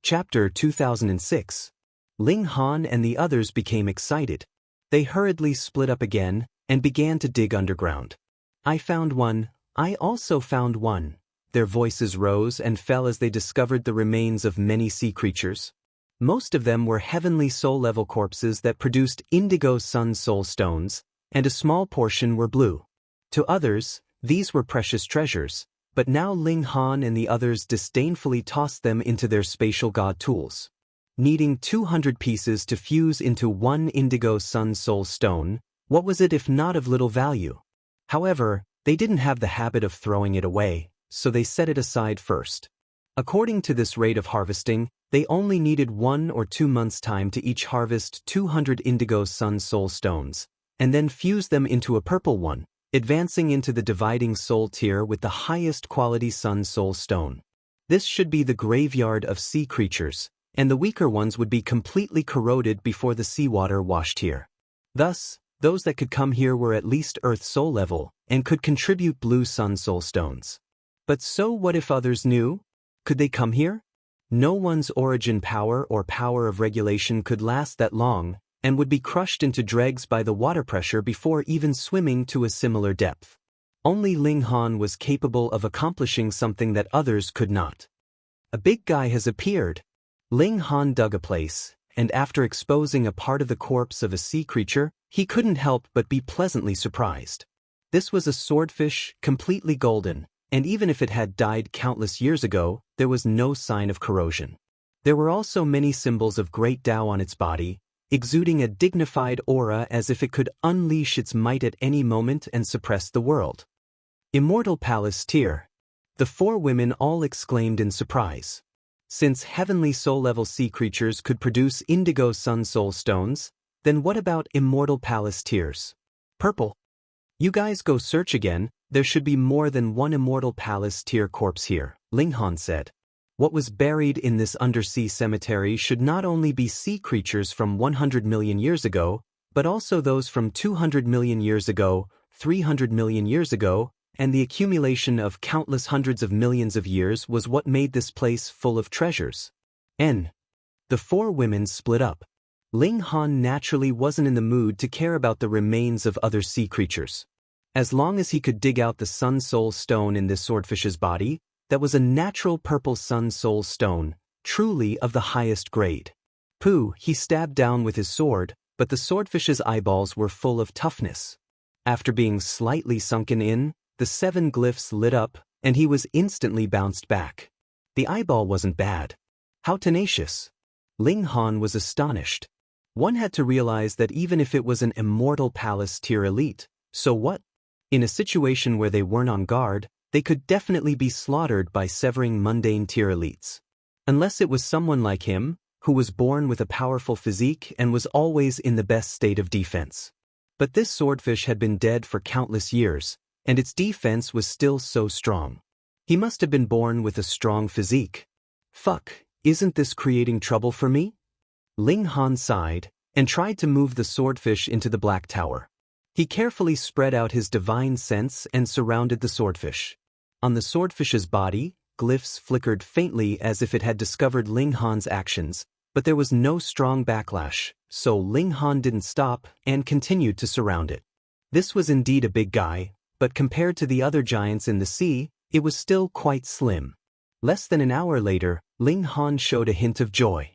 Chapter 2006. Ling Han and the others became excited. They hurriedly split up again and began to dig underground. I found one. I also found one. Their voices rose and fell as they discovered the remains of many sea creatures. Most of them were heavenly soul-level corpses that produced indigo sun soul stones, and a small portion were blue. To others, these were precious treasures, but now Ling Han and the others disdainfully tossed them into their spatial god tools. Needing 200 pieces to fuse into one indigo sun soul stone, what was it if not of little value? However, they didn't have the habit of throwing it away, so they set it aside first. According to this rate of harvesting, they only needed 1 or 2 months' time to each harvest 200 indigo sun soul stones, and then fuse them into a purple one, advancing into the dividing soul tier with the highest quality sun soul stone. This should be the graveyard of sea creatures, and the weaker ones would be completely corroded before the seawater washed here. Thus, those that could come here were at least earth soul level, and could contribute blue sun soul stones. But so what if others knew? Could they come here? No one's origin power or power of regulation could last that long, and would be crushed into dregs by the water pressure before even swimming to a similar depth. Only Ling Han was capable of accomplishing something that others could not. A big guy has appeared. Ling Han dug a place, and after exposing a part of the corpse of a sea creature, he couldn't help but be pleasantly surprised. This was a swordfish, completely golden, and even if it had died countless years ago, there was no sign of corrosion. There were also many symbols of great Tao on its body, exuding a dignified aura as if it could unleash its might at any moment and suppress the world. Immortal Palace Tier. The 4 women all exclaimed in surprise. Since heavenly soul-level sea creatures could produce indigo sun soul stones, then what about Immortal Palace Tiers? Purple. You guys go search again, there should be more than one Immortal Palace Tier corpse here, Ling Han said. What was buried in this undersea cemetery should not only be sea creatures from 100 million years ago, but also those from 200 million years ago, 300 million years ago, and the accumulation of countless hundreds of millions of years was what made this place full of treasures. The 4 women split up. Ling Han naturally wasn't in the mood to care about the remains of other sea creatures. As long as he could dig out the sun soul stone in this swordfish's body, that was a natural purple sun soul stone, truly of the highest grade. Pooh, he stabbed down with his sword, but the swordfish's eyeballs were full of toughness. After being slightly sunken in, the 7 glyphs lit up, and he was instantly bounced back. The eyeball wasn't bad. How tenacious. Ling Han was astonished. One had to realize that even if it was an Immortal Palace Tier elite, so what? In a situation where they weren't on guard, they could definitely be slaughtered by severing mundane tier elites. Unless it was someone like him, who was born with a powerful physique and was always in the best state of defense. But this swordfish had been dead for countless years, and its defense was still so strong. He must have been born with a strong physique. Fuck, isn't this creating trouble for me? Ling Han sighed, and tried to move the swordfish into the Black Tower. He carefully spread out his divine sense and surrounded the swordfish. On the swordfish's body, glyphs flickered faintly as if it had discovered Ling Han's actions, but there was no strong backlash, so Ling Han didn't stop and continued to surround it. This was indeed a big guy, but compared to the other giants in the sea, it was still quite slim. Less than an hour later, Ling Han showed a hint of joy.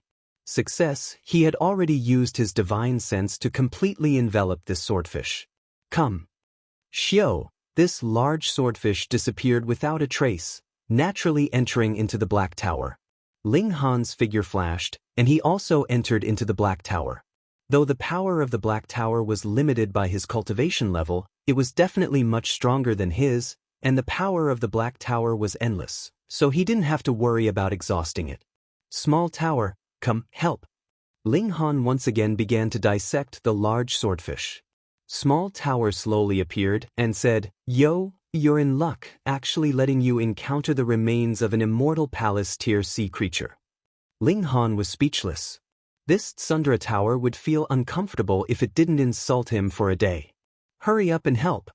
Success, he had already used his divine sense to completely envelop this swordfish. Come. Xiao, this large swordfish disappeared without a trace, naturally entering into the Black Tower. Ling Han's figure flashed, and he also entered into the Black Tower. Though the power of the Black Tower was limited by his cultivation level, it was definitely much stronger than his, and the power of the Black Tower was endless, so he didn't have to worry about exhausting it. Small tower, come, help. Ling Han once again began to dissect the large swordfish. Small Tower slowly appeared and said, Yo, you're in luck, actually letting you encounter the remains of an Immortal Palace Tier sea creature. Ling Han was speechless. This Tsundra Tower would feel uncomfortable if it didn't insult him for a day. Hurry up and help.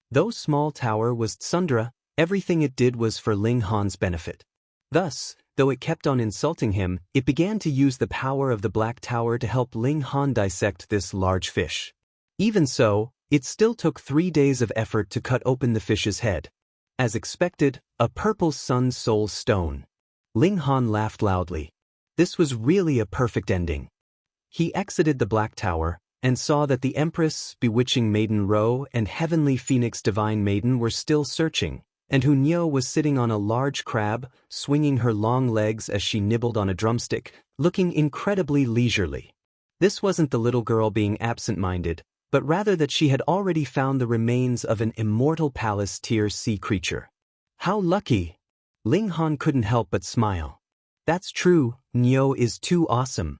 Though Small Tower was Tsundra, everything it did was for Ling Han's benefit. Thus, Though it kept on insulting him, it began to use the power of the Black Tower to help Ling Han dissect this large fish. Even so, it still took 3 days of effort to cut open the fish's head. As expected, a purple sun soul stone. Ling Han laughed loudly. This was really a perfect ending. He exited the Black Tower, and saw that the Empress, Bewitching Maiden Ro, and Heavenly Phoenix Divine Maiden were still searching, and Hunyo was sitting on a large crab, swinging her long legs as she nibbled on a drumstick, looking incredibly leisurely. This wasn't the little girl being absent-minded, but rather that she had already found the remains of an immortal palace tier sea creature. How lucky! Ling Han couldn't help but smile. That's true, Nyo is too awesome.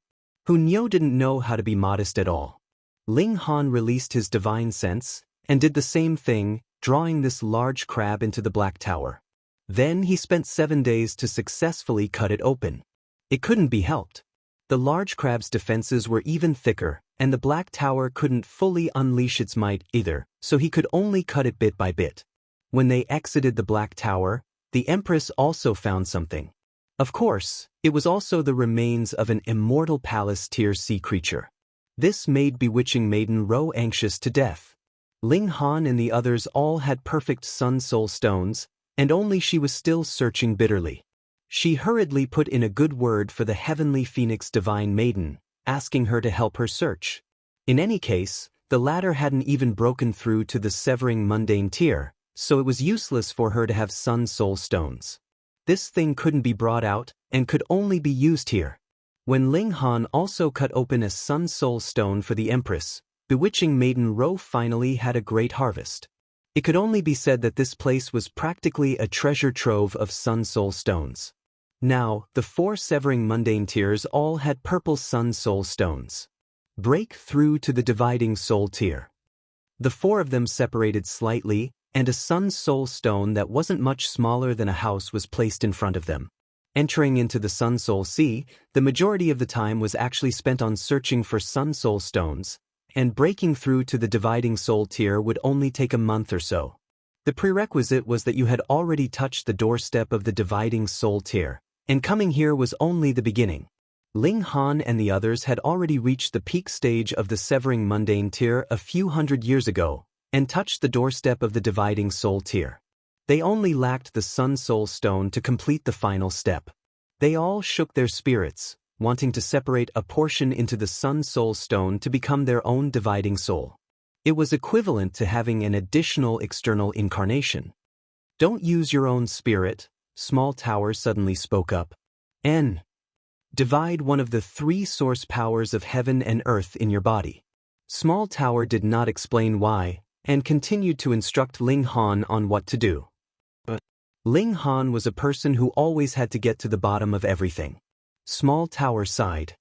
Hunyo didn't know how to be modest at all. Ling Han released his divine sense, and did the same thing, drawing this large crab into the Black Tower. Then he spent 7 days to successfully cut it open. It couldn't be helped. The large crab's defenses were even thicker, and the Black Tower couldn't fully unleash its might either, so he could only cut it bit by bit. When they exited the Black Tower, the Empress also found something. Of course, it was also the remains of an immortal palace tier sea creature. This made Bewitching Maiden Ro anxious to death. Ling Han and the others all had perfect Sun Soul stones, and only she was still searching bitterly. She hurriedly put in a good word for the Heavenly Phoenix Divine Maiden, asking her to help her search. In any case, the latter hadn't even broken through to the Severing Mundane tier, so it was useless for her to have Sun Soul stones. This thing couldn't be brought out, and could only be used here. When Ling Han also cut open a Sun Soul stone for the Empress, Bewitching Maiden Ro finally had a great harvest. It could only be said that this place was practically a treasure trove of Sun Soul stones. Now, the 4 Severing Mundane tiers all had purple Sun Soul stones. Break through to the Dividing Soul tier. The 4 of them separated slightly, and a Sun Soul stone that wasn't much smaller than a house was placed in front of them. Entering into the Sun Soul Sea, the majority of the time was actually spent on searching for Sun Soul stones, and breaking through to the Dividing Soul tier would only take a month or so. The prerequisite was that you had already touched the doorstep of the Dividing Soul tier, and coming here was only the beginning. Ling Han and the others had already reached the peak stage of the Severing Mundane tier a few hundred years ago, and touched the doorstep of the Dividing Soul tier. They only lacked the Sun Soul stone to complete the final step. They all shook their spirits, wanting to separate a portion into the Sun Soul stone to become their own dividing soul. It was equivalent to having an additional external incarnation. Don't use your own spirit, Small Tower suddenly spoke up. Divide one of the 3 source powers of heaven and earth in your body. Small Tower did not explain why, and continued to instruct Ling Han on what to do. But Ling Han was a person who always had to get to the bottom of everything. Small Tower sighed.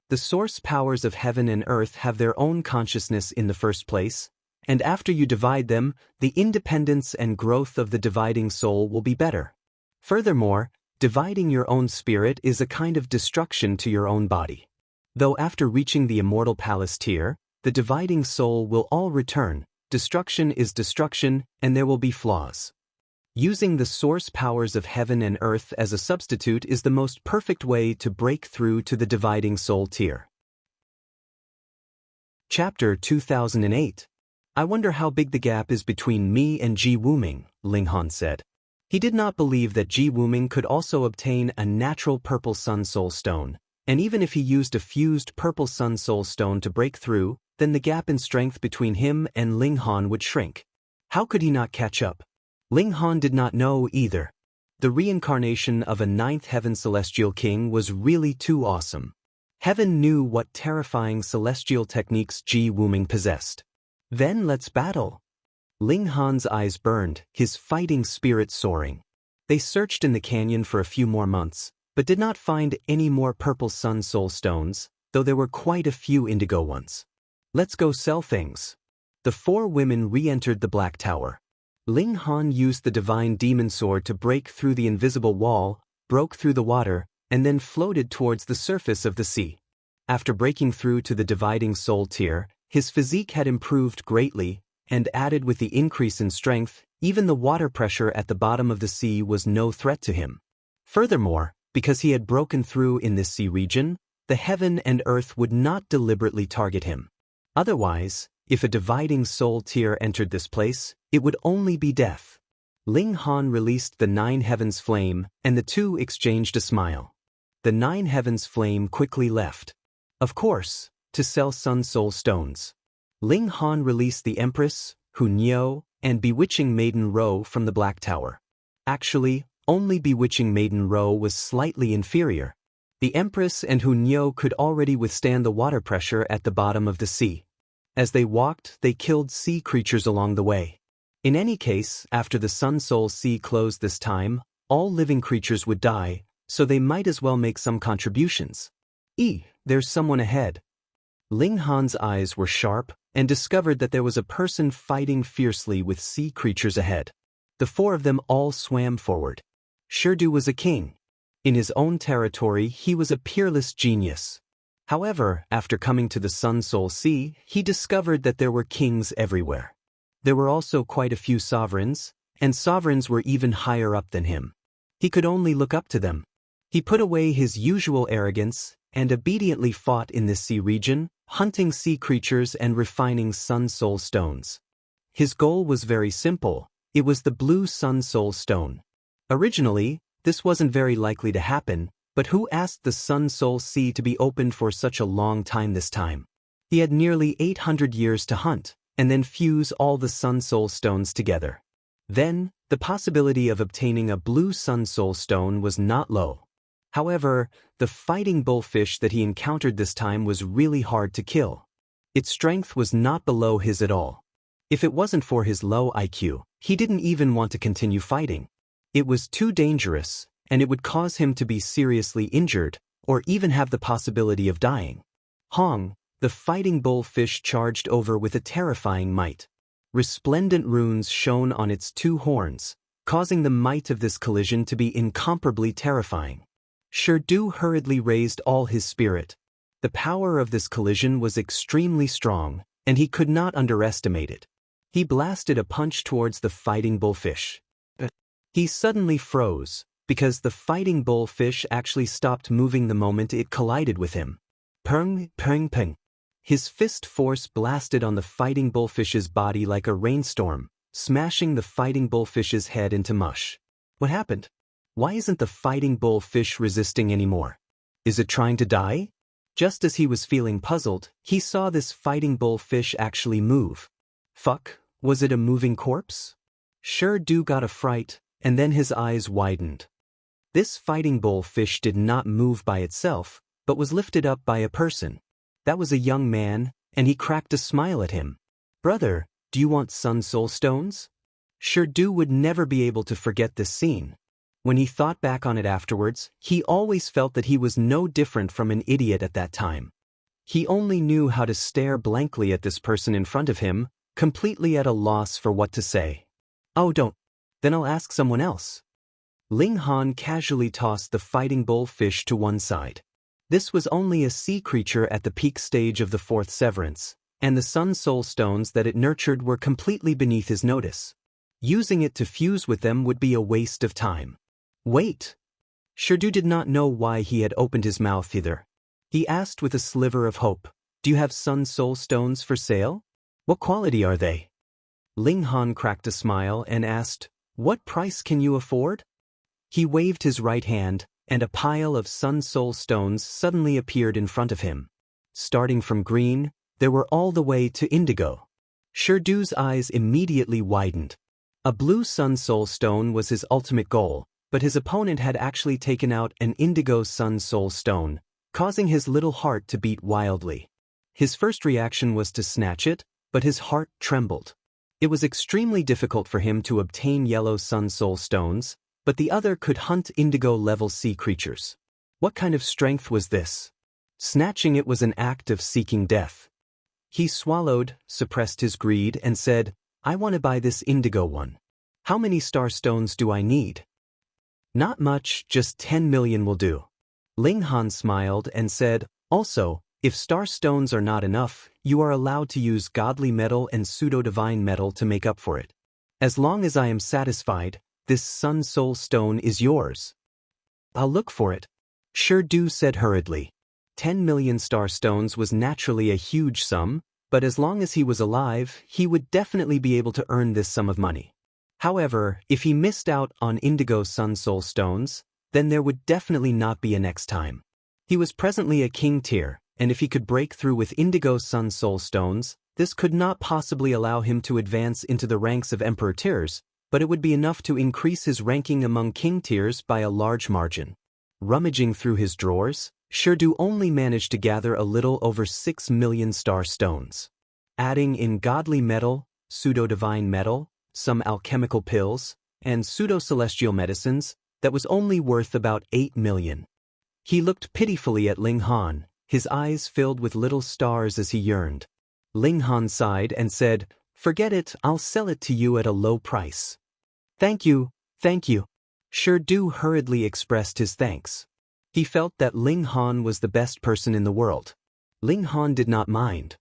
The source powers of heaven and earth have their own consciousness in the first place, and after you divide them, the independence and growth of the dividing soul will be better. Furthermore, dividing your own spirit is a kind of destruction to your own body. Though after reaching the immortal palace tier, the dividing soul will all return. Destruction is destruction, and there will be flaws. Using the source powers of heaven and earth as a substitute is the most perfect way to break through to the dividing soul tier. Chapter 2008. I wonder how big the gap is between me and Ji Wuming, Ling Han said. He did not believe that Ji Wuming could also obtain a natural purple Sun Soul stone, and even if he used a fused purple Sun Soul stone to break through, then the gap in strength between him and Ling Han would shrink. How could he not catch up? Ling Han did not know either. The reincarnation of a 9th Heaven Celestial King was really too awesome. Heaven knew what terrifying celestial techniques Ji Wuming possessed. Then let's battle. Ling Han's eyes burned, his fighting spirit soaring. They searched in the canyon for a few more months, but did not find any more purple Sun Soul stones, though there were quite a few indigo ones. Let's go sell things. The 4 women re-entered the Black Tower. Ling Han used the divine demon sword to break through the invisible wall, broke through the water, and then floated towards the surface of the sea. After breaking through to the dividing soul tier, his physique had improved greatly, and added with the increase in strength, even the water pressure at the bottom of the sea was no threat to him. Furthermore, because he had broken through in this sea region, the heaven and earth would not deliberately target him. Otherwise, if a dividing soul tear entered this place, it would only be death. Ling Han released the 9 heavens flame, and the two exchanged a smile. The 9 heavens flame quickly left. Of course, to sell Sun Soul stones. Ling Han released the Empress, Hu Niu, and Bewitching Maiden Ro from the Black Tower. Actually, only Bewitching Maiden Ro was slightly inferior. The Empress and Hu Niu could already withstand the water pressure at the bottom of the sea. As they walked, they killed sea creatures along the way. In any case, after the Sun Soul Sea closed this time, all living creatures would die, so they might as well make some contributions. There's someone ahead. Ling Han's eyes were sharp and discovered that there was a person fighting fiercely with sea creatures ahead. The 4 of them all swam forward. Shirdu was a king. In his own territory, he was a peerless genius. However, after coming to the Sun Soul Sea, he discovered that there were kings everywhere. There were also quite a few sovereigns, and sovereigns were even higher up than him. He could only look up to them. He put away his usual arrogance and obediently fought in this sea region, hunting sea creatures and refining Sun Soul stones. His goal was very simple. It was the blue Sun Soul stone. Originally, this wasn't very likely to happen, but who asked the Sun Soul Sea to be opened for such a long time this time? He had nearly 800 years to hunt, and then fuse all the Sun Soul stones together. Then, the possibility of obtaining a blue Sun Soul stone was not low. However, the fighting bullfish that he encountered this time was really hard to kill. Its strength was not below his at all. If it wasn't for his low IQ, he didn't even want to continue fighting. It was too dangerous, and it would cause him to be seriously injured, or even have the possibility of dying. Hong, the fighting bullfish, charged over with a terrifying might. Resplendent runes shone on its 2 horns, causing the might of this collision to be incomparably terrifying. Shirdu hurriedly raised all his spirit. The power of this collision was extremely strong, and he could not underestimate it. He blasted a punch towards the fighting bullfish. He suddenly froze, because the fighting bullfish actually stopped moving the moment it collided with him. Peng, peng, peng. His fist force blasted on the fighting bullfish's body like a rainstorm, smashing the fighting bullfish's head into mush. What happened? Why isn't the fighting bullfish resisting anymore? Is it trying to die? Just as he was feeling puzzled, he saw this fighting bullfish actually move. Fuck, was it a moving corpse? Shirdu got a fright, and then his eyes widened. This fighting bullfish did not move by itself, but was lifted up by a person. That was a young man, and he cracked a smile at him. Brother, do you want Sun Soul stones? Shirdu would never be able to forget this scene. When he thought back on it afterwards, he always felt that he was no different from an idiot at that time. He only knew how to stare blankly at this person in front of him, completely at a loss for what to say. Oh, don't. Then I'll ask someone else. Ling Han casually tossed the fighting bullfish to one side. This was only a sea creature at the peak stage of the 4th severance, and the Sun Soul stones that it nurtured were completely beneath his notice. Using it to fuse with them would be a waste of time. Wait! Shirdu did not know why he had opened his mouth either. He asked with a sliver of hope, "Do you have Sun Soul stones for sale? What quality are they?" Ling Han cracked a smile and asked, "What price can you afford?" He waved his right hand, and a pile of Sun Soul stones suddenly appeared in front of him. Starting from green, they were all the way to indigo. Shirdu's eyes immediately widened. A blue Sun Soul stone was his ultimate goal, but his opponent had actually taken out an indigo Sun Soul stone, causing his little heart to beat wildly. His first reaction was to snatch it, but his heart trembled. It was extremely difficult for him to obtain yellow Sun Soul stones, but the other could hunt indigo-level sea creatures. What kind of strength was this? Snatching it was an act of seeking death. He swallowed, suppressed his greed, and said, "I want to buy this indigo one. How many star stones do I need?" "Not much, just 10 million will do." Ling Han smiled and said, "Also, if star stones are not enough, you are allowed to use godly metal and pseudo-divine metal to make up for it. As long as I am satisfied, this Sun Soul stone is yours." I'll look for it. Sure do said hurriedly. 10 million star stones was naturally a huge sum, but as long as he was alive, he would definitely be able to earn this sum of money. However, if he missed out on indigo sun soul stones, then there would definitely not be a next time. He was presently a king tier, and if he could break through with indigo sun soul stones, this could not possibly allow him to advance into the ranks of emperor tiers, but it would be enough to increase his ranking among king tiers by a large margin. Rummaging through his drawers, Sherdu only managed to gather a little over 6 million star stones. Adding in godly metal, pseudo-divine metal, some alchemical pills, and pseudo-celestial medicines, that was only worth about 8 million. He looked pitifully at Ling Han, his eyes filled with little stars as he yearned. Ling Han sighed and said, "Forget it, I'll sell it to you at a low price." Thank you, thank you." Sherdu hurriedly expressed his thanks. He felt that Ling Han was the best person in the world. Ling Han did not mind.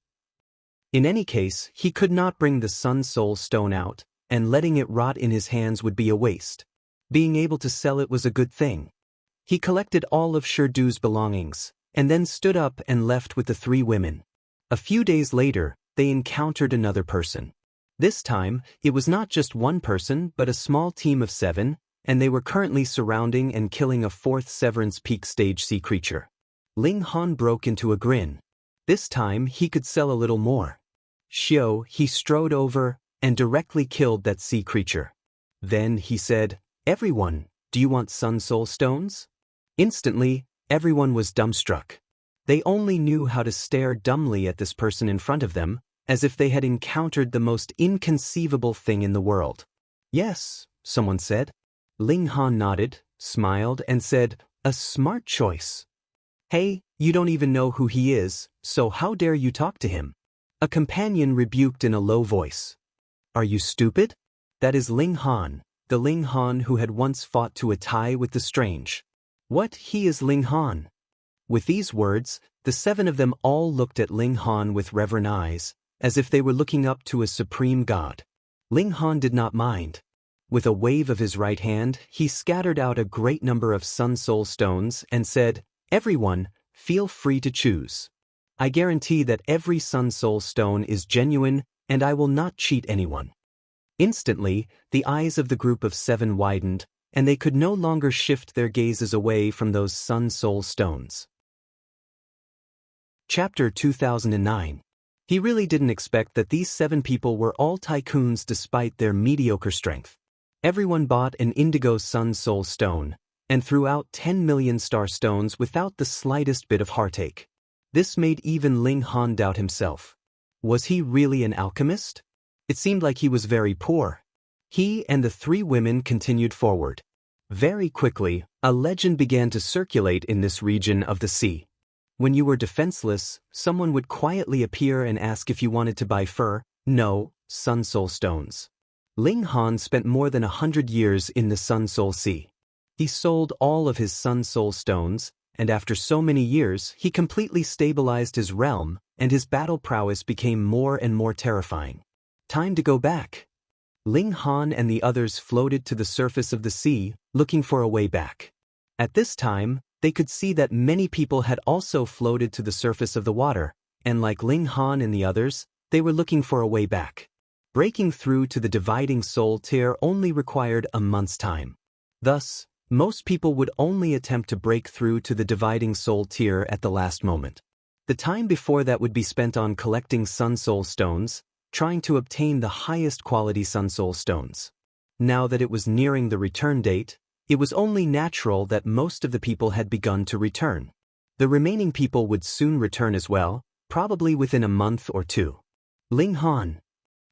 In any case, he could not bring the Sun Soul Stone out, and letting it rot in his hands would be a waste. Being able to sell it was a good thing. He collected all of Sherdu's belongings, and then stood up and left with the 3 women. A few days later, they encountered another person. This time, it was not just one person but a small team of 7, and they were currently surrounding and killing a 4th Severance Peak stage sea creature. Ling Han broke into a grin. This time he could sell a little more. Xiao, he strode over and directly killed that sea creature. Then he said, "Everyone, do you want Sun Soul Stones?" Instantly, everyone was dumbstruck. They only knew how to stare dumbly at this person in front of them, as if they had encountered the most inconceivable thing in the world. "Yes," someone said. Ling Han nodded, smiled, and said, "A smart choice. Hey, you don't even know who he is, so how dare you talk to him?" A companion rebuked in a low voice. "Are you stupid?" That is Ling Han, the Ling Han who had once fought to a tie with the strange. "What, he is Ling Han?" With these words, the 7 of them all looked at Ling Han with reverent eyes, as if they were looking up to a supreme god. Ling Han did not mind. With a wave of his right hand, he scattered out a great number of Sun Soul Stones and said, "Everyone, feel free to choose. I guarantee that every Sun Soul Stone is genuine, and I will not cheat anyone." Instantly, the eyes of the group of 7 widened, and they could no longer shift their gazes away from those Sun Soul Stones. Chapter 2009. He really didn't expect that these 7 people were all tycoons despite their mediocre strength. Everyone bought an indigo Sun Soul Stone, and threw out 10 million star stones without the slightest bit of heartache. This made even Ling Han doubt himself. Was he really an alchemist? It seemed like he was very poor. He and the 3 women continued forward. Very quickly, a legend began to circulate in this region of the sea. When you were defenseless, someone would quietly appear and ask if you wanted to buy Sun Soul Stones. Ling Han spent more than 100 years in the Sun Soul Sea. He sold all of his Sun Soul Stones, and after so many years, he completely stabilized his realm, and his battle prowess became more and more terrifying. Time to go back. Ling Han and the others floated to the surface of the sea, looking for a way back. At this time, they could see that many people had also floated to the surface of the water, and like Ling Han and the others, they were looking for a way back. Breaking through to the dividing soul tier only required a month's time. Thus, most people would only attempt to break through to the dividing soul tier at the last moment. The time before that would be spent on collecting Sun Soul Stones, trying to obtain the highest quality Sun Soul Stones. Now that it was nearing the return date, it was only natural that most of the people had begun to return. The remaining people would soon return as well, probably within a month or 2. Ling Han.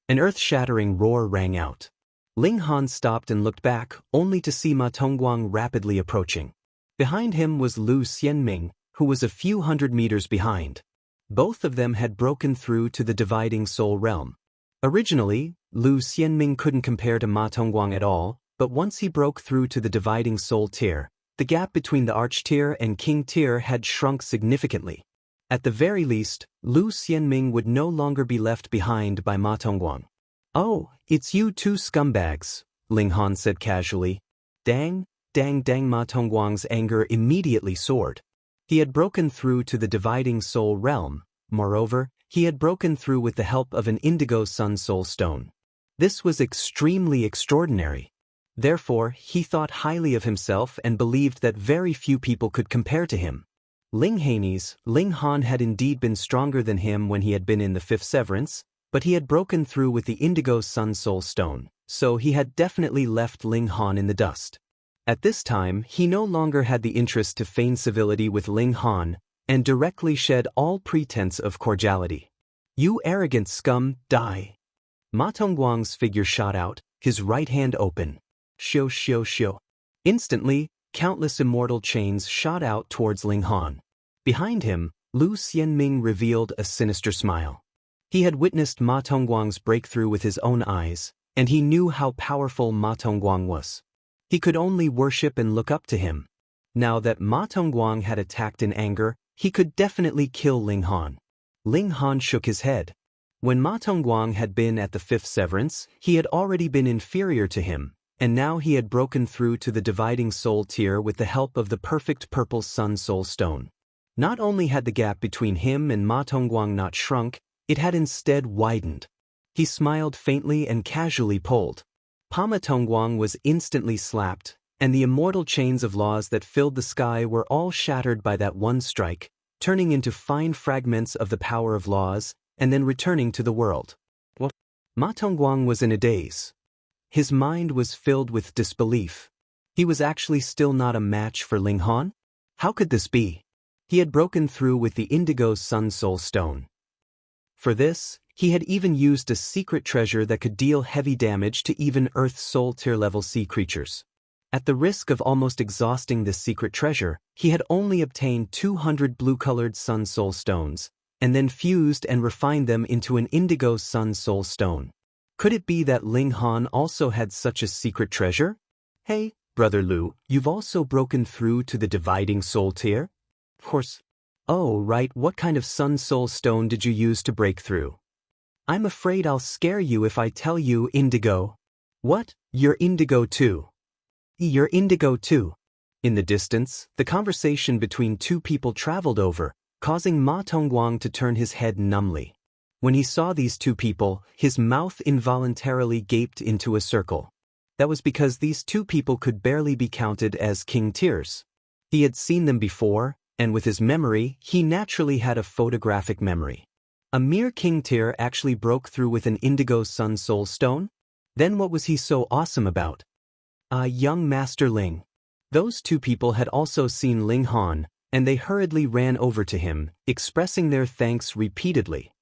An earth-shattering roar rang out. Ling Han stopped and looked back, only to see Ma Tongguang rapidly approaching. Behind him was Lu Xianming, who was a few hundred meters behind. Both of them had broken through to the dividing soul realm. Originally, Lu Xianming couldn't compare to Ma Tongguang at all, but once he broke through to the dividing soul tier, the gap between the arch tier and king tier had shrunk significantly. At the very least, Lu Xianming would no longer be left behind by Ma Tongguang. "Oh, it's you 2 scumbags," Ling Han said casually. "Dang, dang dang, Ma Tongguang's anger immediately soared. He had broken through to the dividing soul realm. Moreover, he had broken through with the help of an indigo sun soul stone. This was extremely extraordinary. Therefore, he thought highly of himself and believed that very few people could compare to him. Ling Han had indeed been stronger than him when he had been in the fifth severance, but he had broken through with the indigo sun soul stone, so he had definitely left Ling Han in the dust. At this time, he no longer had the interest to feign civility with Ling Han, and directly shed all pretense of cordiality. "You arrogant scum, die!" Ma Tongguang's figure shot out, his right hand open. Shio shio shio. Instantly, countless immortal chains shot out towards Ling Han. Behind him, Lu Xianming revealed a sinister smile. He had witnessed Ma Tongguang's breakthrough with his own eyes, and he knew how powerful Ma Tongguang was. He could only worship and look up to him. Now that Ma Tongguang had attacked in anger, he could definitely kill Ling Han. Ling Han shook his head. When Ma Tongguang had been at the fifth severance, he had already been inferior to him, and now he had broken through to the dividing soul tier with the help of the perfect purple sun soul stone. Not only had the gap between him and Ma Tongguang not shrunk, it had instead widened. He smiled faintly and casually pulled. Ma Tongguang was instantly slapped, and the immortal chains of laws that filled the sky were all shattered by that one strike, turning into fine fragments of the power of laws, and then returning to the world. What? Ma Tongguang was in a daze. His mind was filled with disbelief. He was actually still not a match for Ling Han? How could this be? He had broken through with the indigo sun soul stone. For this, he had even used a secret treasure that could deal heavy damage to even Earth soul tier level sea creatures. At the risk of almost exhausting this secret treasure, he had only obtained 200 blue-colored sun soul stones, and then fused and refined them into an indigo sun soul stone. Could it be that Ling Han also had such a secret treasure? "Hey, Brother Lu, you've also broken through to the dividing soul tier?" "Of course." "Oh, right, what kind of sun soul stone did you use to break through?" "I'm afraid I'll scare you if I tell you indigo." "What? You're indigo too?" "You're indigo too." In the distance, the conversation between two people traveled over, causing Ma Tongguang to turn his head numbly. When he saw these two people, his mouth involuntarily gaped into a circle. That was because these two people could barely be counted as king tiers. He had seen them before, and with his memory, he naturally had a photographic memory. A mere king tier actually broke through with an indigo sun soul stone? Then what was he so awesome about? Young Master Ling. Those two people had also seen Ling Han, and they hurriedly ran over to him, expressing their thanks repeatedly.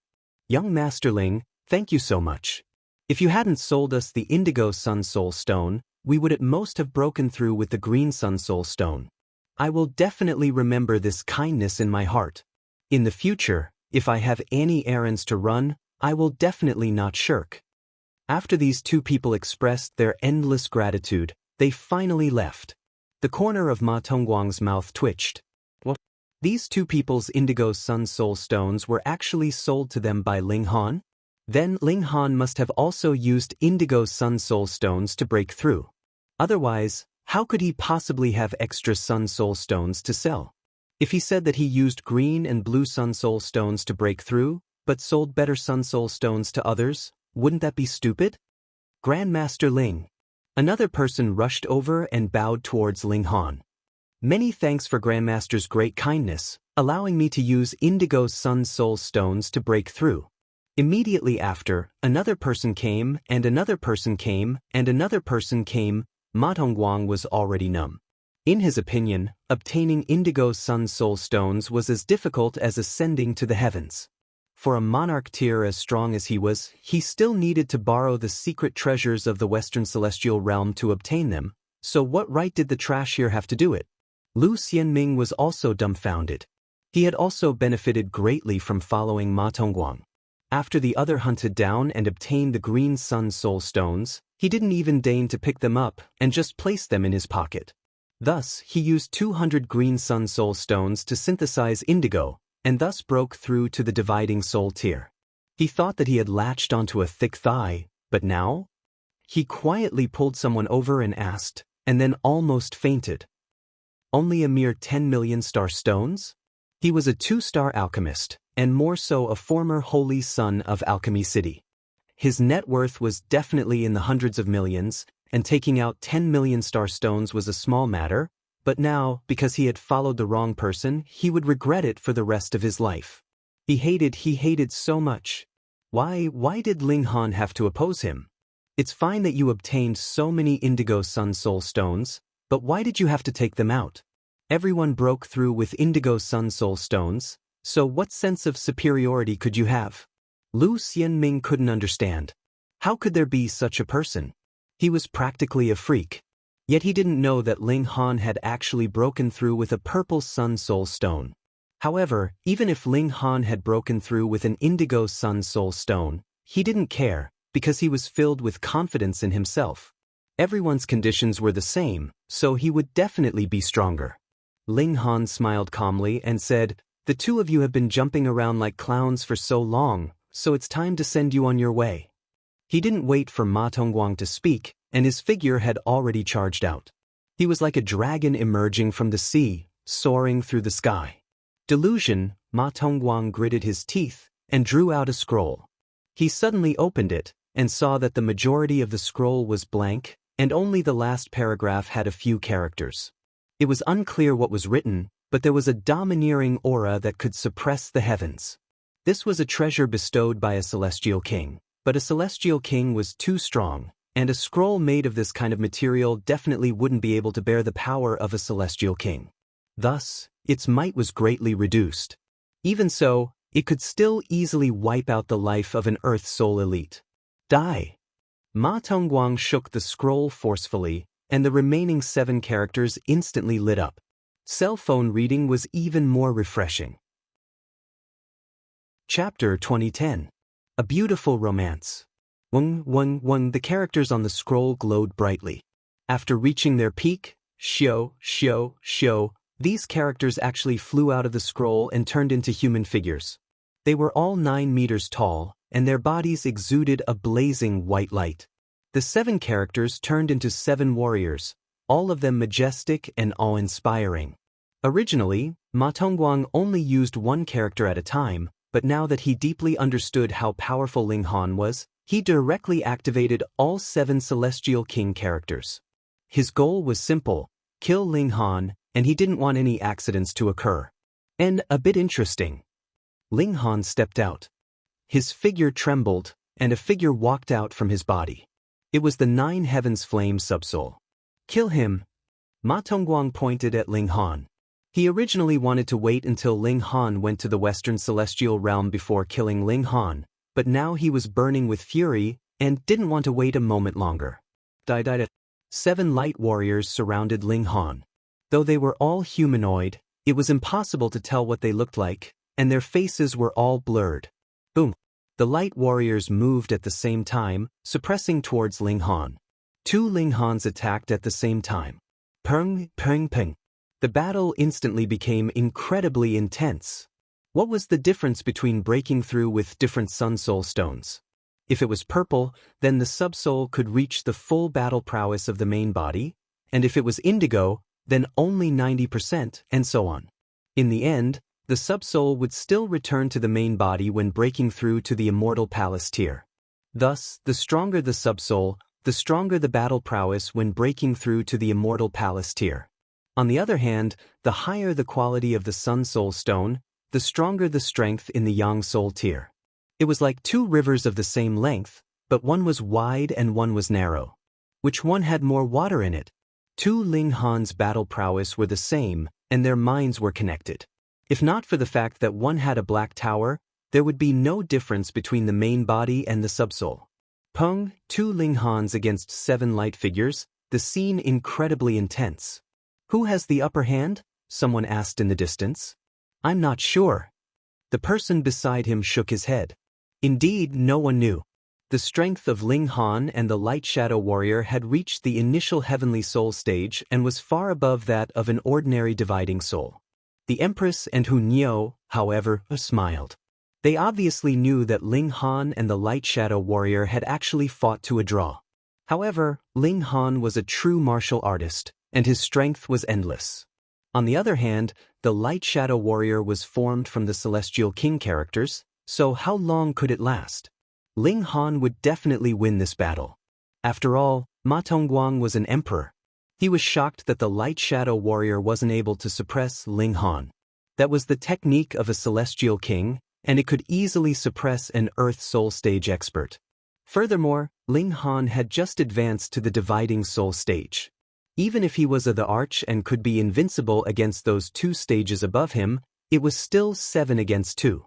"Young Master Ling, thank you so much. If you hadn't sold us the indigo sun soul stone, we would at most have broken through with the green sun soul stone. I will definitely remember this kindness in my heart. In the future, if I have any errands to run, I will definitely not shirk." After these two people expressed their endless gratitude, they finally left. The corner of Ma Tongguang's mouth twitched. What? These two people's indigo sun soul stones were actually sold to them by Ling Han? Then Ling Han must have also used indigo sun soul stones to break through. Otherwise, how could he possibly have extra sun soul stones to sell? If he said that he used green and blue sun soul stones to break through, but sold better sun soul stones to others, wouldn't that be stupid? "Grandmaster Ling." Another person rushed over and bowed towards Ling Han. "Many thanks for Grandmaster's great kindness, allowing me to use indigo sun soul stones to break through." Immediately after, another person came, and another person came, and another person came. Ma Tongguang was already numb. In his opinion, obtaining indigo sun soul stones was as difficult as ascending to the heavens. For a monarch tier as strong as he was, he still needed to borrow the secret treasures of the Western Celestial Realm to obtain them, so what right did the trash here have to do it? Lu Xianming was also dumbfounded. He had also benefited greatly from following Ma Tongguang. After the other hunted down and obtained the green sun soul stones, he didn't even deign to pick them up and just placed them in his pocket. Thus, he used 200 green sun soul stones to synthesize indigo, and thus broke through to the dividing soul tier. He thought that he had latched onto a thick thigh, but now? He quietly pulled someone over and asked, and then almost fainted. Only a mere 10 million star stones? He was a 2-star alchemist, and more so a former holy son of Alchemy City. His net worth was definitely in the hundreds of millions, and taking out 10 million star stones was a small matter, but now, because he had followed the wrong person, he would regret it for the rest of his life. He hated so much. Why did Ling Han have to oppose him? It's fine that you obtained so many indigo sun soul stones, but why did you have to take them out? Everyone broke through with indigo sun soul stones, so what sense of superiority could you have? Lu Xianming couldn't understand. How could there be such a person? He was practically a freak. Yet he didn't know that Ling Han had actually broken through with a purple sun soul stone. However, even if Ling Han had broken through with an indigo sun soul stone, he didn't care, because he was filled with confidence in himself. Everyone's conditions were the same, so he would definitely be stronger. Ling Han smiled calmly and said, "The two of you have been jumping around like clowns for so long, so it's time to send you on your way." He didn't wait for Ma Tongguang to speak, and his figure had already charged out. He was like a dragon emerging from the sea, soaring through the sky. Delusion, Ma Tongguang gritted his teeth and drew out a scroll. He suddenly opened it and saw that the majority of the scroll was blank, and only the last paragraph had a few characters. It was unclear what was written, but there was a domineering aura that could suppress the heavens. This was a treasure bestowed by a celestial king, but a celestial king was too strong, and a scroll made of this kind of material definitely wouldn't be able to bear the power of a celestial king. Thus, its might was greatly reduced. Even so, it could still easily wipe out the life of an Earth Soul elite. Die! Ma Tongguang shook the scroll forcefully, and the remaining 7 characters instantly lit up. Cell phone reading was even more refreshing. Chapter 2010. A Beautiful Romance. The characters on the scroll glowed brightly. After reaching their peak, these characters actually flew out of the scroll and turned into human figures. They were all 9 meters tall, and their bodies exuded a blazing white light. The 7 characters turned into 7 warriors, all of them majestic and awe-inspiring. Originally, Ma Tongguang only used 1 character at a time, but now that he deeply understood how powerful Ling Han was, he directly activated all 7 Celestial King characters. His goal was simple: kill Ling Han, and he didn't want any accidents to occur. And a bit interesting. Ling Han stepped out. His figure trembled, and a figure walked out from his body. It was the 9 Heavens Flame Subsoul. Kill him. Ma Tongguang pointed at Ling Han. He originally wanted to wait until Ling Han went to the Western Celestial Realm before killing Ling Han, but now he was burning with fury and didn't want to wait a moment longer. 7 light warriors surrounded Ling Han. Though they were all humanoid, it was impossible to tell what they looked like, and their faces were all blurred. Boom! The light warriors moved at the same time, suppressing towards Ling Han. 2 Ling Hans attacked at the same time. Peng, peng, peng. The battle instantly became incredibly intense. What was the difference between breaking through with different Sun Soul stones? If it was purple, then the Subsoul could reach the full battle prowess of the main body, and if it was indigo, then only 90%, and so on. In the end, the Subsoul would still return to the main body when breaking through to the Immortal Palace tier. Thus, the stronger the Subsoul, the stronger the battle prowess when breaking through to the Immortal Palace tier. On the other hand, the higher the quality of the Sun Soul stone, the stronger the strength in the Yang Soul tier. It was like 2 rivers of the same length, but one was wide and one was narrow. Which one had more water in it? 2 Ling Han's battle prowess were the same, and their minds were connected. If not for the fact that one had a black tower, there would be no difference between the main body and the Subsoul. Peng, 2 Ling Hans against 7 light figures, the scene incredibly intense. Who has the upper hand? Someone asked in the distance. I'm not sure. The person beside him shook his head. Indeed, no one knew. The strength of Ling Han and the Light Shadow Warrior had reached the initial Heavenly Soul stage and was far above that of an ordinary dividing soul. The Empress and Hu Niu, however, smiled. They obviously knew that Ling Han and the Light Shadow Warrior had actually fought to a draw. However, Ling Han was a true martial artist, and his strength was endless. On the other hand, the Light Shadow Warrior was formed from the Celestial King characters, so how long could it last? Ling Han would definitely win this battle. After all, Ma Tongguang was an emperor. He was shocked that the Light Shadow Warrior wasn't able to suppress Ling Han. That was the technique of a Celestial King, and it could easily suppress an Earth Soul Stage expert. Furthermore, Ling Han had just advanced to the Dividing Soul Stage. Even if he was of the Arch and could be invincible against those 2 stages above him, it was still 7 against 2.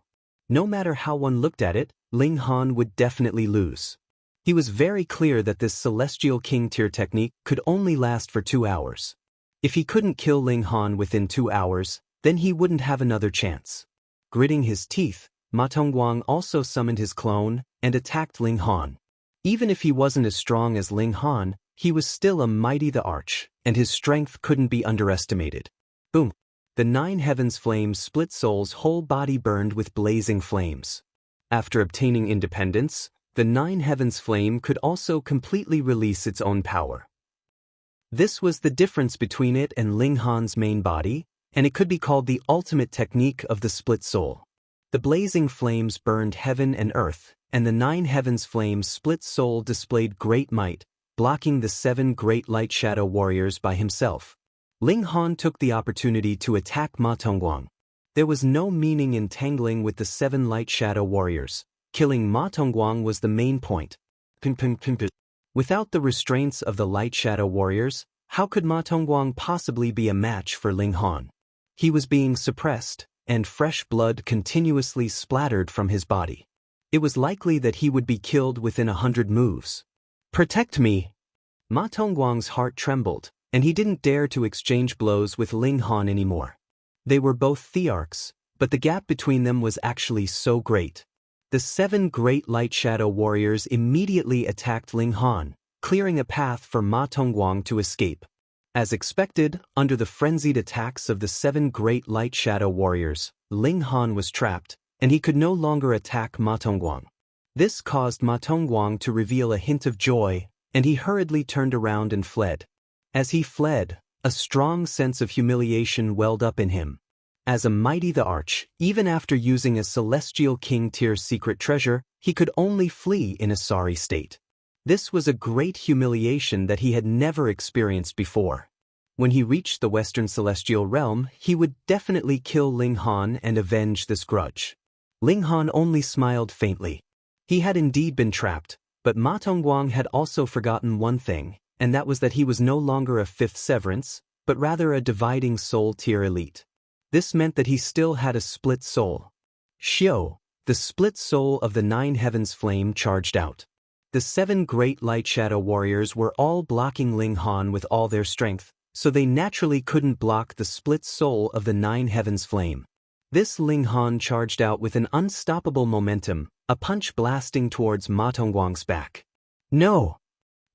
No matter how one looked at it, Ling Han would definitely lose. He was very clear that this Celestial King tier technique could only last for 2 hours. If he couldn't kill Ling Han within 2 hours, then he wouldn't have another chance. Gritting his teeth, Ma Tongguang also summoned his clone and attacked Ling Han. Even if he wasn't as strong as Ling Han, he was still a mighty the Arch, and his strength couldn't be underestimated. Boom! The 9 heavens flame split Soul's whole body burned with blazing flames. After obtaining independence, the 9 heavens flame could also completely release its own power. This was the difference between it and Ling Han's main body, and it could be called the ultimate technique of the split soul. The blazing flames burned heaven and earth, and the 9 heavens flames split soul displayed great might, blocking the 7 great light shadow warriors by himself. Ling Han took the opportunity to attack Ma Tongguang. There was no meaning in tangling with the 7 light shadow warriors. Killing Ma Tongguang was the main point. Without the restraints of the light shadow warriors, how could Ma Tongguang possibly be a match for Ling Han? He was being suppressed, and fresh blood continuously splattered from his body. It was likely that he would be killed within 100 moves. Protect me! Ma Tongguang's heart trembled, and he didn't dare to exchange blows with Ling Han anymore. They were both Thearchs, but the gap between them was actually so great. The 7 great light shadow warriors immediately attacked Ling Han, clearing a path for Ma Tongguang to escape. As expected, under the frenzied attacks of the 7 great light shadow warriors, Ling Han was trapped, and he could no longer attack Ma Tongguang. This caused Ma Tongguang to reveal a hint of joy, and he hurriedly turned around and fled. As he fled, a strong sense of humiliation welled up in him. As a mighty the Arch, even after using a Celestial King tier secret treasure, he could only flee in a sorry state. This was a great humiliation that he had never experienced before. When he reached the Western Celestial Realm, he would definitely kill Ling Han and avenge this grudge. Ling Han only smiled faintly. He had indeed been trapped, but Ma Tongguang had also forgotten one thing, and that was that he was no longer a 5th Severance, but rather a Dividing Soul tier elite. This meant that he still had a split soul. Xiao, the split soul of the 9 heavens flame, charged out. The 7 great light shadow warriors were all blocking Ling Han with all their strength, so they naturally couldn't block the split soul of the 9 heavens flame. This Ling Han charged out with an unstoppable momentum, a punch blasting towards Ma Tongguang's back. No!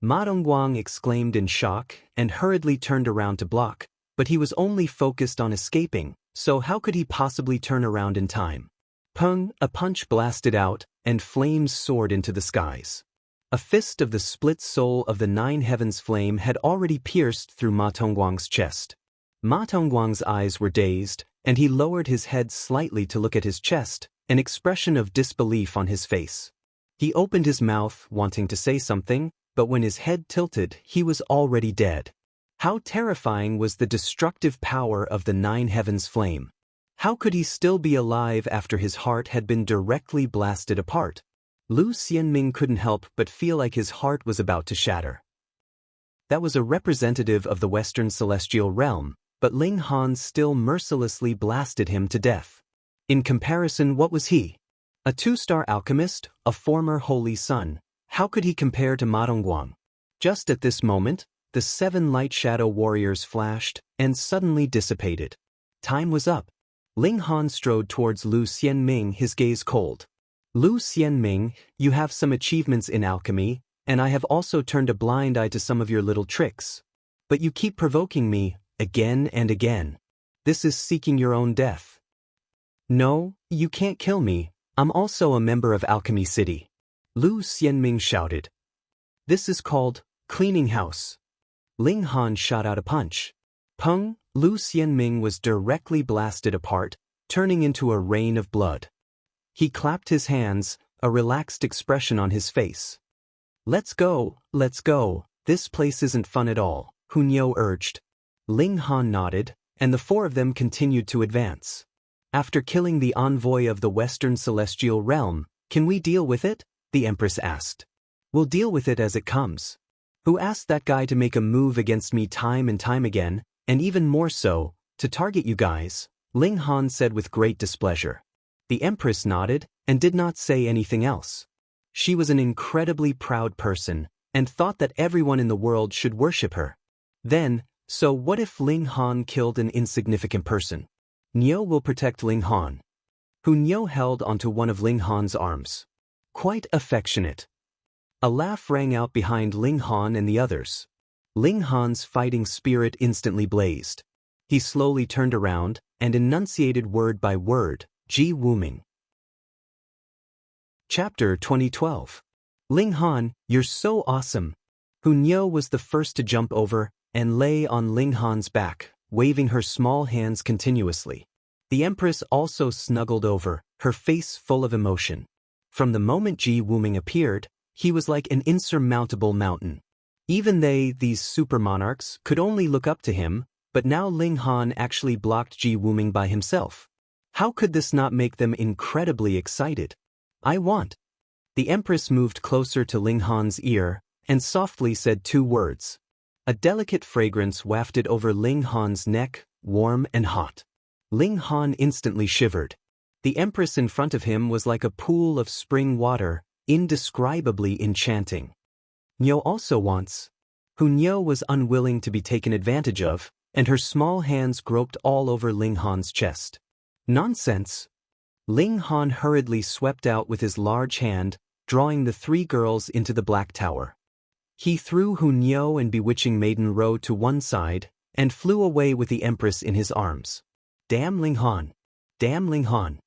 Ma Tongguang exclaimed in shock and hurriedly turned around to block, but he was only focused on escaping, so how could he possibly turn around in time? Pung! A punch blasted out, and flames soared into the skies. A fist of the split soul of the 9 heavens flame had already pierced through Ma Tongguang's chest. Ma Tongguang's eyes were dazed, and he lowered his head slightly to look at his chest, an expression of disbelief on his face. He opened his mouth, wanting to say something, but when his head tilted, he was already dead. How terrifying was the destructive power of the 9 heavens flame! How could he still be alive after his heart had been directly blasted apart? Lu Xianming couldn't help but feel like his heart was about to shatter. That was a representative of the Western Celestial Realm, but Ling Han still mercilessly blasted him to death. In comparison, what was he? A 2-star alchemist, a former holy son. How could he compare to Ma Tongguang? Just at this moment, the 7 light shadow warriors flashed and suddenly dissipated. Time was up. Ling Han strode towards Lu Xianming, his gaze cold. Lu Xianming, you have some achievements in alchemy, and I have also turned a blind eye to some of your little tricks. But you keep provoking me, again and again. This is seeking your own death. No, you can't kill me. I'm also a member of Alchemy City. Lu Xianming shouted. This is called Cleaning house. Ling Han shot out a punch. Peng, Lu Xianming was directly blasted apart, turning into a rain of blood. He clapped his hands, a relaxed expression on his face. Let's go, this place isn't fun at all, Hunyou urged. Ling Han nodded, and the four of them continued to advance. After killing the envoy of the Western Celestial Realm, can we deal with it? The Empress asked. We'll deal with it as it comes. Who asked that guy to make a move against me time and time again, and even more so, to target you guys? Ling Han said with great displeasure. The Empress nodded, and did not say anything else. She was an incredibly proud person, and thought that everyone in the world should worship her. Then, so what if Ling Han killed an insignificant person? Niu will protect Ling Han. Hunyou held onto one of Ling Han's arms. Quite affectionate. A laugh rang out behind Ling Han and the others. Ling Han's fighting spirit instantly blazed. He slowly turned around and enunciated word by word, Ji Wuming. Chapter 2012. Ling Han, you're so awesome. Hunyou was the first to jump over and lay on Ling Han's back, waving her small hands continuously. The Empress also snuggled over, her face full of emotion. From the moment Ji Wuming appeared, he was like an insurmountable mountain. Even these super monarchs, could only look up to him, but now Ling Han actually blocked Ji Wuming by himself. How could this not make them incredibly excited? I want. The Empress moved closer to Ling Han's ear and softly said 2 words. A delicate fragrance wafted over Ling Han's neck, warm and hot. Ling Han instantly shivered. The Empress in front of him was like a pool of spring water, indescribably enchanting. Niu also wants. Hunyou was unwilling to be taken advantage of, and her small hands groped all over Ling Han's chest. Nonsense. Ling Han hurriedly swept out with his large hand, drawing the 3 girls into the Black Tower. He threw Hunyou and Bewitching Maiden Ro to one side, and flew away with the Empress in his arms. Damn Ling Han! Damn Ling Han!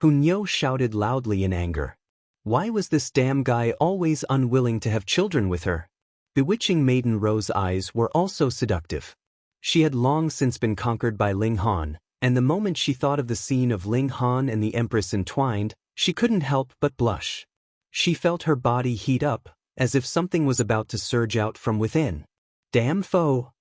Hunyou shouted loudly in anger. Why was this damn guy always unwilling to have children with her? Bewitching Maiden Ro's eyes were also seductive. She had long since been conquered by Ling Han, and the moment she thought of the scene of Ling Han and the Empress entwined, she couldn't help but blush. She felt her body heat up, as if something was about to surge out from within. Damn foe!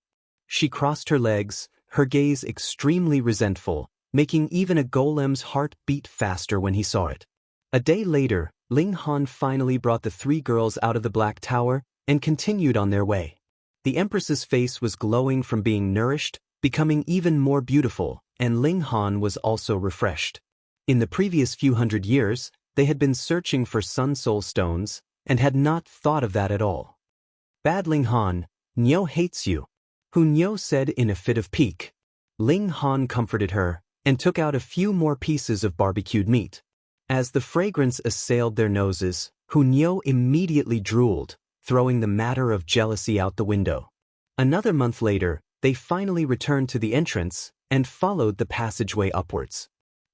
She crossed her legs, her gaze extremely resentful, making even a golem's heart beat faster when he saw it. A day later, Ling Han finally brought the 3 girls out of the Black Tower and continued on their way. The Empress's face was glowing from being nourished, becoming even more beautiful, and Ling Han was also refreshed. In the previous few hundred years, they had been searching for Sun Soul Stones, and had not thought of that at all. Bad Ling Han, Niu hates you, Hunyou said in a fit of pique. Ling Han comforted her, and took out a few more pieces of barbecued meat. As the fragrance assailed their noses, Hunyou immediately drooled, throwing the matter of jealousy out the window. Another month later, they finally returned to the entrance, and followed the passageway upwards.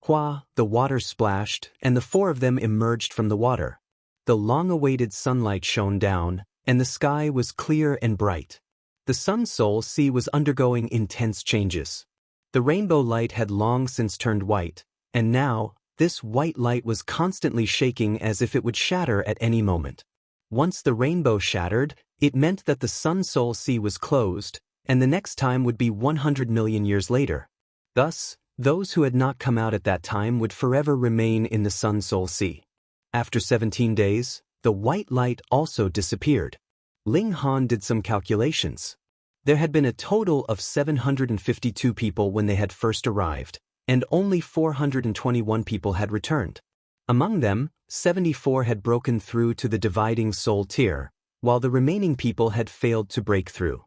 Hua, the water splashed, and the 4 of them emerged from the water. The long-awaited sunlight shone down, and the sky was clear and bright. The Sun Soul Sea was undergoing intense changes. The rainbow light had long since turned white, and now, this white light was constantly shaking as if it would shatter at any moment. Once the rainbow shattered, it meant that the Sun Soul Sea was closed, and the next time would be 100 million years later. Thus, those who had not come out at that time would forever remain in the Sun Soul Sea. After 17 days, the white light also disappeared. Ling Han did some calculations. There had been a total of 752 people when they had first arrived, and only 421 people had returned. Among them, 74 had broken through to the dividing soul tier, while the remaining people had failed to break through.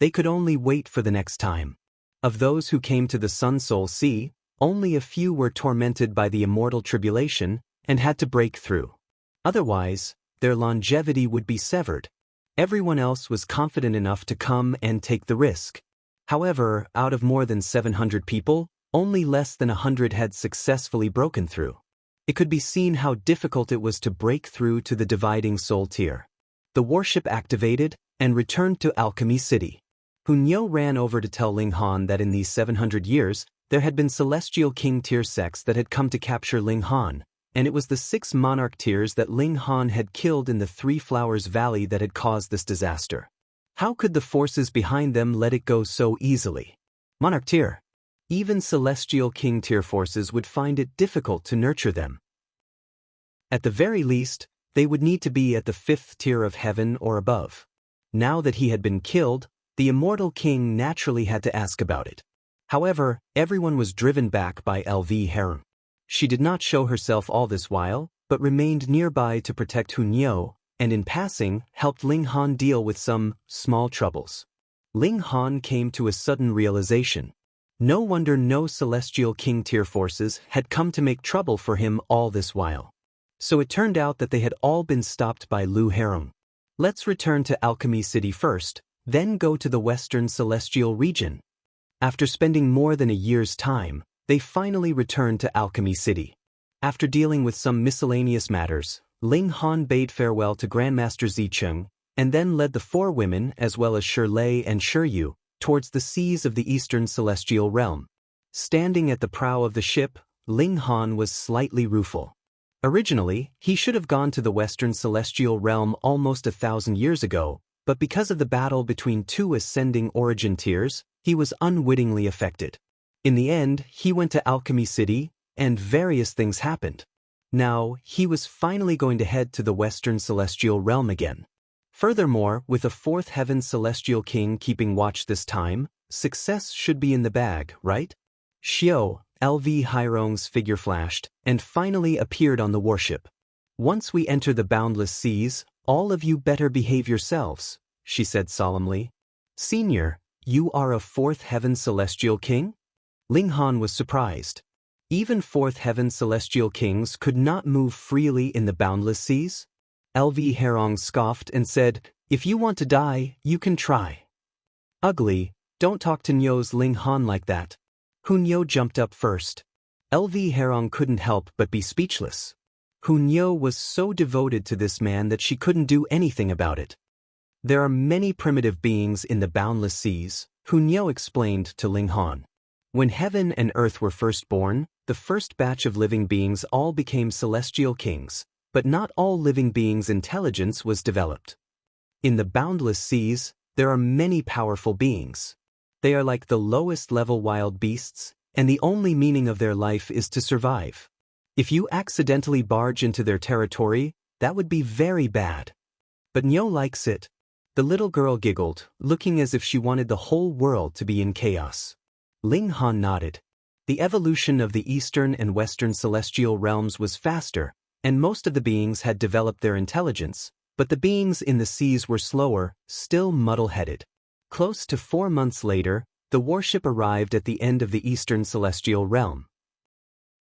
They could only wait for the next time. Of those who came to the Sun Soul Sea, only a few were tormented by the immortal tribulation and had to break through. Otherwise, their longevity would be severed. Everyone else was confident enough to come and take the risk. However, out of more than 700 people, only less than 100 had successfully broken through. It could be seen how difficult it was to break through to the dividing soul tier. The warship activated, and returned to Alchemy City. Hunyo ran over to tell Ling Han that in these 700 years, there had been celestial king tier sects that had come to capture Ling Han, and it was the 6 monarch tiers that Ling Han had killed in the Three Flowers Valley that had caused this disaster. How could the forces behind them let it go so easily? Monarch tier. Even celestial king tier forces would find it difficult to nurture them. At the very least, they would need to be at the 5th tier of heaven or above. Now that he had been killed, the immortal king naturally had to ask about it. However, everyone was driven back by LV Harung. She did not show herself all this while, but remained nearby to protect Hunyo, and in passing, helped Ling Han deal with some small troubles. Ling Han came to a sudden realization. No wonder no celestial king tier forces had come to make trouble for him all this while. So it turned out that they had all been stopped by Lu Harung. Let's return to Alchemy City first, then go to the Western Celestial region. After spending more than a year's time, they finally returned to Alchemy City. After dealing with some miscellaneous matters, Ling Han bade farewell to Grandmaster Zicheng, and then led the 4 women as well as Shirlei and Shiryu towards the seas of the Eastern Celestial Realm. Standing at the prow of the ship, Ling Han was slightly rueful. Originally, he should have gone to the Western Celestial Realm almost 1,000 years ago, but because of the battle between 2 ascending origin tiers, he was unwittingly affected. In the end, he went to Alchemy City, and various things happened. Now, he was finally going to head to the Western Celestial Realm again. Furthermore, with a 4th Heaven Celestial King keeping watch this time, success should be in the bag, right? Xiao, LV Hairong's figure flashed, and finally appeared on the warship. Once we enter the boundless seas, all of you better behave yourselves, she said solemnly. Senior, you are a 4th Heaven Celestial King? Ling Han was surprised. Even 4th Heaven Celestial Kings could not move freely in the boundless seas? LV Hairong scoffed and said, if you want to die, you can try. Ugly, don't talk to Nyo's Ling Han like that. Hunyo jumped up first. LV Hairong couldn't help but be speechless. Hunyo was so devoted to this man that she couldn't do anything about it. There are many primitive beings in the boundless seas, Hunyo explained to Ling Han. When heaven and earth were first born, the first batch of living beings all became celestial kings, but not all living beings' intelligence was developed. In the boundless seas, there are many powerful beings. They are like the lowest level wild beasts, and the only meaning of their life is to survive. If you accidentally barge into their territory, that would be very bad. But Nyo likes it. The little girl giggled, looking as if she wanted the whole world to be in chaos. Ling Han nodded. The evolution of the Eastern and Western Celestial realms was faster, and most of the beings had developed their intelligence, but the beings in the seas were slower, still muddle-headed. Close to 4 months later, the warship arrived at the end of the Eastern Celestial Realm.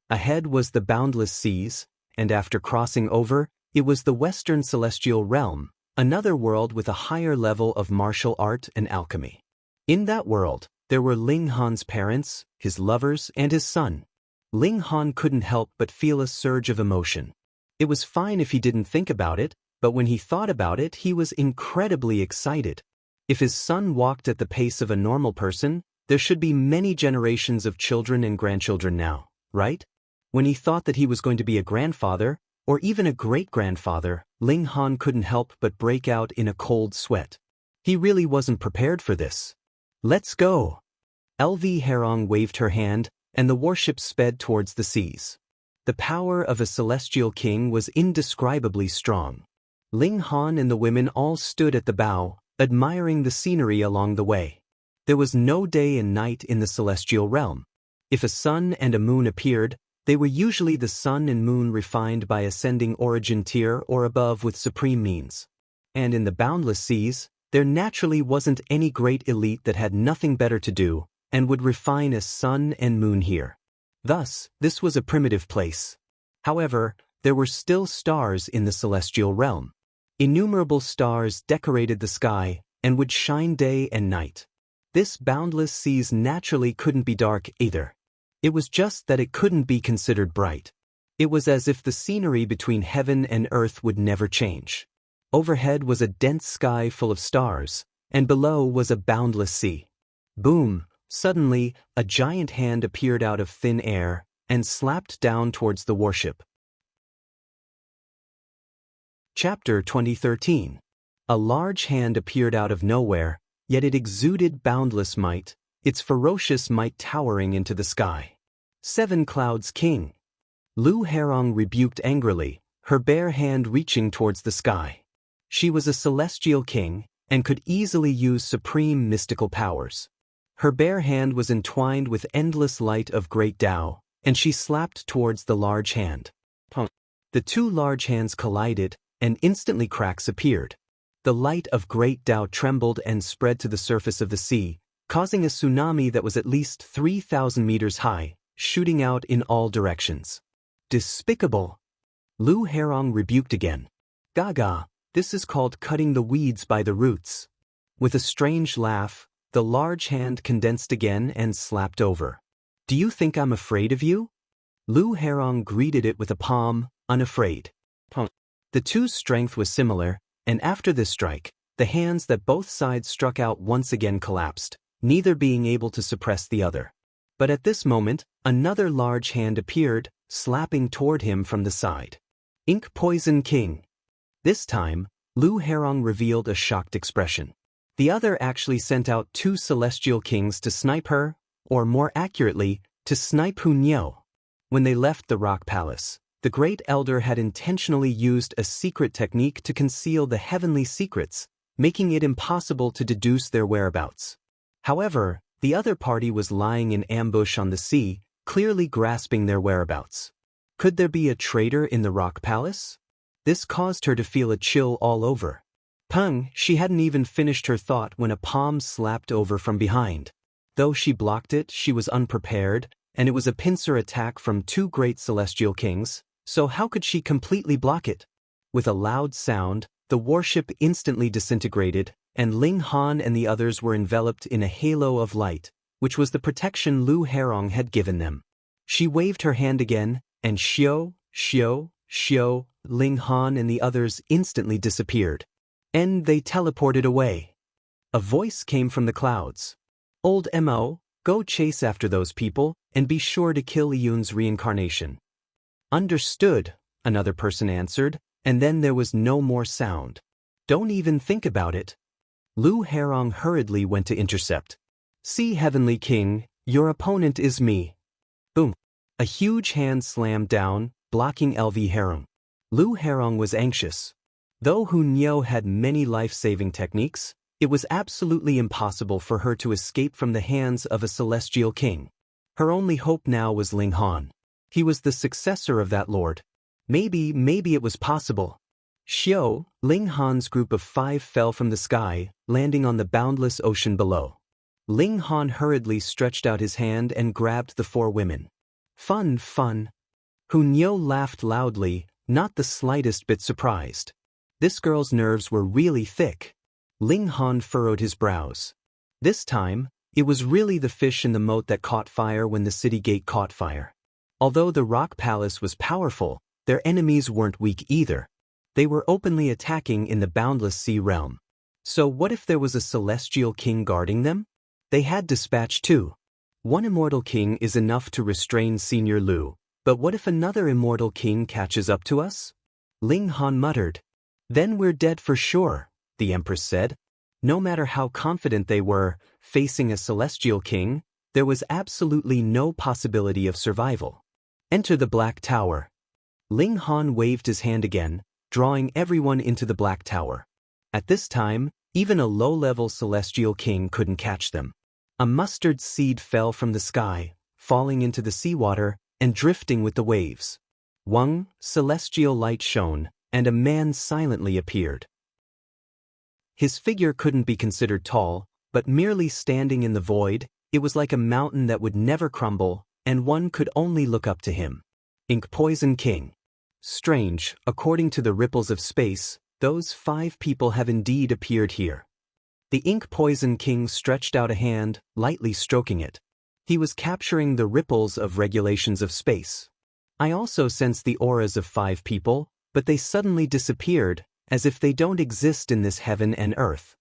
Ahead was the boundless seas, and after crossing over, it was the Western Celestial Realm, another world with a higher level of martial art and alchemy. In that world, there were Ling Han's parents, his lovers, and his son. Ling Han couldn't help but feel a surge of emotion. It was fine if he didn't think about it, but when he thought about it, he was incredibly excited. If his son walked at the pace of a normal person, there should be many generations of children and grandchildren now, right? When he thought that he was going to be a grandfather, or even a great-grandfather, Ling Han couldn't help but break out in a cold sweat. He really wasn't prepared for this. Let's go! LV Hairong waved her hand, and the warship sped towards the seas. The power of a celestial king was indescribably strong. Ling Han and the women all stood at the bow, admiring the scenery along the way. There was no day and night in the celestial realm. If a sun and a moon appeared, they were usually the sun and moon refined by ascending origin tier or above with supreme means. And in the boundless seas, there naturally wasn't any great elite that had nothing better to do, and would refine as sun and moon here. Thus, this was a primitive place. However, there were still stars in the celestial realm. Innumerable stars decorated the sky, and would shine day and night. This boundless seas naturally couldn't be dark either. It was just that it couldn't be considered bright. It was as if the scenery between heaven and earth would never change. Overhead was a dense sky full of stars, and below was a boundless sea. Boom! Suddenly, a giant hand appeared out of thin air and slapped down towards the warship. Chapter 2013. A large hand appeared out of nowhere, yet it exuded boundless might, its ferocious might towering into the sky. Seven Clouds King. Lu Herong rebuked angrily, her bare hand reaching towards the sky. She was a celestial king, and could easily use supreme mystical powers. Her bare hand was entwined with endless light of great Tao, and she slapped towards the large hand. The two large hands collided, and instantly cracks appeared. The light of great Tao trembled and spread to the surface of the sea, causing a tsunami that was at least 3,000 meters high, shooting out in all directions. Despicable! Lu Herong rebuked again. Gaga, this is called cutting the weeds by the roots. With a strange laugh, the large hand condensed again and slapped over. Do you think I'm afraid of you? Lu Herong greeted it with a palm, unafraid. The two's strength was similar, and after this strike, the hands that both sides struck out once again collapsed, neither being able to suppress the other. But at this moment, another large hand appeared, slapping toward him from the side. Ink Poison King. This time, Lu Herong revealed a shocked expression. The other actually sent out two celestial kings to snipe her, or more accurately, to snipe Hunyeo. When they left the rock palace, the great elder had intentionally used a secret technique to conceal the heavenly secrets, making it impossible to deduce their whereabouts. However, the other party was lying in ambush on the sea, clearly grasping their whereabouts. Could there be a traitor in the rock palace? This caused her to feel a chill all over. Pung, she hadn't even finished her thought when a palm slapped over from behind. Though she blocked it, she was unprepared, and it was a pincer attack from two great celestial kings, so how could she completely block it? With a loud sound, the warship instantly disintegrated, and Ling Han and the others were enveloped in a halo of light, which was the protection Lu Herong had given them. She waved her hand again, and Xiao, Ling Han and the others instantly disappeared. And they teleported away. A voice came from the clouds. Old Mo, go chase after those people, and be sure to kill Iyun's reincarnation. Understood, another person answered, and then there was no more sound. Don't even think about it. Lu Herong hurriedly went to intercept. See, Heavenly King, your opponent is me. Boom. A huge hand slammed down, blocking LV Herong. Lu Herong was anxious. Though Hunyeo had many life-saving techniques, it was absolutely impossible for her to escape from the hands of a celestial king. Her only hope now was Ling Han. He was the successor of that lord. Maybe it was possible. Xiao, Ling Han's group of 5 fell from the sky, landing on the boundless ocean below. Ling Han hurriedly stretched out his hand and grabbed the 4 women. Fun. Hunyeo laughed loudly, not the slightest bit surprised. This girl's nerves were really thick. Ling Han furrowed his brows. This time, it was really the fish in the moat that caught fire when the city gate caught fire. Although the rock palace was powerful, their enemies weren't weak either. They were openly attacking in the boundless sea realm. So what if there was a celestial king guarding them? They had dispatched 2. One immortal king is enough to restrain Senior Lu, but what if another immortal king catches up to us? Ling Han muttered. Then we're dead for sure, the Empress said. No matter how confident they were, facing a celestial king, there was absolutely no possibility of survival. Enter the Black Tower. Ling Han waved his hand again, drawing everyone into the Black Tower. At this time, even a low-level celestial king couldn't catch them. A mustard seed fell from the sky, falling into the seawater and drifting with the waves. Wang, celestial light shone, and a man silently appeared. His figure couldn't be considered tall, but merely standing in the void, it was like a mountain that would never crumble, and one could only look up to him. Ink Poison King. Strange, according to the ripples of space, those 5 people have indeed appeared here. The Ink Poison King stretched out a hand, lightly stroking it. He was capturing the ripples of regulations of space. I also sensed the auras of 5 people, but they suddenly disappeared, as if they don't exist in this heaven and earth.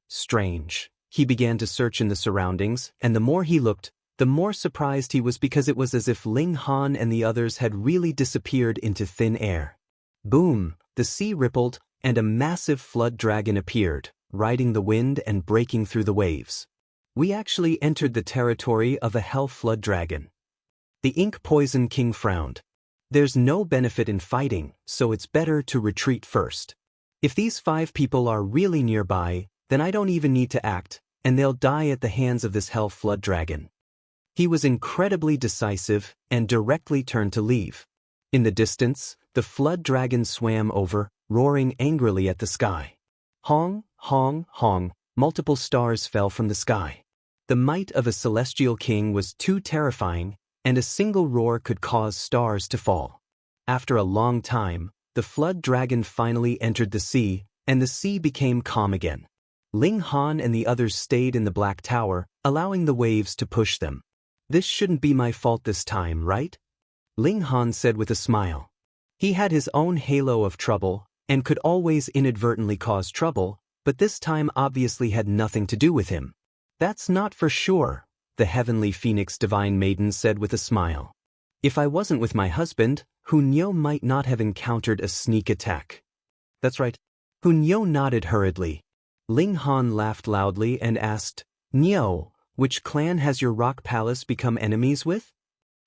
Strange. He began to search in the surroundings, and the more he looked, the more surprised he was because it was as if Ling Han and the others had really disappeared into thin air. Boom! The sea rippled, and a massive flood dragon appeared, riding the wind and breaking through the waves. We actually entered the territory of a hell flood dragon. The ink poison king frowned. There's no benefit in fighting, so it's better to retreat first. If these 5 people are really nearby, then I don't even need to act, and they'll die at the hands of this hell flood dragon. He was incredibly decisive and directly turned to leave. In the distance, the flood dragon swam over, roaring angrily at the sky. Hong, hong, hong, multiple stars fell from the sky. The might of a celestial king was too terrifying, and a single roar could cause stars to fall. After a long time, the flood dragon finally entered the sea, and the sea became calm again. Ling Han and the others stayed in the Black Tower, allowing the waves to push them. This shouldn't be my fault this time, right? Ling Han said with a smile. He had his own halo of trouble, and could always inadvertently cause trouble, but this time obviously had nothing to do with him. That's not for sure, the heavenly phoenix divine maiden said with a smile. If I wasn't with my husband, Hunyo might not have encountered a sneak attack. That's right. Hunyo nodded hurriedly. Ling Han laughed loudly and asked, Nyo, which clan has your rock palace become enemies with?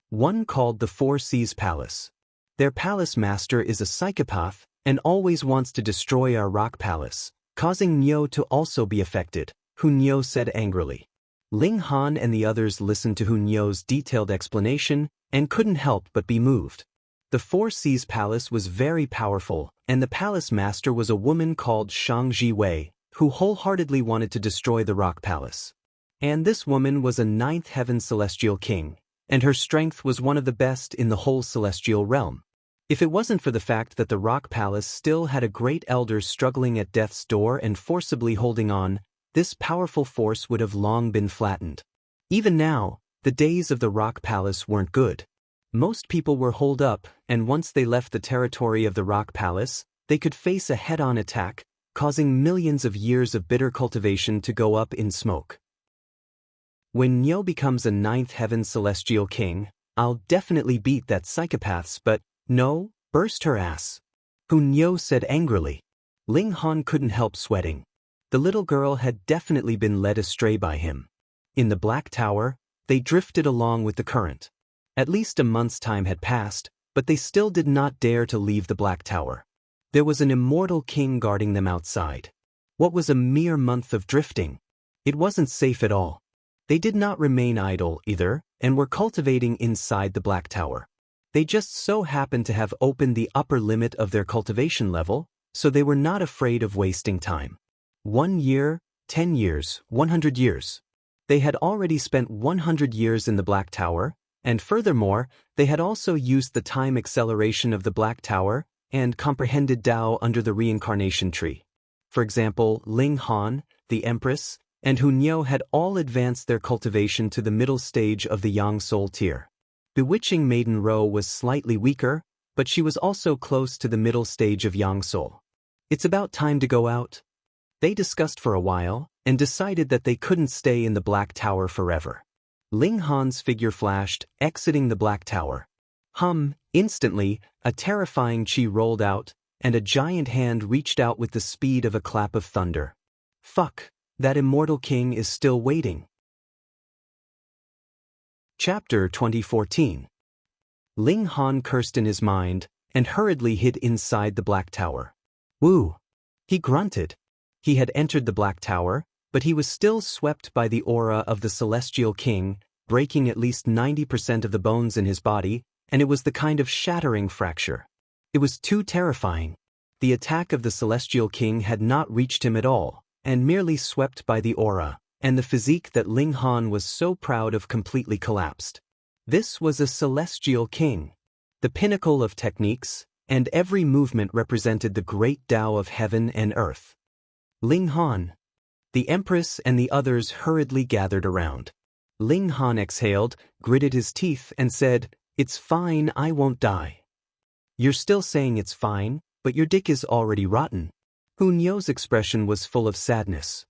One called the Four Seas Palace. Their palace master is a psychopath and always wants to destroy our rock palace, causing Nyo to also be affected, Hunyo said angrily. Ling Han and the others listened to Hunyo's detailed explanation and couldn't help but be moved. The Four Seas Palace was very powerful, and the palace master was a woman called Shang Jiwei, who wholeheartedly wanted to destroy the rock palace. And this woman was a 9th heaven celestial king, and her strength was one of the best in the whole celestial realm. If it wasn't for the fact that the rock palace still had a great elder struggling at death's door and forcibly holding on, this powerful force would have long been flattened. Even now, the days of the rock palace weren't good. Most people were holed up, and once they left the territory of the rock palace, they could face a head-on attack, causing millions of years of bitter cultivation to go up in smoke. When Nyo becomes a 9th heaven celestial king, I'll definitely beat that psychopaths, but no, burst her ass. Hunyo said angrily. Ling Han couldn't help sweating. The little girl had definitely been led astray by him. In the Black Tower, they drifted along with the current. At least a month's time had passed, but they still did not dare to leave the Black Tower. There was an immortal king guarding them outside. What was a mere month of drifting? It wasn't safe at all. They did not remain idle either, and were cultivating inside the Black Tower. They just so happened to have opened the upper limit of their cultivation level, so they were not afraid of wasting time. 1 year, 10 years, 100 years. They had already spent 100 years in the Black Tower, and furthermore, they had also used the time acceleration of the Black Tower and comprehended Tao under the reincarnation tree. For example, Ling Han, the Empress, and Hunyo had all advanced their cultivation to the middle stage of the Yang Soul tier. Bewitching Maiden Ro was slightly weaker, but she was also close to the middle stage of Yang Soul. It's about time to go out. They discussed for a while, and decided that they couldn't stay in the Black Tower forever. Ling Han's figure flashed, exiting the Black Tower. Instantly, a terrifying chi rolled out, and a giant hand reached out with the speed of a clap of thunder. Fuck, that immortal king is still waiting. Chapter 2014. Ling Han cursed in his mind, and hurriedly hid inside the Black Tower. Woo! He grunted. He had entered the Black Tower, but he was still swept by the aura of the Celestial King, breaking at least 90% of the bones in his body, and it was the kind of shattering fracture. It was too terrifying. The attack of the Celestial King had not reached him at all, and merely swept by the aura, and the physique that Ling Han was so proud of completely collapsed. This was a Celestial King, the pinnacle of techniques, and every movement represented the great Tao of heaven and earth. Ling Han. The Empress and the others hurriedly gathered around. Ling Han exhaled, gritted his teeth, and said, "It's fine, I won't die." "You're still saying it's fine, but your dick is already rotten," Hunyo's expression was full of sadness.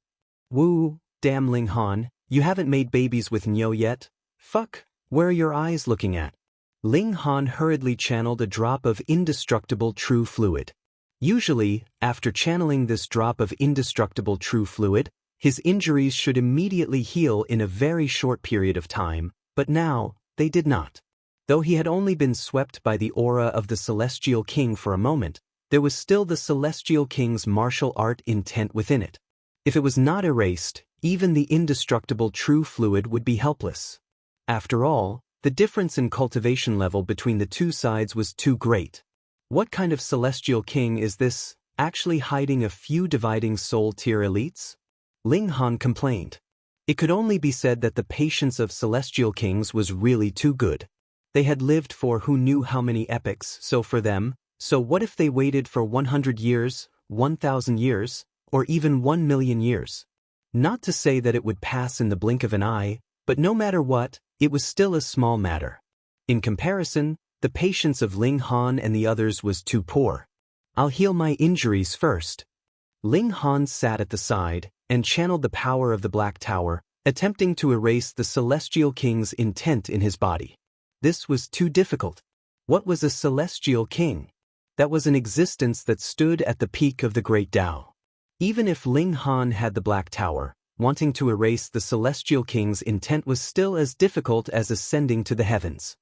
Woo, damn Ling Han, you haven't made babies with Nyo yet? Fuck, where are your eyes looking at? Ling Han hurriedly channeled a drop of indestructible true fluid. Usually, after channeling this drop of indestructible true fluid, his injuries should immediately heal in a very short period of time, but now, they did not. Though he had only been swept by the aura of the Celestial King for a moment, there was still the Celestial King's martial art intent within it. If it was not erased, even the indestructible true fluid would be helpless. After all, the difference in cultivation level between the two sides was too great. What kind of Celestial King is this, actually hiding a few dividing soul tier elites? Ling Han complained. It could only be said that the patience of Celestial Kings was really too good. They had lived for who knew how many epochs, so for them, so what if they waited for 100 years, 1,000 years, or even 1,000,000 years? Not to say that it would pass in the blink of an eye, but no matter what, it was still a small matter. In comparison, the patience of Ling Han and the others was too poor. I'll heal my injuries first. Ling Han sat at the side and channeled the power of the Black Tower, attempting to erase the Celestial King's intent in his body. This was too difficult. What was a Celestial King? That was an existence that stood at the peak of the Great Tao. Even if Ling Han had the Black Tower, wanting to erase the Celestial King's intent was still as difficult as ascending to the heavens.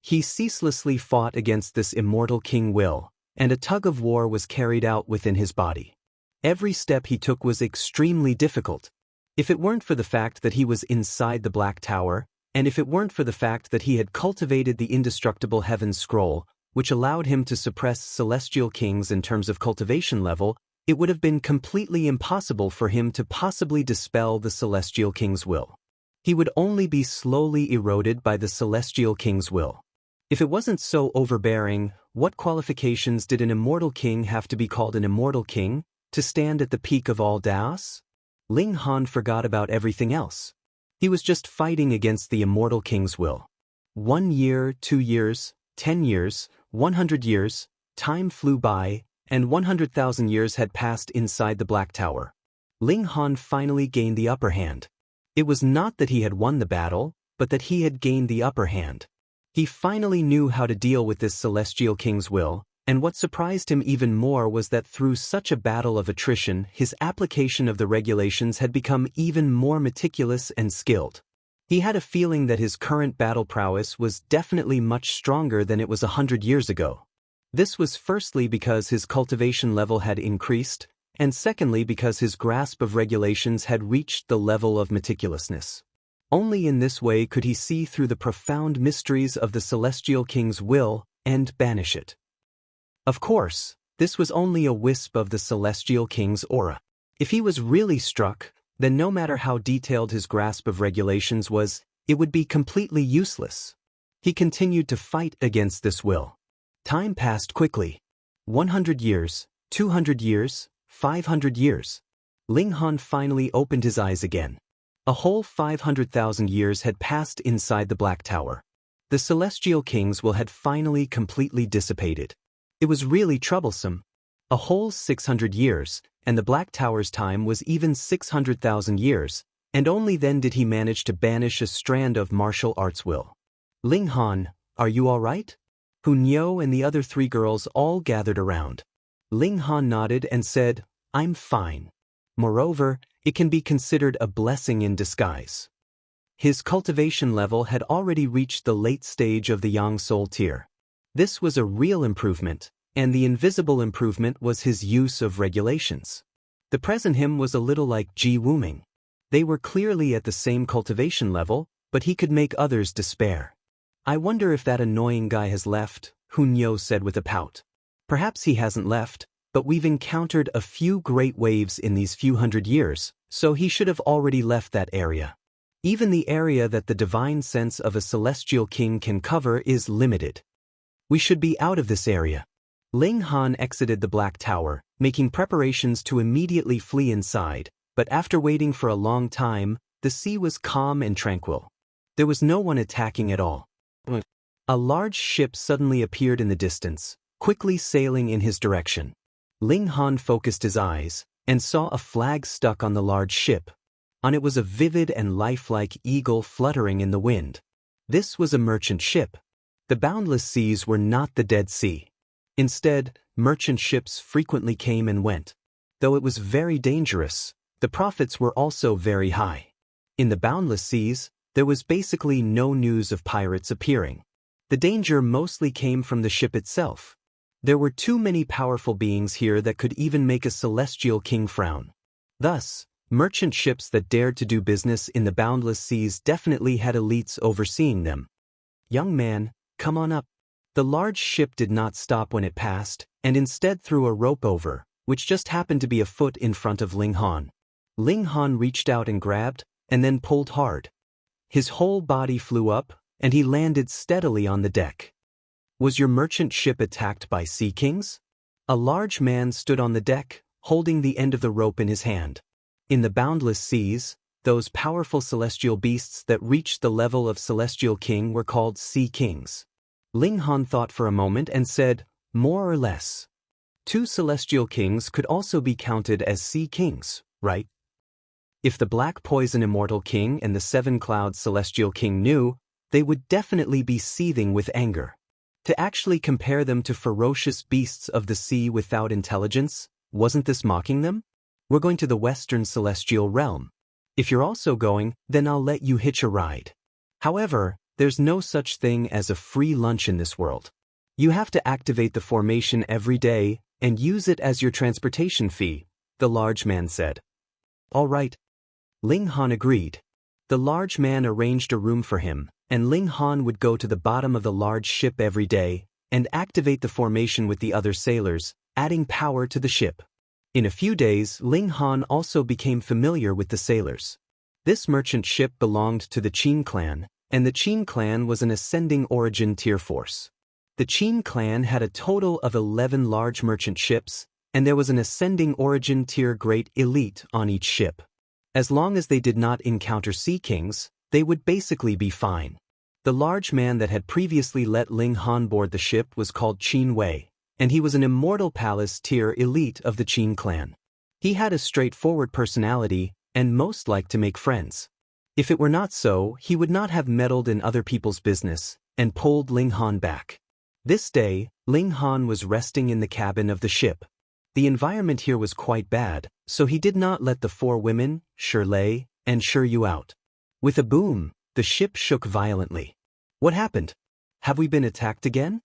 He ceaselessly fought against this immortal king will, and a tug-of-war was carried out within his body. Every step he took was extremely difficult. If it weren't for the fact that he was inside the Black Tower, and if it weren't for the fact that he had cultivated the indestructible Heaven's Scroll, which allowed him to suppress Celestial Kings in terms of cultivation level, it would have been completely impossible for him to possibly dispel the Celestial King's will. He would only be slowly eroded by the Celestial King's will. If it wasn't so overbearing, what qualifications did an immortal king have to be called an immortal king, to stand at the peak of all Daos? Ling Han forgot about everything else. He was just fighting against the immortal king's will. 1 year, 2 years, 10 years, 100 years, time flew by, and 100,000 years had passed inside the Black Tower. Ling Han finally gained the upper hand. It was not that he had won the battle, but that he had gained the upper hand. He finally knew how to deal with this Celestial King's will, and what surprised him even more was that through such a battle of attrition, his application of the regulations had become even more meticulous and skilled. He had a feeling that his current battle prowess was definitely much stronger than it was 100 years ago. This was firstly because his cultivation level had increased, and secondly because his grasp of regulations had reached the level of meticulousness. Only in this way could he see through the profound mysteries of the Celestial King's will and banish it. Of course, this was only a wisp of the Celestial King's aura. If he was really struck, then no matter how detailed his grasp of regulations was, it would be completely useless. He continued to fight against this will. Time passed quickly. 100 years, 200 years, 500 years. Ling Han finally opened his eyes again. A whole 500,000 years had passed inside the Black Tower. The Celestial King's will had finally completely dissipated. It was really troublesome. A whole 600 years, and the Black Tower's time was even 600,000 years, and only then did he manage to banish a strand of martial arts will. Ling Han, are you all right? Hunyo and the other 3 girls all gathered around. Ling Han nodded and said, I'm fine. Moreover, it can be considered a blessing in disguise. His cultivation level had already reached the late stage of the Yang Soul tier. This was a real improvement, and the invisible improvement was his use of regulations. The present him was a little like Ji Wuming. They were clearly at the same cultivation level, but he could make others despair. I wonder if that annoying guy has left, Hunyo said with a pout. Perhaps he hasn't left, but we've encountered a few great waves in these few hundred years, so he should have already left that area. Even the area that the divine sense of a Celestial King can cover is limited. We should be out of this area. Ling Han exited the Black Tower, making preparations to immediately flee inside, but after waiting for a long time, the sea was calm and tranquil. There was no one attacking at all. A large ship suddenly appeared in the distance, quickly sailing in his direction. Ling Han focused his eyes and saw a flag stuck on the large ship. On it was a vivid and lifelike eagle fluttering in the wind. This was a merchant ship. The boundless seas were not the Dead Sea. Instead, merchant ships frequently came and went. Though it was very dangerous, the profits were also very high. In the boundless seas, there was basically no news of pirates appearing. The danger mostly came from the ship itself. There were too many powerful beings here that could even make a celestial king frown. Thus, merchant ships that dared to do business in the boundless seas definitely had elites overseeing them. "Young man, come on up." The large ship did not stop when it passed, and instead threw a rope over, which just happened to be a foot in front of Ling Han. Ling Han reached out and grabbed, and then pulled hard. His whole body flew up, and he landed steadily on the deck. Was your merchant ship attacked by sea kings? A large man stood on the deck, holding the end of the rope in his hand. In the boundless seas, those powerful celestial beasts that reached the level of celestial king were called sea kings. Ling Han thought for a moment and said, "More or less. 2 celestial kings could also be counted as sea kings, right?" If the Black Poison Immortal King and the 7 Clouds Celestial King knew, they would definitely be seething with anger. To actually compare them to ferocious beasts of the sea without intelligence, wasn't this mocking them? "We're going to the Western Celestial Realm. If you're also going, then I'll let you hitch a ride. However, there's no such thing as a free lunch in this world. You have to activate the formation every day and use it as your transportation fee," the large man said. "All right." Ling Han agreed. The large man arranged a room for him, and Ling Han would go to the bottom of the large ship every day and activate the formation with the other sailors, adding power to the ship. In a few days, Ling Han also became familiar with the sailors. This merchant ship belonged to the Qin clan, and the Qin clan was an ascending origin tier force. The Qin clan had a total of 11 large merchant ships, and there was an ascending origin tier great elite on each ship. As long as they did not encounter sea kings, they would basically be fine. The large man that had previously let Ling Han board the ship was called Qin Wei, and he was an immortal palace tier elite of the Qin clan. He had a straightforward personality and most liked to make friends. If it were not so, he would not have meddled in other people's business and pulled Ling Han back. This day, Ling Han was resting in the cabin of the ship. The environment here was quite bad, so he did not let the 4 women, Shirley, and Shiryu out. With a boom, the ship shook violently. "What happened? Have we been attacked again?"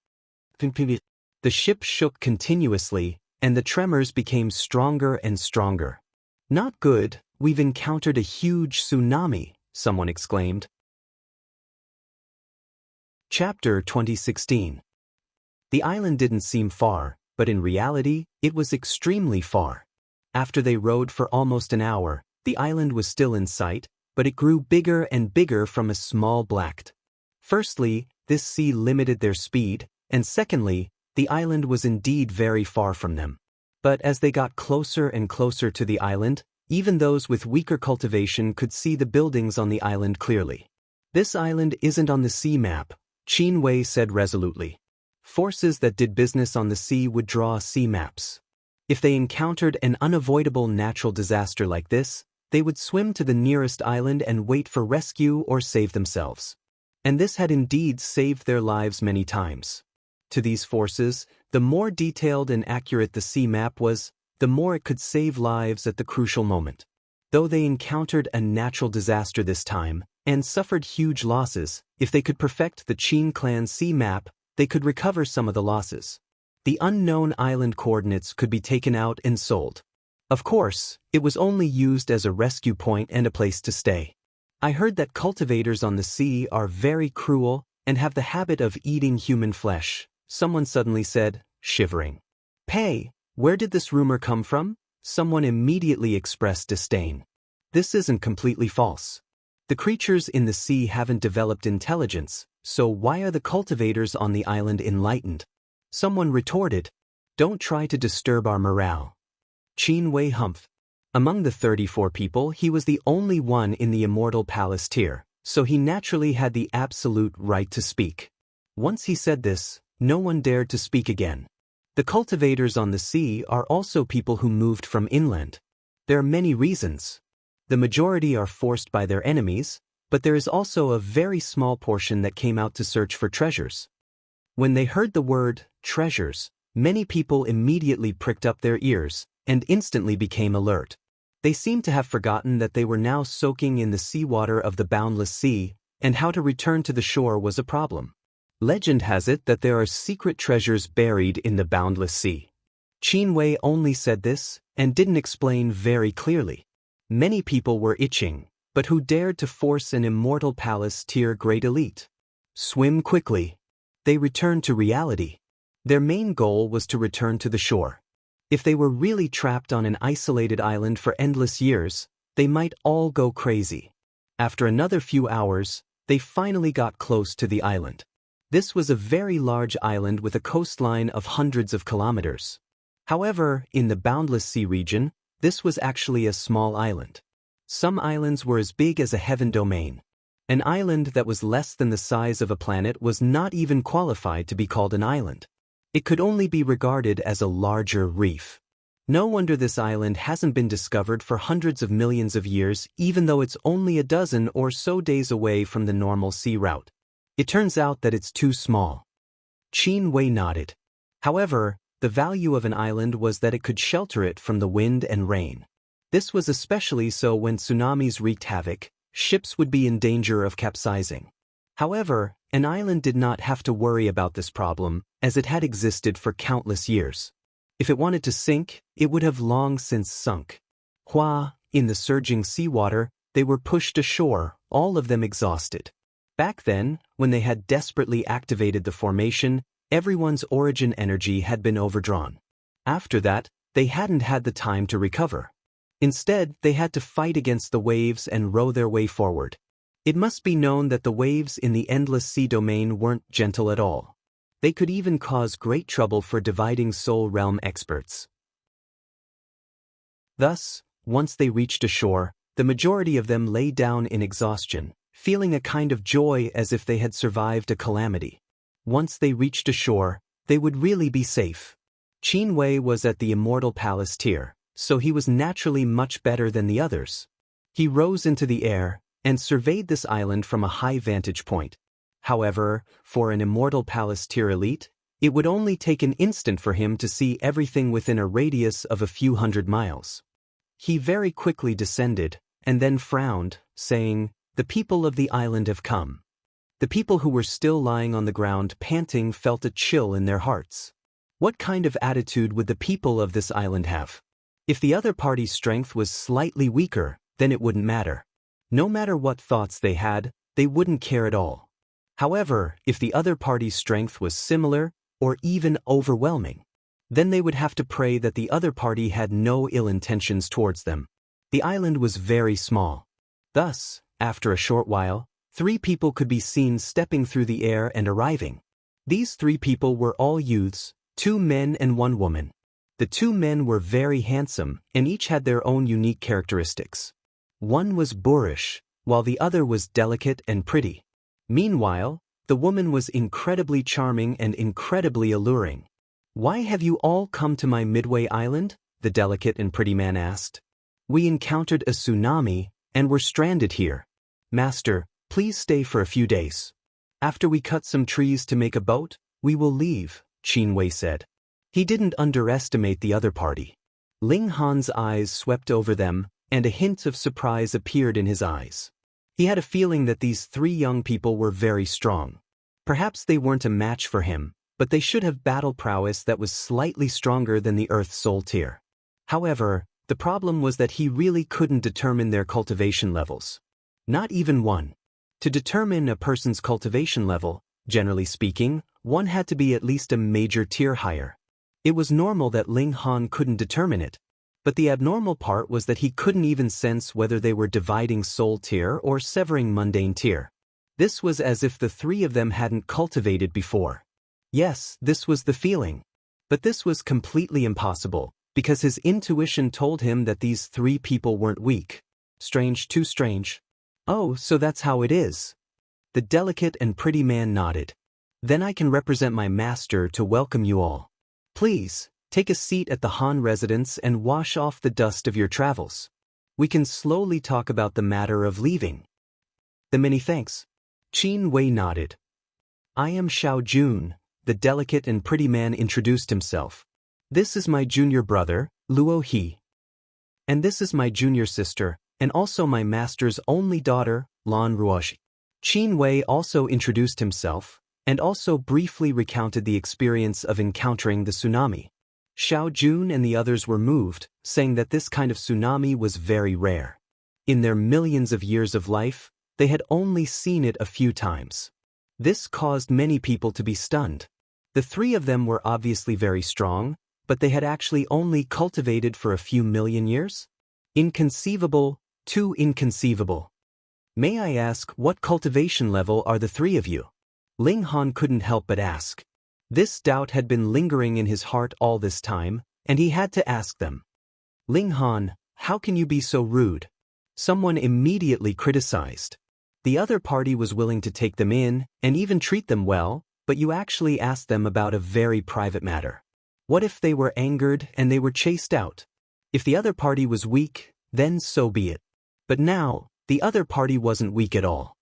The ship shook continuously, and the tremors became stronger and stronger. "Not good, we've encountered a huge tsunami," someone exclaimed. Chapter 2016. The island didn't seem far, but in reality, it was extremely far. After they rowed for almost an hour, the island was still in sight, but it grew bigger and bigger from a small blact. Firstly, this sea limited their speed, and secondly, the island was indeed very far from them. But as they got closer and closer to the island, even those with weaker cultivation could see the buildings on the island clearly. "This island isn't on the sea map," Qin Wei said resolutely. Forces that did business on the sea would draw sea maps. If they encountered an unavoidable natural disaster like this, they would swim to the nearest island and wait for rescue or save themselves. And this had indeed saved their lives many times. To these forces, the more detailed and accurate the sea map was, the more it could save lives at the crucial moment. Though they encountered a natural disaster this time, and suffered huge losses, if they could perfect the Qin clan sea map, they could recover some of the losses. The unknown island coordinates could be taken out and sold. Of course, it was only used as a rescue point and a place to stay. "I heard that cultivators on the sea are very cruel and have the habit of eating human flesh," someone suddenly said, shivering. "Pay, where did this rumor come from?" Someone immediately expressed disdain. "This isn't completely false. The creatures in the sea haven't developed intelligence, so why are the cultivators on the island enlightened?" Someone retorted, "Don't try to disturb our morale." Qin Wei humphed. Among the 34 people, he was the only one in the immortal palace tier, so he naturally had the absolute right to speak. Once he said this, no one dared to speak again. The cultivators on the sea are also people who moved from inland. There are many reasons. The majority are forced by their enemies, but there is also a very small portion that came out to search for treasures. When they heard the word, treasures, many people immediately pricked up their ears and instantly became alert. They seemed to have forgotten that they were now soaking in the seawater of the boundless sea, and how to return to the shore was a problem. Legend has it that there are secret treasures buried in the boundless sea. Qin Wei only said this and didn't explain very clearly. Many people were itching, but who dared to force an immortal palace tier great elite? Swim quickly. They returned to reality. Their main goal was to return to the shore. If they were really trapped on an isolated island for endless years, they might all go crazy. After another few hours, they finally got close to the island. This was a very large island with a coastline of hundreds of kilometers. However, in the boundless sea region, this was actually a small island. Some islands were as big as a heaven domain. An island that was less than the size of a planet was not even qualified to be called an island. It could only be regarded as a larger reef. No wonder this island hasn't been discovered for hundreds of millions of years, even though it's only a dozen or so days away from the normal sea route. It turns out that it's too small. Qin Wei nodded. However, the value of an island was that it could shelter it from the wind and rain. This was especially so when tsunamis wreaked havoc. Ships would be in danger of capsizing. However, an island did not have to worry about this problem, as it had existed for countless years. If it wanted to sink, it would have long since sunk. In the surging seawater, they were pushed ashore, all of them exhausted. Back then, when they had desperately activated the formation, everyone's origin energy had been overdrawn. After that, they hadn't had the time to recover. Instead, they had to fight against the waves and row their way forward. It must be known that the waves in the endless sea domain weren't gentle at all. They could even cause great trouble for dividing soul realm experts. Thus, once they reached ashore, the majority of them lay down in exhaustion, feeling a kind of joy as if they had survived a calamity. Once they reached ashore, they would really be safe. Qin Wei was at the Immortal Palace tier, so he was naturally much better than the others. He rose into the air and surveyed this island from a high vantage point. However, for an Immortal Palace tier elite, it would only take an instant for him to see everything within a radius of a few hundred miles. He very quickly descended, and then frowned, saying, "The people of the island have come." The people who were still lying on the ground panting felt a chill in their hearts. What kind of attitude would the people of this island have? If the other party's strength was slightly weaker, then it wouldn't matter. No matter what thoughts they had, they wouldn't care at all. However, if the other party's strength was similar, or even overwhelming, then they would have to pray that the other party had no ill intentions towards them. The island was very small. Thus, after a short while, 3 people could be seen stepping through the air and arriving. These 3 people were all youths, 2 men and 1 woman. The 2 men were very handsome, and each had their own unique characteristics. One was boorish, while the other was delicate and pretty. Meanwhile, the woman was incredibly charming and incredibly alluring. "Why have you all come to my Midway Island?" the delicate and pretty man asked. "We encountered a tsunami, and were stranded here. Master, please stay for a few days. After we cut some trees to make a boat, we will leave," Qin Wei said. He didn't underestimate the other party. Ling Han's eyes swept over them, and a hint of surprise appeared in his eyes. He had a feeling that these 3 young people were very strong. Perhaps they weren't a match for him, but they should have battle prowess that was slightly stronger than the Earth Soul tier. However, the problem was that he really couldn't determine their cultivation levels. Not even one. To determine a person's cultivation level, generally speaking, one had to be at least a major tier higher. It was normal that Ling Han couldn't determine it, but the abnormal part was that he couldn't even sense whether they were dividing soul tier or severing mundane tier. This was as if the 3 of them hadn't cultivated before. Yes, this was the feeling. But this was completely impossible, because his intuition told him that these 3 people weren't weak. Strange, too strange. "Oh, so that's how it is." The delicate and pretty man nodded. "Then I can represent my master to welcome you all. Please, take a seat at the Han residence and wash off the dust of your travels. We can slowly talk about the matter of leaving. The many thanks. Qin Wei nodded. I am Xiao Jun, the delicate and pretty man introduced himself. This is my junior brother, Luo He. And this is my junior sister, and also my master's only daughter, Lan Ruoshi. Qin Wei also introduced himself, and also briefly recounted the experience of encountering the tsunami. Xiao Jun and the others were moved, saying that this kind of tsunami was very rare. In their millions of years of life, they had only seen it a few times. This caused many people to be stunned. The three of them were obviously very strong, but they had actually only cultivated for a few million years? Inconceivable, too inconceivable. May I ask, what cultivation level are the three of you? Ling Han couldn't help but ask. This doubt had been lingering in his heart all this time, and he had to ask them. Ling Han, how can you be so rude? Someone immediately criticized. The other party was willing to take them in, and even treat them well, but you actually asked them about a very private matter. What if they were angered and they were chased out? If the other party was weak, then so be it. But now, the other party wasn't weak at all.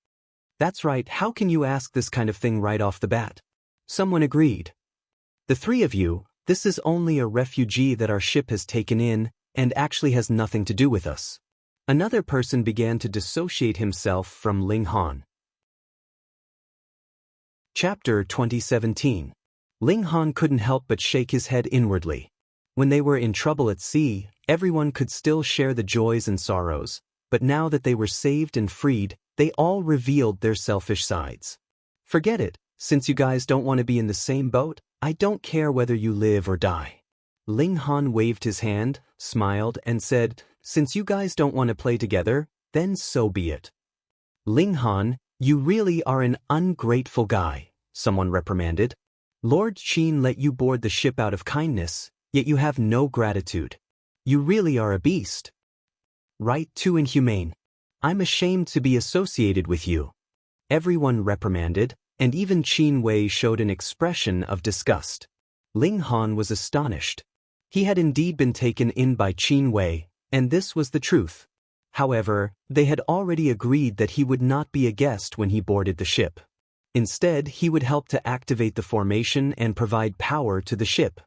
That's right, how can you ask this kind of thing right off the bat? Someone agreed. The three of you, this is only a refugee that our ship has taken in, and actually has nothing to do with us. Another person began to dissociate himself from Ling Han. Chapter 2017. Ling Han couldn't help but shake his head inwardly. When they were in trouble at sea, everyone could still share the joys and sorrows, but now that they were saved and freed, they all revealed their selfish sides. Forget it, since you guys don't want to be in the same boat, I don't care whether you live or die. Ling Han waved his hand, smiled, and said, since you guys don't want to play together, then so be it. Ling Han, you really are an ungrateful guy, someone reprimanded. Lord Qin let you board the ship out of kindness, yet you have no gratitude. You really are a beast. Right, too inhumane. I'm ashamed to be associated with you. Everyone reprimanded, and even Qin Wei showed an expression of disgust. Ling Han was astonished. He had indeed been taken in by Qin Wei, and this was the truth. However, they had already agreed that he would not be a guest when he boarded the ship. Instead, he would help to activate the formation and provide power to the ship.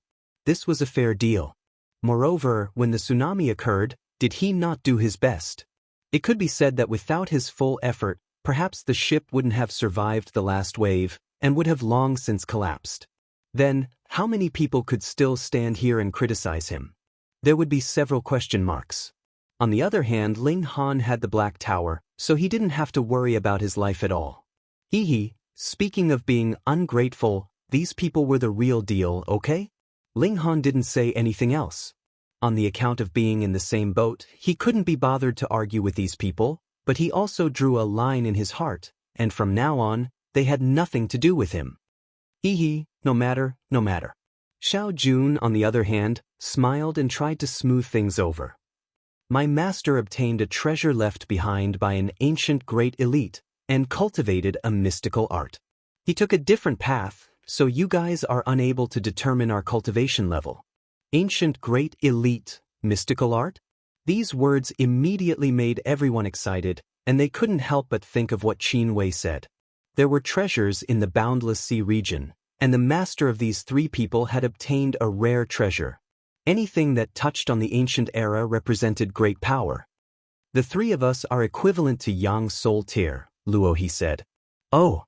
This was a fair deal. Moreover, when the tsunami occurred, did he not do his best? It could be said that without his full effort, perhaps the ship wouldn't have survived the last wave, and would have long since collapsed. Then, how many people could still stand here and criticize him? There would be several question marks. On the other hand, Ling Han had the Black Tower, so he didn't have to worry about his life at all. Speaking of being ungrateful, these people were the real deal, okay? Ling Han didn't say anything else. On the account of being in the same boat, he couldn't be bothered to argue with these people, but he also drew a line in his heart, and from now on, they had nothing to do with him. No matter. Xiao Jun, on the other hand, smiled and tried to smooth things over. My master obtained a treasure left behind by an ancient great elite, and cultivated a mystical art. He took a different path, so you guys are unable to determine our cultivation level. Ancient great elite, mystical art? These words immediately made everyone excited, and they couldn't help but think of what Qin Wei said. There were treasures in the boundless sea region, and the master of these three people had obtained a rare treasure. Anything that touched on the ancient era represented great power. The three of us are equivalent to Yang Soul Tier, Luo He said. Oh!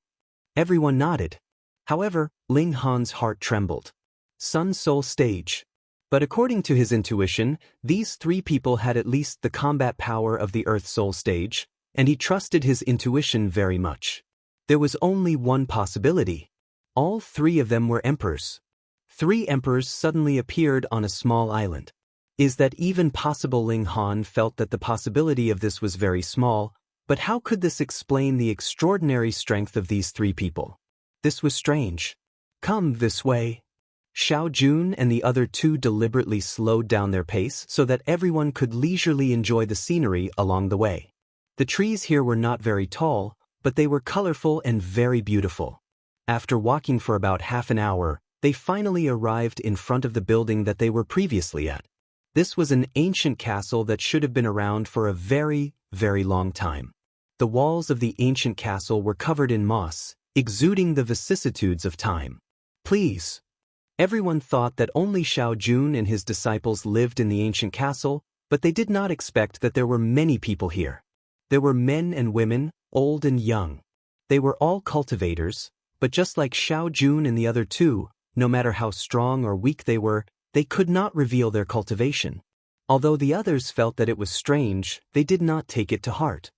Everyone nodded. However, Ling Han's heart trembled. Sun Soul Stage. But according to his intuition, these three people had at least the combat power of the Earth Soul Stage, and he trusted his intuition very much. There was only one possibility. All three of them were emperors. 3 emperors suddenly appeared on a small island. Is that even possible? Ling Han felt that the possibility of this was very small, but how could this explain the extraordinary strength of these 3 people? This was strange. Come this way. Xiao Jun and the other 2 deliberately slowed down their pace so that everyone could leisurely enjoy the scenery along the way. The trees here were not very tall, but they were colorful and very beautiful. After walking for about half an hour, They finally arrived in front of the building that they were previously at. This was an ancient castle that should have been around for a very, very long time. The walls of the ancient castle were covered in moss, exuding the vicissitudes of time. Please. Everyone thought that only Xiao Jun and his disciples lived in the ancient castle, but they did not expect that there were many people here. There were men and women, old and young. They were all cultivators, but just like Xiao Jun and the other two, no matter how strong or weak they were, they could not reveal their cultivation. Although the others felt that it was strange, they did not take it to heart.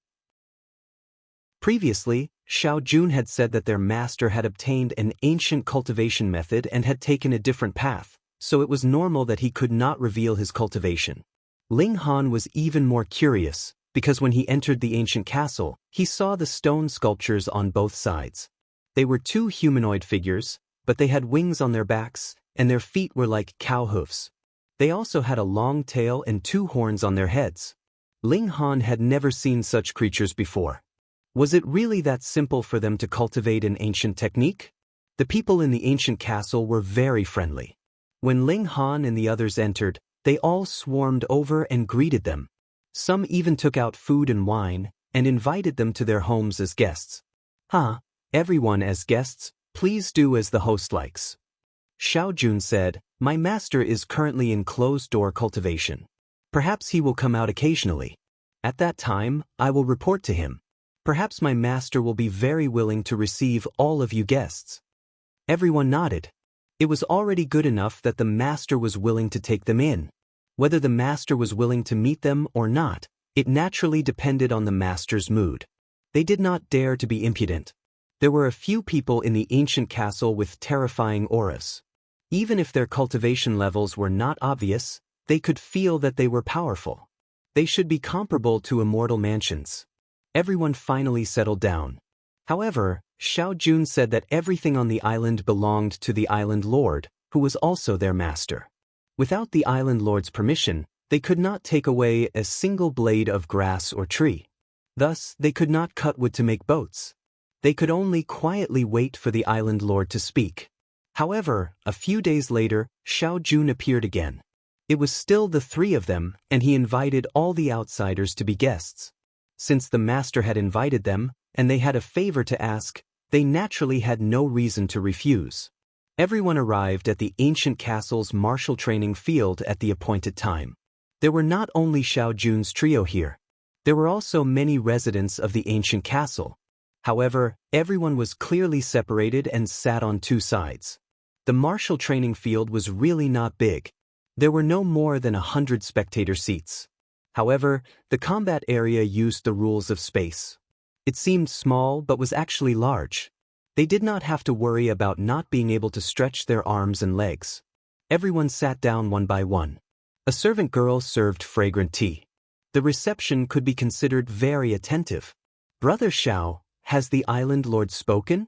Previously, Xiao Jun had said that their master had obtained an ancient cultivation method and had taken a different path, so it was normal that he could not reveal his cultivation. Ling Han was even more curious, because when he entered the ancient castle, he saw the stone sculptures on both sides. They were two humanoid figures, but they had wings on their backs, and their feet were like cow hoofs. They also had a long tail and two horns on their heads. Ling Han had never seen such creatures before. Was it really that simple for them to cultivate an ancient technique? The people in the ancient castle were very friendly. When Ling Han and the others entered, they all swarmed over and greeted them. Some even took out food and wine, and invited them to their homes as guests. Everyone as guests, please do as the host likes. Xiao Jun said, "My master is currently in closed-door cultivation. Perhaps he will come out occasionally. At that time, I will report to him. Perhaps my master will be very willing to receive all of you guests." Everyone nodded. It was already good enough that the master was willing to take them in. Whether the master was willing to meet them or not, it naturally depended on the master's mood. They did not dare to be impudent. There were a few people in the ancient castle with terrifying auras. Even if their cultivation levels were not obvious, they could feel that they were powerful. They should be comparable to immortal mansions. Everyone finally settled down. However, Xiao Jun said that everything on the island belonged to the island lord, who was also their master. Without the island lord's permission, they could not take away a single blade of grass or tree. Thus, they could not cut wood to make boats. They could only quietly wait for the island lord to speak. However, a few days later, Xiao Jun appeared again. It was still the three of them, and he invited all the outsiders to be guests. Since the master had invited them, and they had a favor to ask, they naturally had no reason to refuse. Everyone arrived at the ancient castle's martial training field at the appointed time. There were not only Xiao Jun's trio here. There were also many residents of the ancient castle. However, everyone was clearly separated and sat on two sides. The martial training field was really not big. There were no more than 100 spectator seats. However, the combat area used the rules of space. It seemed small but was actually large. They did not have to worry about not being able to stretch their arms and legs. Everyone sat down one by one. A servant girl served fragrant tea. The reception could be considered very attentive. "Brother Xiao, has the island lord spoken?"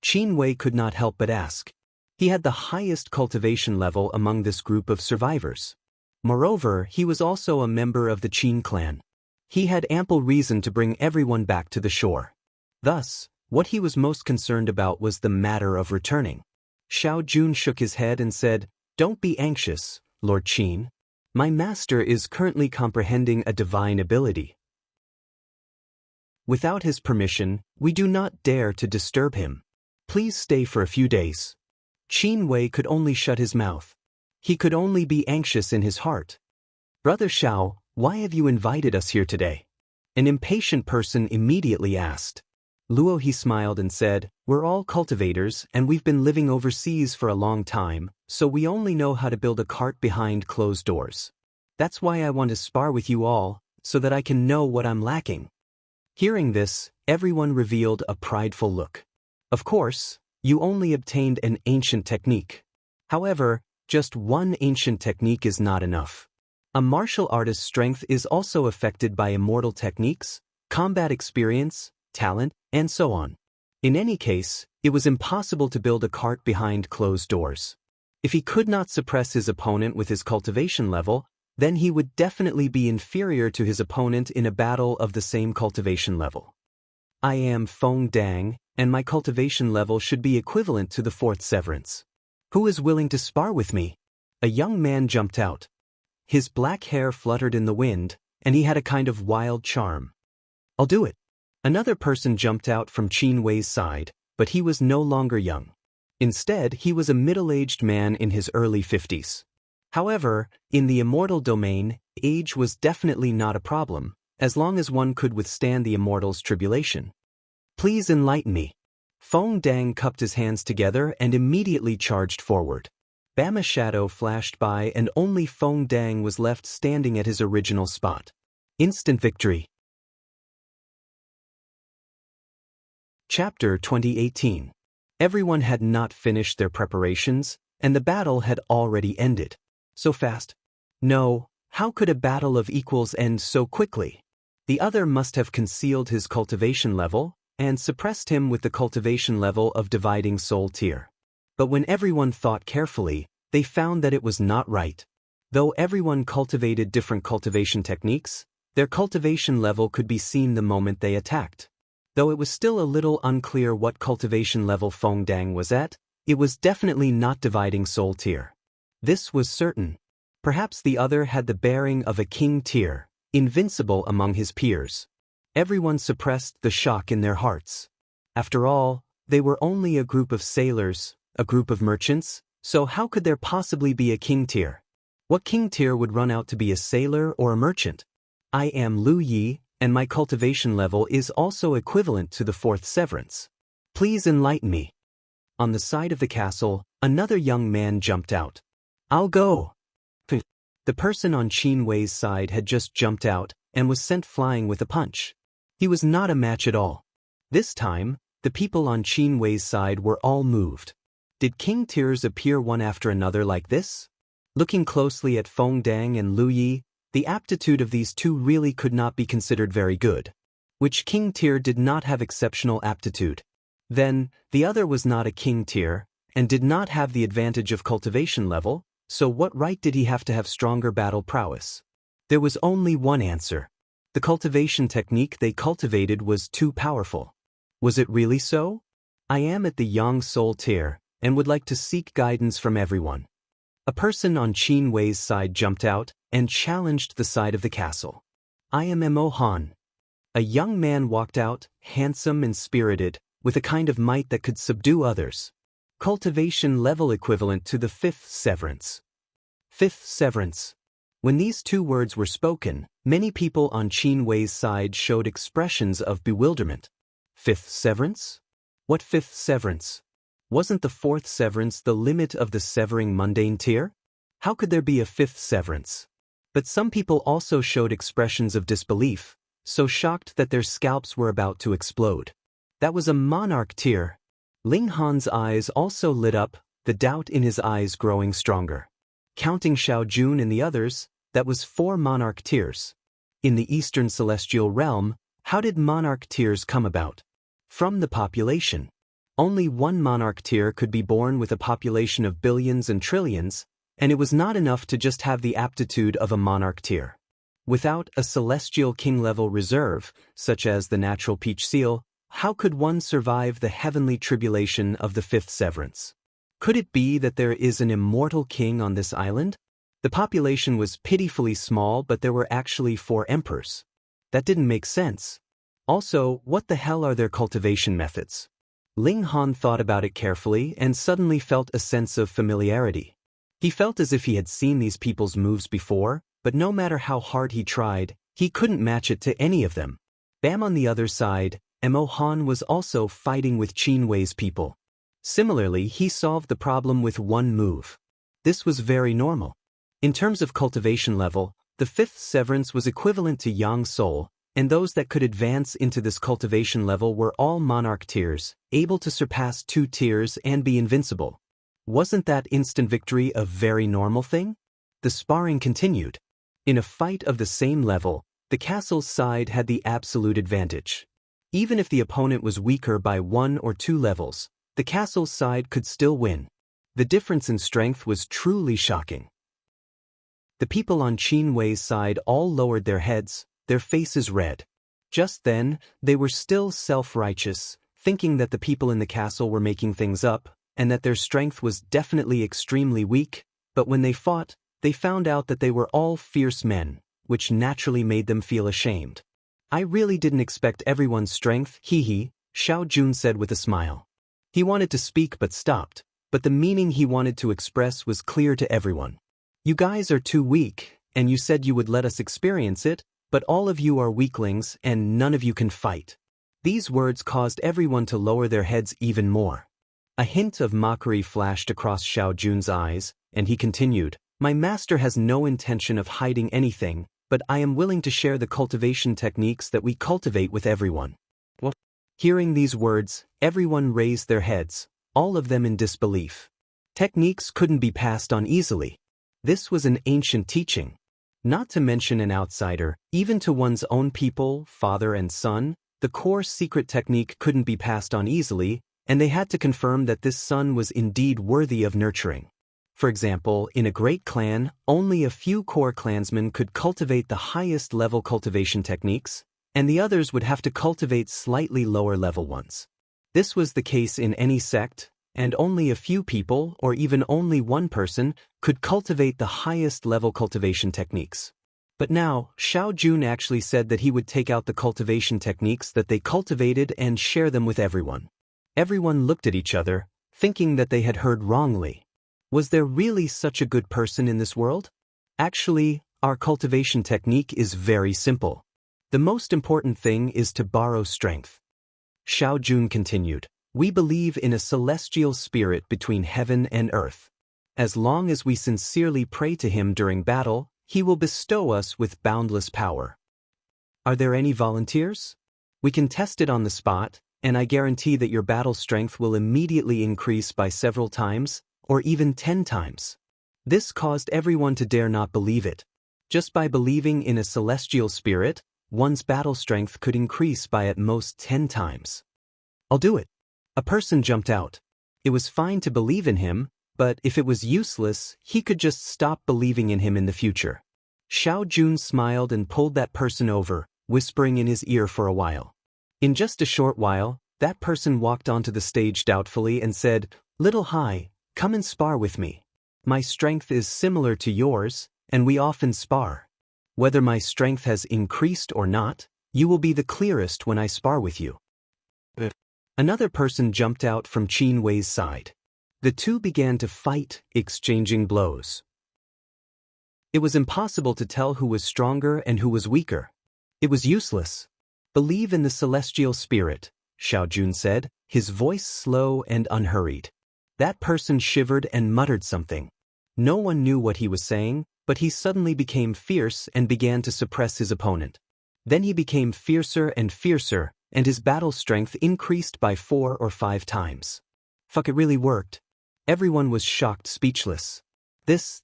Qin Wei could not help but ask. He had the highest cultivation level among this group of survivors. Moreover, he was also a member of the Qin clan. He had ample reason to bring everyone back to the shore. Thus, what he was most concerned about was the matter of returning. Xiao Jun shook his head and said, "Don't be anxious, Lord Qin. My master is currently comprehending a divine ability. Without his permission, we do not dare to disturb him. Please stay for a few days." Qin Wei could only shut his mouth. He could only be anxious in his heart. "Brother Xiao, why have you invited us here today?" An impatient person immediately asked. Luo he smiled and said, "We're all cultivators and we've been living overseas for a long time, so we only know how to build a cart behind closed doors. That's why I want to spar with you all, so that I can know what I'm lacking." Hearing this, everyone revealed a prideful look. Of course, you only obtained an ancient technique. However, just one ancient technique is not enough. A martial artist's strength is also affected by immortal techniques, combat experience, talent, and so on. In any case, it was impossible to build a cart behind closed doors. If he could not suppress his opponent with his cultivation level, then he would definitely be inferior to his opponent in a battle of the same cultivation level. I am Feng Dang, and my cultivation level should be equivalent to the fourth severance. Who is willing to spar with me? A young man jumped out. His black hair fluttered in the wind, and he had a kind of wild charm. I'll do it. Another person jumped out from Qin Wei's side, but he was no longer young. Instead, he was a middle-aged man in his early 50s. However, in the immortal domain, age was definitely not a problem, as long as one could withstand the immortal's tribulation. Please enlighten me. Feng Dang cupped his hands together and immediately charged forward. Bama shadow flashed by and only Feng Dang was left standing at his original spot. Instant victory. Chapter 2018. Everyone had not finished their preparations, and the battle had already ended. So fast? No, how could a battle of equals end so quickly? The other must have concealed his cultivation level, and suppressed him with the cultivation level of dividing soul tier. But when everyone thought carefully, they found that it was not right. Though everyone cultivated different cultivation techniques, their cultivation level could be seen the moment they attacked. Though it was still a little unclear what cultivation level Feng Dang was at, it was definitely not dividing soul tier. This was certain. Perhaps the other had the bearing of a king tier, invincible among his peers. Everyone suppressed the shock in their hearts. After all, they were only a group of sailors, a group of merchants, so how could there possibly be a king tier? What king tier would run out to be a sailor or a merchant? I am Lu Yi, and my cultivation level is also equivalent to the fourth severance. Please enlighten me. On the side of the castle, another young man jumped out. I'll go. The person on Qin Wei's side had just jumped out and was sent flying with a punch. He was not a match at all. This time, the people on Qin Wei's side were all moved. Did king tiers appear one after another like this? Looking closely at Feng Dang and Lu Yi, the aptitude of these two really could not be considered very good. Which king tier did not have exceptional aptitude? Then, the other was not a king tier, and did not have the advantage of cultivation level, so what right did he have to have stronger battle prowess? There was only one answer. The cultivation technique they cultivated was too powerful. Was it really so? I am at the Yang Soul tier, and would like to seek guidance from everyone. A person on Qin Wei's side jumped out and challenged the side of the castle. I am Mo Han. A young man walked out, handsome and spirited, with a kind of might that could subdue others. Cultivation level equivalent to the fifth severance. Fifth severance. When these two words were spoken, many people on Qin Wei's side showed expressions of bewilderment. Fifth severance? What fifth severance? Wasn't the fourth severance the limit of the severing mundane tier? How could there be a fifth severance? But some people also showed expressions of disbelief, so shocked that their scalps were about to explode. That was a monarch tier. Ling Han's eyes also lit up, the doubt in his eyes growing stronger. Counting Xiao Jun and the others, that was 4 monarch tiers. In the Eastern Celestial Realm, how did monarch tiers come about? From the population. Only one monarch tier could be born with a population of billions and trillions, and it was not enough to just have the aptitude of a monarch tier. Without a celestial king-level reserve, such as the natural peach seal, how could one survive the heavenly tribulation of the fifth severance? Could it be that there is an immortal king on this island? The population was pitifully small, but there were actually 4 emperors. That didn't make sense. Also, what the hell are their cultivation methods? Ling Han thought about it carefully and suddenly felt a sense of familiarity. He felt as if he had seen these people's moves before, but no matter how hard he tried, he couldn't match it to any of them. Bam on the other side, Mo Han was also fighting with Qin Wei's people. Similarly, he solved the problem with one move. This was very normal. In terms of cultivation level, the fifth severance was equivalent to Yang Soul, and those that could advance into this cultivation level were all monarch tiers, able to surpass 2 tiers and be invincible. Wasn't that instant victory a very normal thing? The sparring continued. In a fight of the same level, the castle's side had the absolute advantage. Even if the opponent was weaker by 1 or 2 levels, the castle's side could still win. The difference in strength was truly shocking. The people on Qin Wei's side all lowered their heads, their faces red. Just then, they were still self-righteous, thinking that the people in the castle were making things up, and that their strength was definitely extremely weak, but when they fought, they found out that they were all fierce men, which naturally made them feel ashamed. I really didn't expect everyone's strength, hee, Xiao Jun said with a smile. He wanted to speak but stopped, but the meaning he wanted to express was clear to everyone. You guys are too weak, and you said you would let us experience it, but all of you are weaklings and none of you can fight. These words caused everyone to lower their heads even more. A hint of mockery flashed across Xiao Jun's eyes, and he continued, My master has no intention of hiding anything, but I am willing to share the cultivation techniques that we cultivate with everyone. What? Hearing these words, everyone raised their heads, all of them in disbelief. Techniques couldn't be passed on easily. This was an ancient teaching. Not to mention an outsider, even to one's own people, father and son, the core secret technique couldn't be passed on easily, and they had to confirm that this son was indeed worthy of nurturing. For example, in a great clan, only a few core clansmen could cultivate the highest level cultivation techniques, and the others would have to cultivate slightly lower level ones. This was the case in any sect, and only a few people, or even only one person, could cultivate the highest level cultivation techniques. But now, Xiao Jun actually said that he would take out the cultivation techniques that they cultivated and share them with everyone. Everyone looked at each other, thinking that they had heard wrongly. Was there really such a good person in this world? Actually, our cultivation technique is very simple. The most important thing is to borrow strength. Xiao Jun continued, We believe in a celestial spirit between heaven and earth. As long as we sincerely pray to him during battle, he will bestow us with boundless power. Are there any volunteers? We can test it on the spot, and I guarantee that your battle strength will immediately increase by several times, or even 10 times. This caused everyone to dare not believe it. Just by believing in a celestial spirit, one's battle strength could increase by at most 10 times. I'll do it. A person jumped out. It was fine to believe in him, but if it was useless, he could just stop believing in him in the future. Xiao Jun smiled and pulled that person over, whispering in his ear for a while. In just a short while, that person walked onto the stage doubtfully and said, Little Hai, come and spar with me. My strength is similar to yours, and we often spar. Whether my strength has increased or not, you will be the clearest when I spar with you. Another person jumped out from Qin Wei's side. The two began to fight, exchanging blows. It was impossible to tell who was stronger and who was weaker. It was useless. Believe in the celestial spirit, Xiao Jun said, his voice slow and unhurried. That person shivered and muttered something. No one knew what he was saying, but he suddenly became fierce and began to suppress his opponent. Then he became fiercer, and his battle strength increased by 4 or 5 times. Fuck, it really worked. Everyone was shocked, speechless. This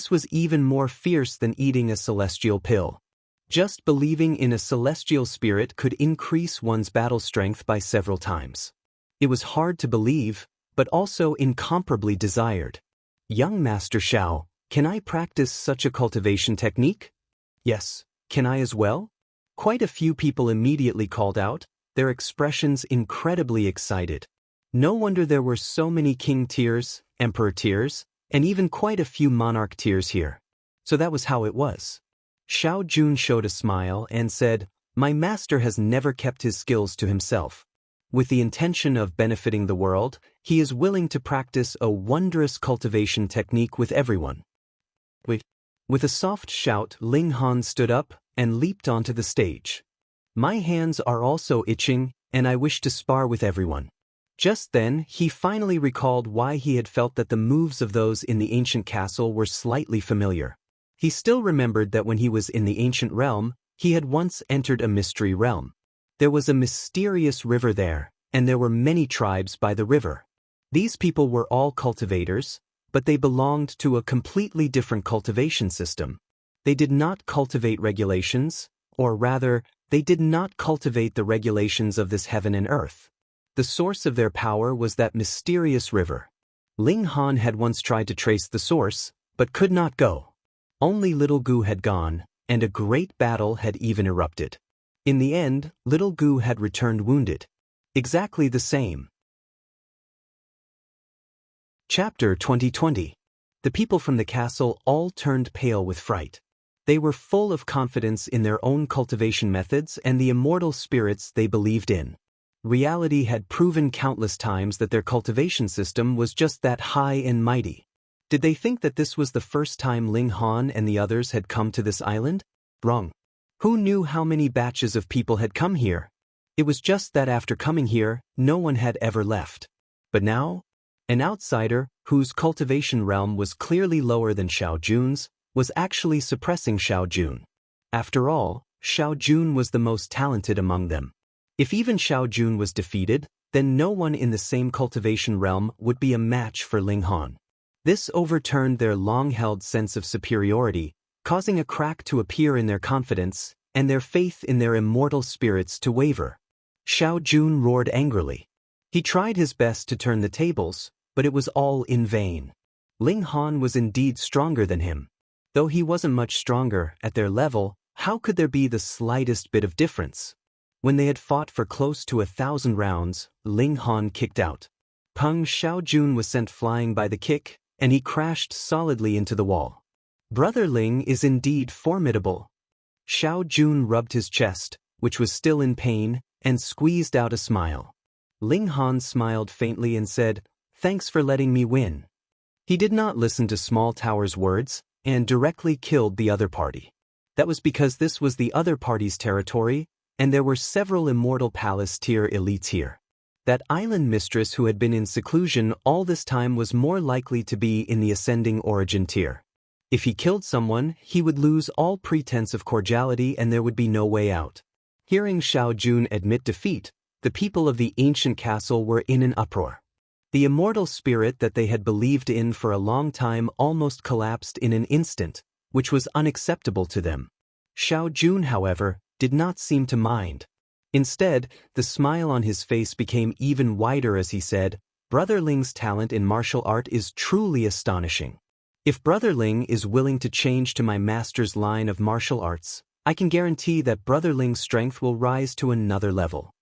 was even more fierce than eating a celestial pill. Just believing in a celestial spirit could increase one's battle strength by several times. It was hard to believe, but also incomparably desired. Young Master Xiao, can I practice such a cultivation technique? Yes, can I as well? Quite a few people immediately called out, their expressions incredibly excited. No wonder there were so many king tiers, emperor tiers, and even quite a few monarch tiers here. So that was how it was. Xiao Jun showed a smile and said, My master has never kept his skills to himself. With the intention of benefiting the world, he is willing to practice a wondrous cultivation technique with everyone. With a soft shout, Ling Han stood up and leaped onto the stage. My hands are also itching, and I wish to spar with everyone. Just then, he finally recalled why he had felt that the moves of those in the ancient castle were slightly familiar. He still remembered that when he was in the ancient realm, he had once entered a mystery realm. There was a mysterious river there, and there were many tribes by the river. These people were all cultivators, but they belonged to a completely different cultivation system. They did not cultivate regulations, or rather, they did not cultivate the regulations of this heaven and earth. The source of their power was that mysterious river. Ling Han had once tried to trace the source, but could not go. Only Little Gu had gone, and a great battle had even erupted. In the end, Little Gu had returned wounded. Exactly the same. Chapter 2020. The people from the castle all turned pale with fright. They were full of confidence in their own cultivation methods and the immortal spirits they believed in. Reality had proven countless times that their cultivation system was just that high and mighty. Did they think that this was the first time Ling Han and the others had come to this island? Wrong. Who knew how many batches of people had come here? It was just that after coming here, no one had ever left. But now, an outsider, whose cultivation realm was clearly lower than Xiao Jun's, was actually suppressing Xiao Jun. After all, Xiao Jun was the most talented among them. If even Xiao Jun was defeated, then no one in the same cultivation realm would be a match for Ling Han. This overturned their long-held sense of superiority, causing a crack to appear in their confidence, and their faith in their immortal spirits to waver. Xiao Jun roared angrily. He tried his best to turn the tables, but it was all in vain. Ling Han was indeed stronger than him. Though he wasn't much stronger, at their level, how could there be the slightest bit of difference? When they had fought for close to 1,000 rounds, Ling Han kicked out. Peng Xiao Jun was sent flying by the kick, and he crashed solidly into the wall. Brother Ling is indeed formidable. Xiao Jun rubbed his chest, which was still in pain, and squeezed out a smile. Ling Han smiled faintly and said, "Thanks for letting me win." He did not listen to Small Tower's words, and directly killed the other party. That was because this was the other party's territory, and there were several Immortal Palace tier elites here. That island mistress who had been in seclusion all this time was more likely to be in the Ascending Origin tier. If he killed someone, he would lose all pretense of cordiality and there would be no way out. Hearing Xiao Jun admit defeat, the people of the ancient castle were in an uproar. The immortal spirit that they had believed in for a long time almost collapsed in an instant, which was unacceptable to them. Xiao Jun, however, did not seem to mind. Instead, the smile on his face became even wider as he said, "Brother Ling's talent in martial art is truly astonishing. If Brother Ling is willing to change to my master's line of martial arts, I can guarantee that Brother Ling's strength will rise to another level."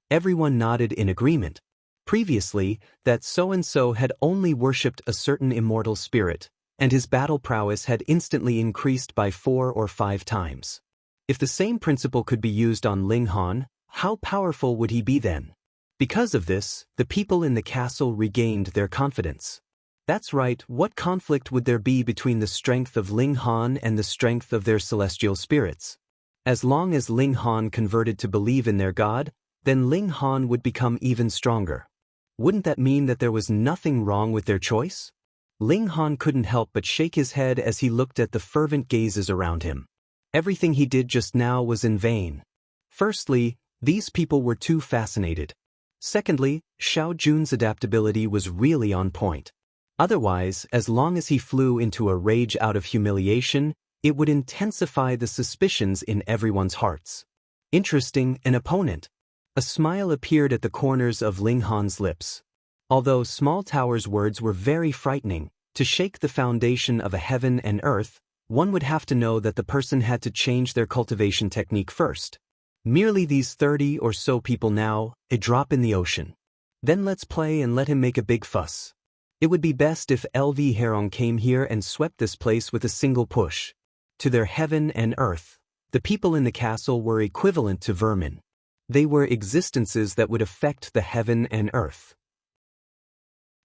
Everyone nodded in agreement. Previously, that so-and-so had only worshipped a certain immortal spirit, and his battle prowess had instantly increased by 4 or 5 times. If the same principle could be used on Ling Han, how powerful would he be then? Because of this, the people in the castle regained their confidence. That's right, what conflict would there be between the strength of Ling Han and the strength of their celestial spirits? As long as Ling Han converted to believe in their god, then Ling Han would become even stronger. Wouldn't that mean that there was nothing wrong with their choice? Ling Han couldn't help but shake his head as he looked at the fervent gazes around him. Everything he did just now was in vain. Firstly, these people were too fascinated. Secondly, Xiao Jun's adaptability was really on point. Otherwise, as long as he flew into a rage out of humiliation, it would intensify the suspicions in everyone's hearts. Interesting, an opponent. A smile appeared at the corners of Ling Han's lips. Although Small Tower's words were very frightening, to shake the foundation of a heaven and earth, one would have to know that the person had to change their cultivation technique first. Merely these 30 or so people now, a drop in the ocean. Then let's play and let him make a big fuss. It would be best if LV Herong came here and swept this place with a single push. To their heaven and earth, the people in the castle were equivalent to vermin. They were existences that would affect the heaven and earth.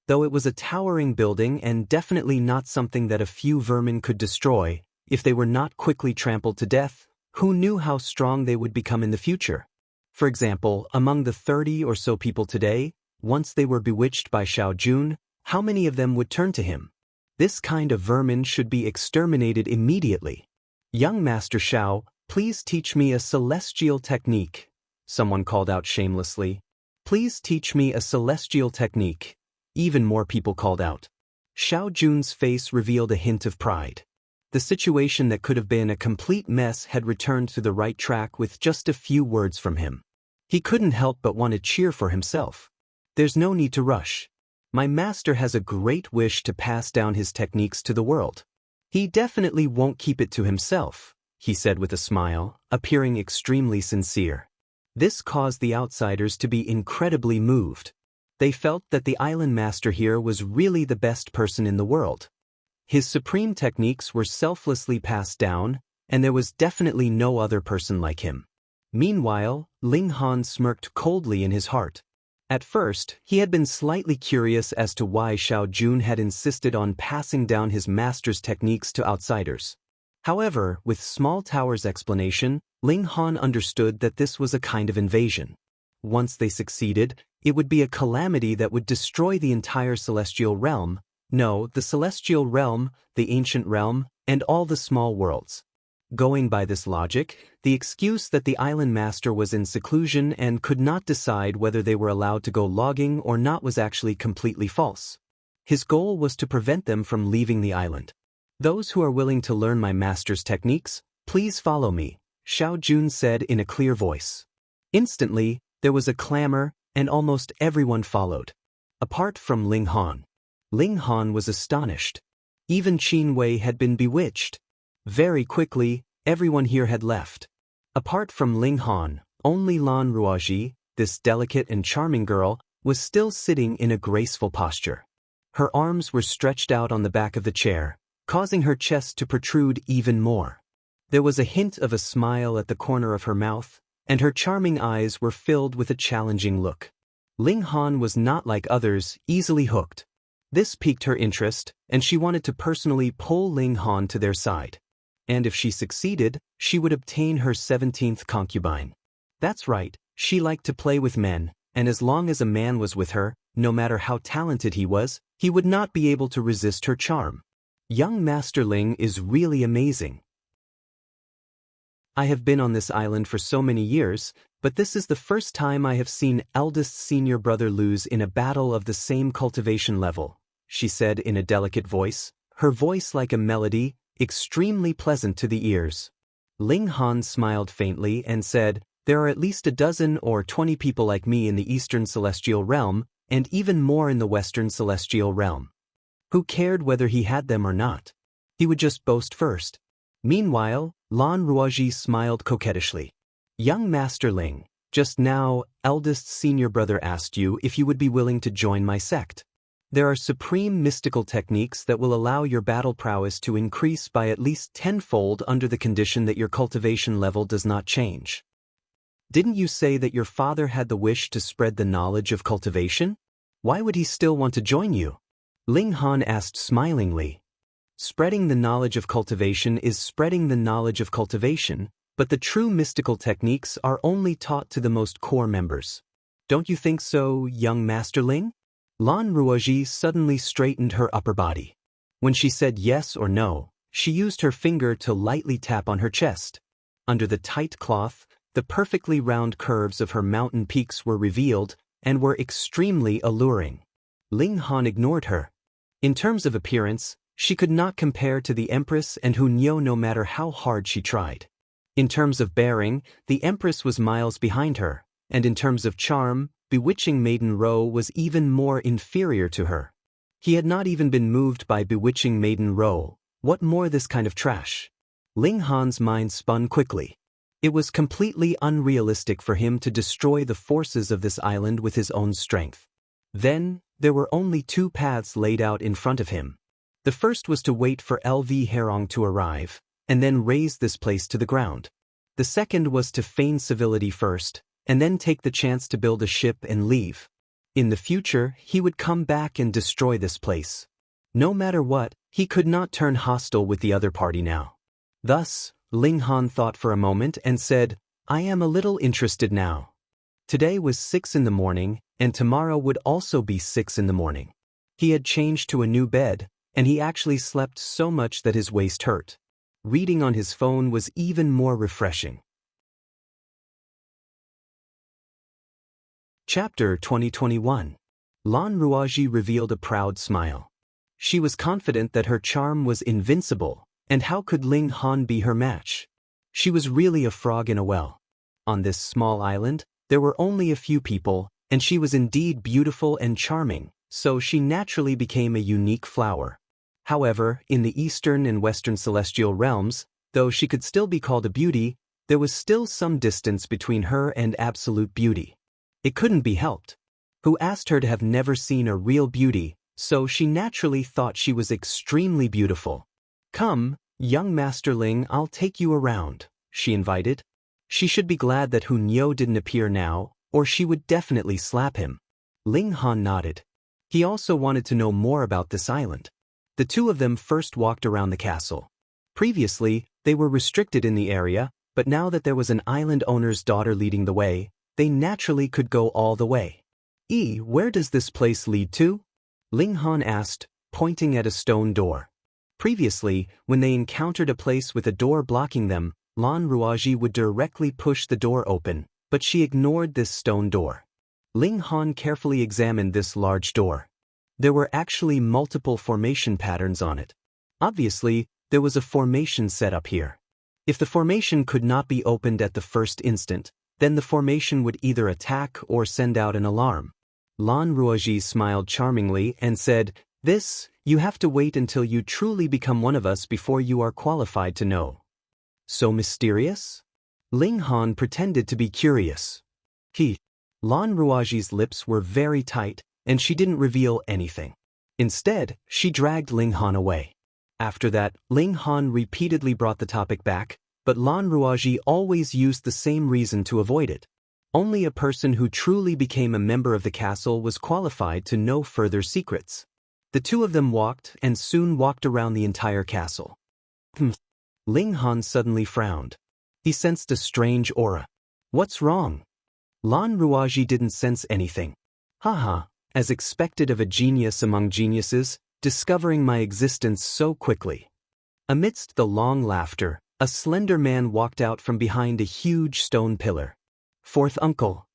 Though it was a towering building and definitely not something that a few vermin could destroy, if they were not quickly trampled to death, who knew how strong they would become in the future? For example, among the 30 or so people today, once they were bewitched by Xiao Jun, how many of them would turn to him? This kind of vermin should be exterminated immediately. "Young Master Xiao, please teach me a celestial technique," someone called out shamelessly. "Please teach me a celestial technique." Even more people called out. Xiao Jun's face revealed a hint of pride. The situation that could have been a complete mess had returned to the right track with just a few words from him. He couldn't help but want to cheer for himself. "There's no need to rush. My master has a great wish to pass down his techniques to the world. He definitely won't keep it to himself," he said with a smile, appearing extremely sincere. This caused the outsiders to be incredibly moved. They felt that the island master here was really the best person in the world. His supreme techniques were selflessly passed down, and there was definitely no other person like him. Meanwhile, Ling Han smirked coldly in his heart. At first, he had been slightly curious as to why Xiao Jun had insisted on passing down his master's techniques to outsiders. However, with Small Tower's explanation, Ling Han understood that this was a kind of invasion. Once they succeeded, it would be a calamity that would destroy the entire celestial realm, no, the celestial realm, the ancient realm, and all the small worlds. Going by this logic, the excuse that the island master was in seclusion and could not decide whether they were allowed to go logging or not was actually completely false. His goal was to prevent them from leaving the island. "Those who are willing to learn my master's techniques, please follow me," Xiao Jun said in a clear voice. Instantly, there was a clamor, and almost everyone followed. Apart from Ling Han. Ling Han was astonished. Even Qin Wei had been bewitched. Very quickly, everyone here had left. Apart from Ling Han, only Lan Ruoji, this delicate and charming girl, was still sitting in a graceful posture. Her arms were stretched out on the back of the chair, causing her chest to protrude even more. There was a hint of a smile at the corner of her mouth, and her charming eyes were filled with a challenging look. Ling Han was not like others, easily hooked. This piqued her interest, and she wanted to personally pull Ling Han to their side. And if she succeeded, she would obtain her 17th concubine. That's right, she liked to play with men, and as long as a man was with her, no matter how talented he was, he would not be able to resist her charm. Young Master Ling is really amazing. I have been on this island for so many years, but this is the first time I have seen eldest senior brother lose in a battle of the same cultivation level, she said in a delicate voice, her voice like a melody, extremely pleasant to the ears. Ling Han smiled faintly and said, "There are at least a dozen or 20 people like me in the Eastern Celestial Realm, and even more in the Western Celestial Realm." Who cared whether he had them or not? He would just boast first. Meanwhile, Lan Ruoji smiled coquettishly. "Young Master Ling, just now, eldest senior brother asked you if you would be willing to join my sect. There are supreme mystical techniques that will allow your battle prowess to increase by at least tenfold under the condition that your cultivation level does not change. Didn't you say that your father had the wish to spread the knowledge of cultivation? Why would he still want to join you?" Ling Han asked smilingly. Spreading the knowledge of cultivation is spreading the knowledge of cultivation, but the true mystical techniques are only taught to the most core members. Don't you think so, young Master Ling? Lan Ruoji suddenly straightened her upper body. When she said yes or no, she used her finger to lightly tap on her chest. Under the tight cloth, the perfectly round curves of her mountain peaks were revealed and were extremely alluring. Ling Han ignored her. In terms of appearance, she could not compare to the Empress and Hunyo no matter how hard she tried. In terms of bearing, the Empress was miles behind her, and in terms of charm, Bewitching Maiden Ro was even more inferior to her. He had not even been moved by Bewitching Maiden Ro. What more this kind of trash? Ling Han's mind spun quickly. It was completely unrealistic for him to destroy the forces of this island with his own strength. Then, there were only two paths laid out in front of him. The first was to wait for LV Herong to arrive, and then raze this place to the ground. The second was to feign civility first, and then take the chance to build a ship and leave. In the future, he would come back and destroy this place. No matter what, he could not turn hostile with the other party now. Thus, Ling Han thought for a moment and said, "I am a little interested now." Today was 6 in the morning, and tomorrow would also be 6 in the morning. He had changed to a new bed, and he actually slept so much that his waist hurt. Reading on his phone was even more refreshing. Chapter 2021. Lan Ruoji revealed a proud smile. She was confident that her charm was invincible, and how could Ling Han be her match? She was really a frog in a well. On this small island, there were only a few people, and she was indeed beautiful and charming, so she naturally became a unique flower. However, in the Eastern and Western Celestial Realms, though she could still be called a beauty, there was still some distance between her and absolute beauty. It couldn't be helped. who asked her to have never seen a real beauty, so she naturally thought she was extremely beautiful. "Come, young Master Ling, I'll take you around," she invited. She should be glad that Hun Yo didn't appear now, or she would definitely slap him. Ling Han nodded. He also wanted to know more about this island. The two of them first walked around the castle. Previously, they were restricted in the area, but now that there was an island owner's daughter leading the way, they naturally could go all the way. Where does this place lead to?" Ling Han asked, pointing at a stone door. Previously, when they encountered a place with a door blocking them, Lan Ruaji would directly push the door open, but she ignored this stone door. Ling Han carefully examined this large door. There were actually multiple formation patterns on it. Obviously, there was a formation set up here. If the formation could not be opened at the first instant, then the formation would either attack or send out an alarm. Lan Ruaji smiled charmingly and said, "You have to wait until you truly become one of us before you are qualified to know." "So mysterious?" Ling Han pretended to be curious. Lan Ruaji's lips were very tight, and she didn't reveal anything. Instead, she dragged Ling Han away. After that, Ling Han repeatedly brought the topic back, but Lan Ruaji always used the same reason to avoid it. Only a person who truly became a member of the castle was qualified to know further secrets. The two of them walked and soon walked around the entire castle. Ling Han suddenly frowned. He sensed a strange aura. "What's wrong?" Lan Ruaji didn't sense anything. "Haha, as expected of a genius among geniuses, discovering my existence so quickly." Amidst the long laughter, a slender man walked out from behind a huge stone pillar. "Fourth uncle."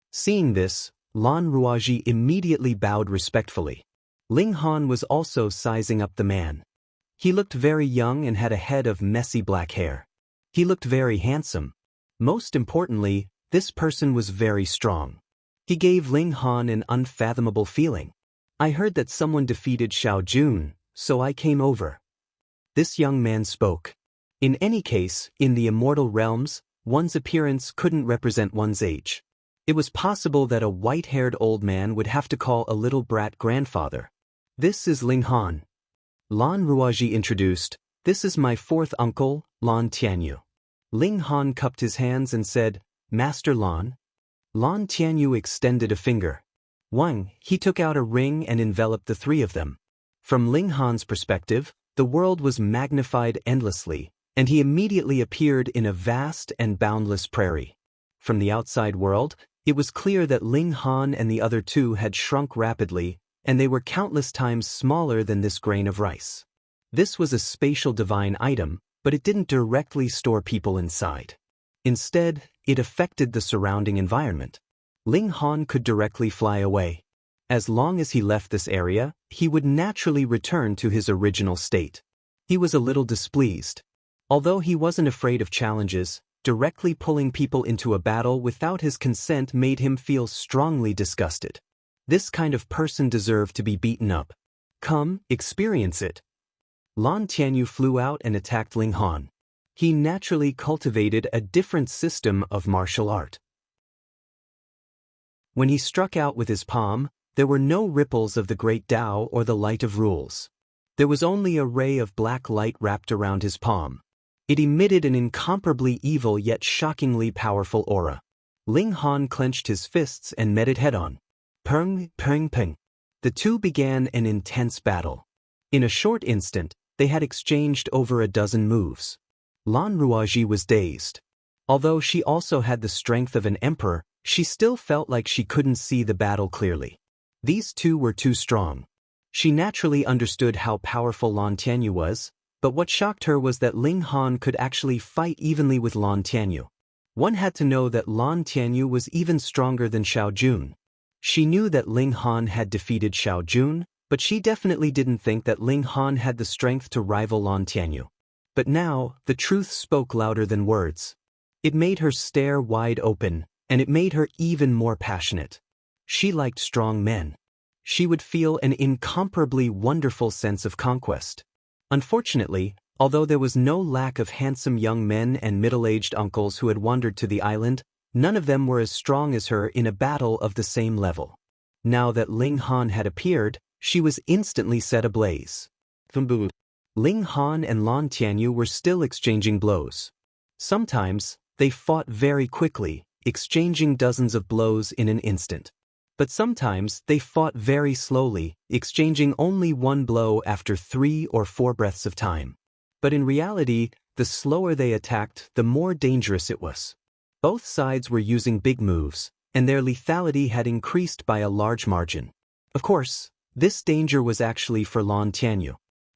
Seeing this, Lan Ruaji immediately bowed respectfully. Ling Han was also sizing up the man. He looked very young and had a head of messy black hair. He looked very handsome. Most importantly, this person was very strong. He gave Ling Han an unfathomable feeling. "I heard that someone defeated Xiao Jun, so I came over." This young man spoke. In any case, in the immortal realms, one's appearance couldn't represent one's age. It was possible that a white-haired old man would have to call a little brat grandfather. "This is Ling Han." Lan Ruaji introduced, "This is my fourth uncle, Lan Tianyu." Ling Han cupped his hands and said, "Master Lan." Lan Tianyu extended a finger. He took out a ring and enveloped the three of them. From Ling Han's perspective, the world was magnified endlessly, and he immediately appeared in a vast and boundless prairie. From the outside world, it was clear that Ling Han and the other two had shrunk rapidly, and they were countless times smaller than this grain of rice. This was a spatial divine item, but it didn't directly store people inside. Instead, it affected the surrounding environment. Ling Han could directly fly away. As long as he left this area, he would naturally return to his original state. He was a little displeased. Although he wasn't afraid of challenges, directly pulling people into a battle without his consent made him feel strongly disgusted. This kind of person deserved to be beaten up. "Come, experience it." Lan Tianyu flew out and attacked Ling Han. He naturally cultivated a different system of martial art. When he struck out with his palm, there were no ripples of the great Tao or the light of rules. There was only a ray of black light wrapped around his palm. It emitted an incomparably evil yet shockingly powerful aura. Ling Han clenched his fists and met it head-on. Peng, peng, peng. The two began an intense battle. In a short instant, they had exchanged over a dozen moves. Lan Ruaji was dazed. Although she also had the strength of an emperor, she still felt like she couldn't see the battle clearly. These two were too strong. She naturally understood how powerful Lan Tianyu was, but what shocked her was that Ling Han could actually fight evenly with Lan Tianyu. One had to know that Lan Tianyu was even stronger than Xiao Jun. She knew that Ling Han had defeated Xiao Jun, but she definitely didn't think that Ling Han had the strength to rival Lan Tianyu. But now, the truth spoke louder than words. It made her stare wide open, and it made her even more passionate. She liked strong men. She would feel an incomparably wonderful sense of conquest. Unfortunately, although there was no lack of handsome young men and middle-aged uncles who had wandered to the island, none of them were as strong as her in a battle of the same level. Now that Ling Han had appeared, she was instantly set ablaze. Ling Han and Lan Tianyu were still exchanging blows. Sometimes, they fought very quickly, exchanging dozens of blows in an instant. But sometimes, they fought very slowly, exchanging only one blow after 3 or 4 breaths of time. But in reality, the slower they attacked, the more dangerous it was. Both sides were using big moves, and their lethality had increased by a large margin. Of course, this danger was actually for Lan Tianyu.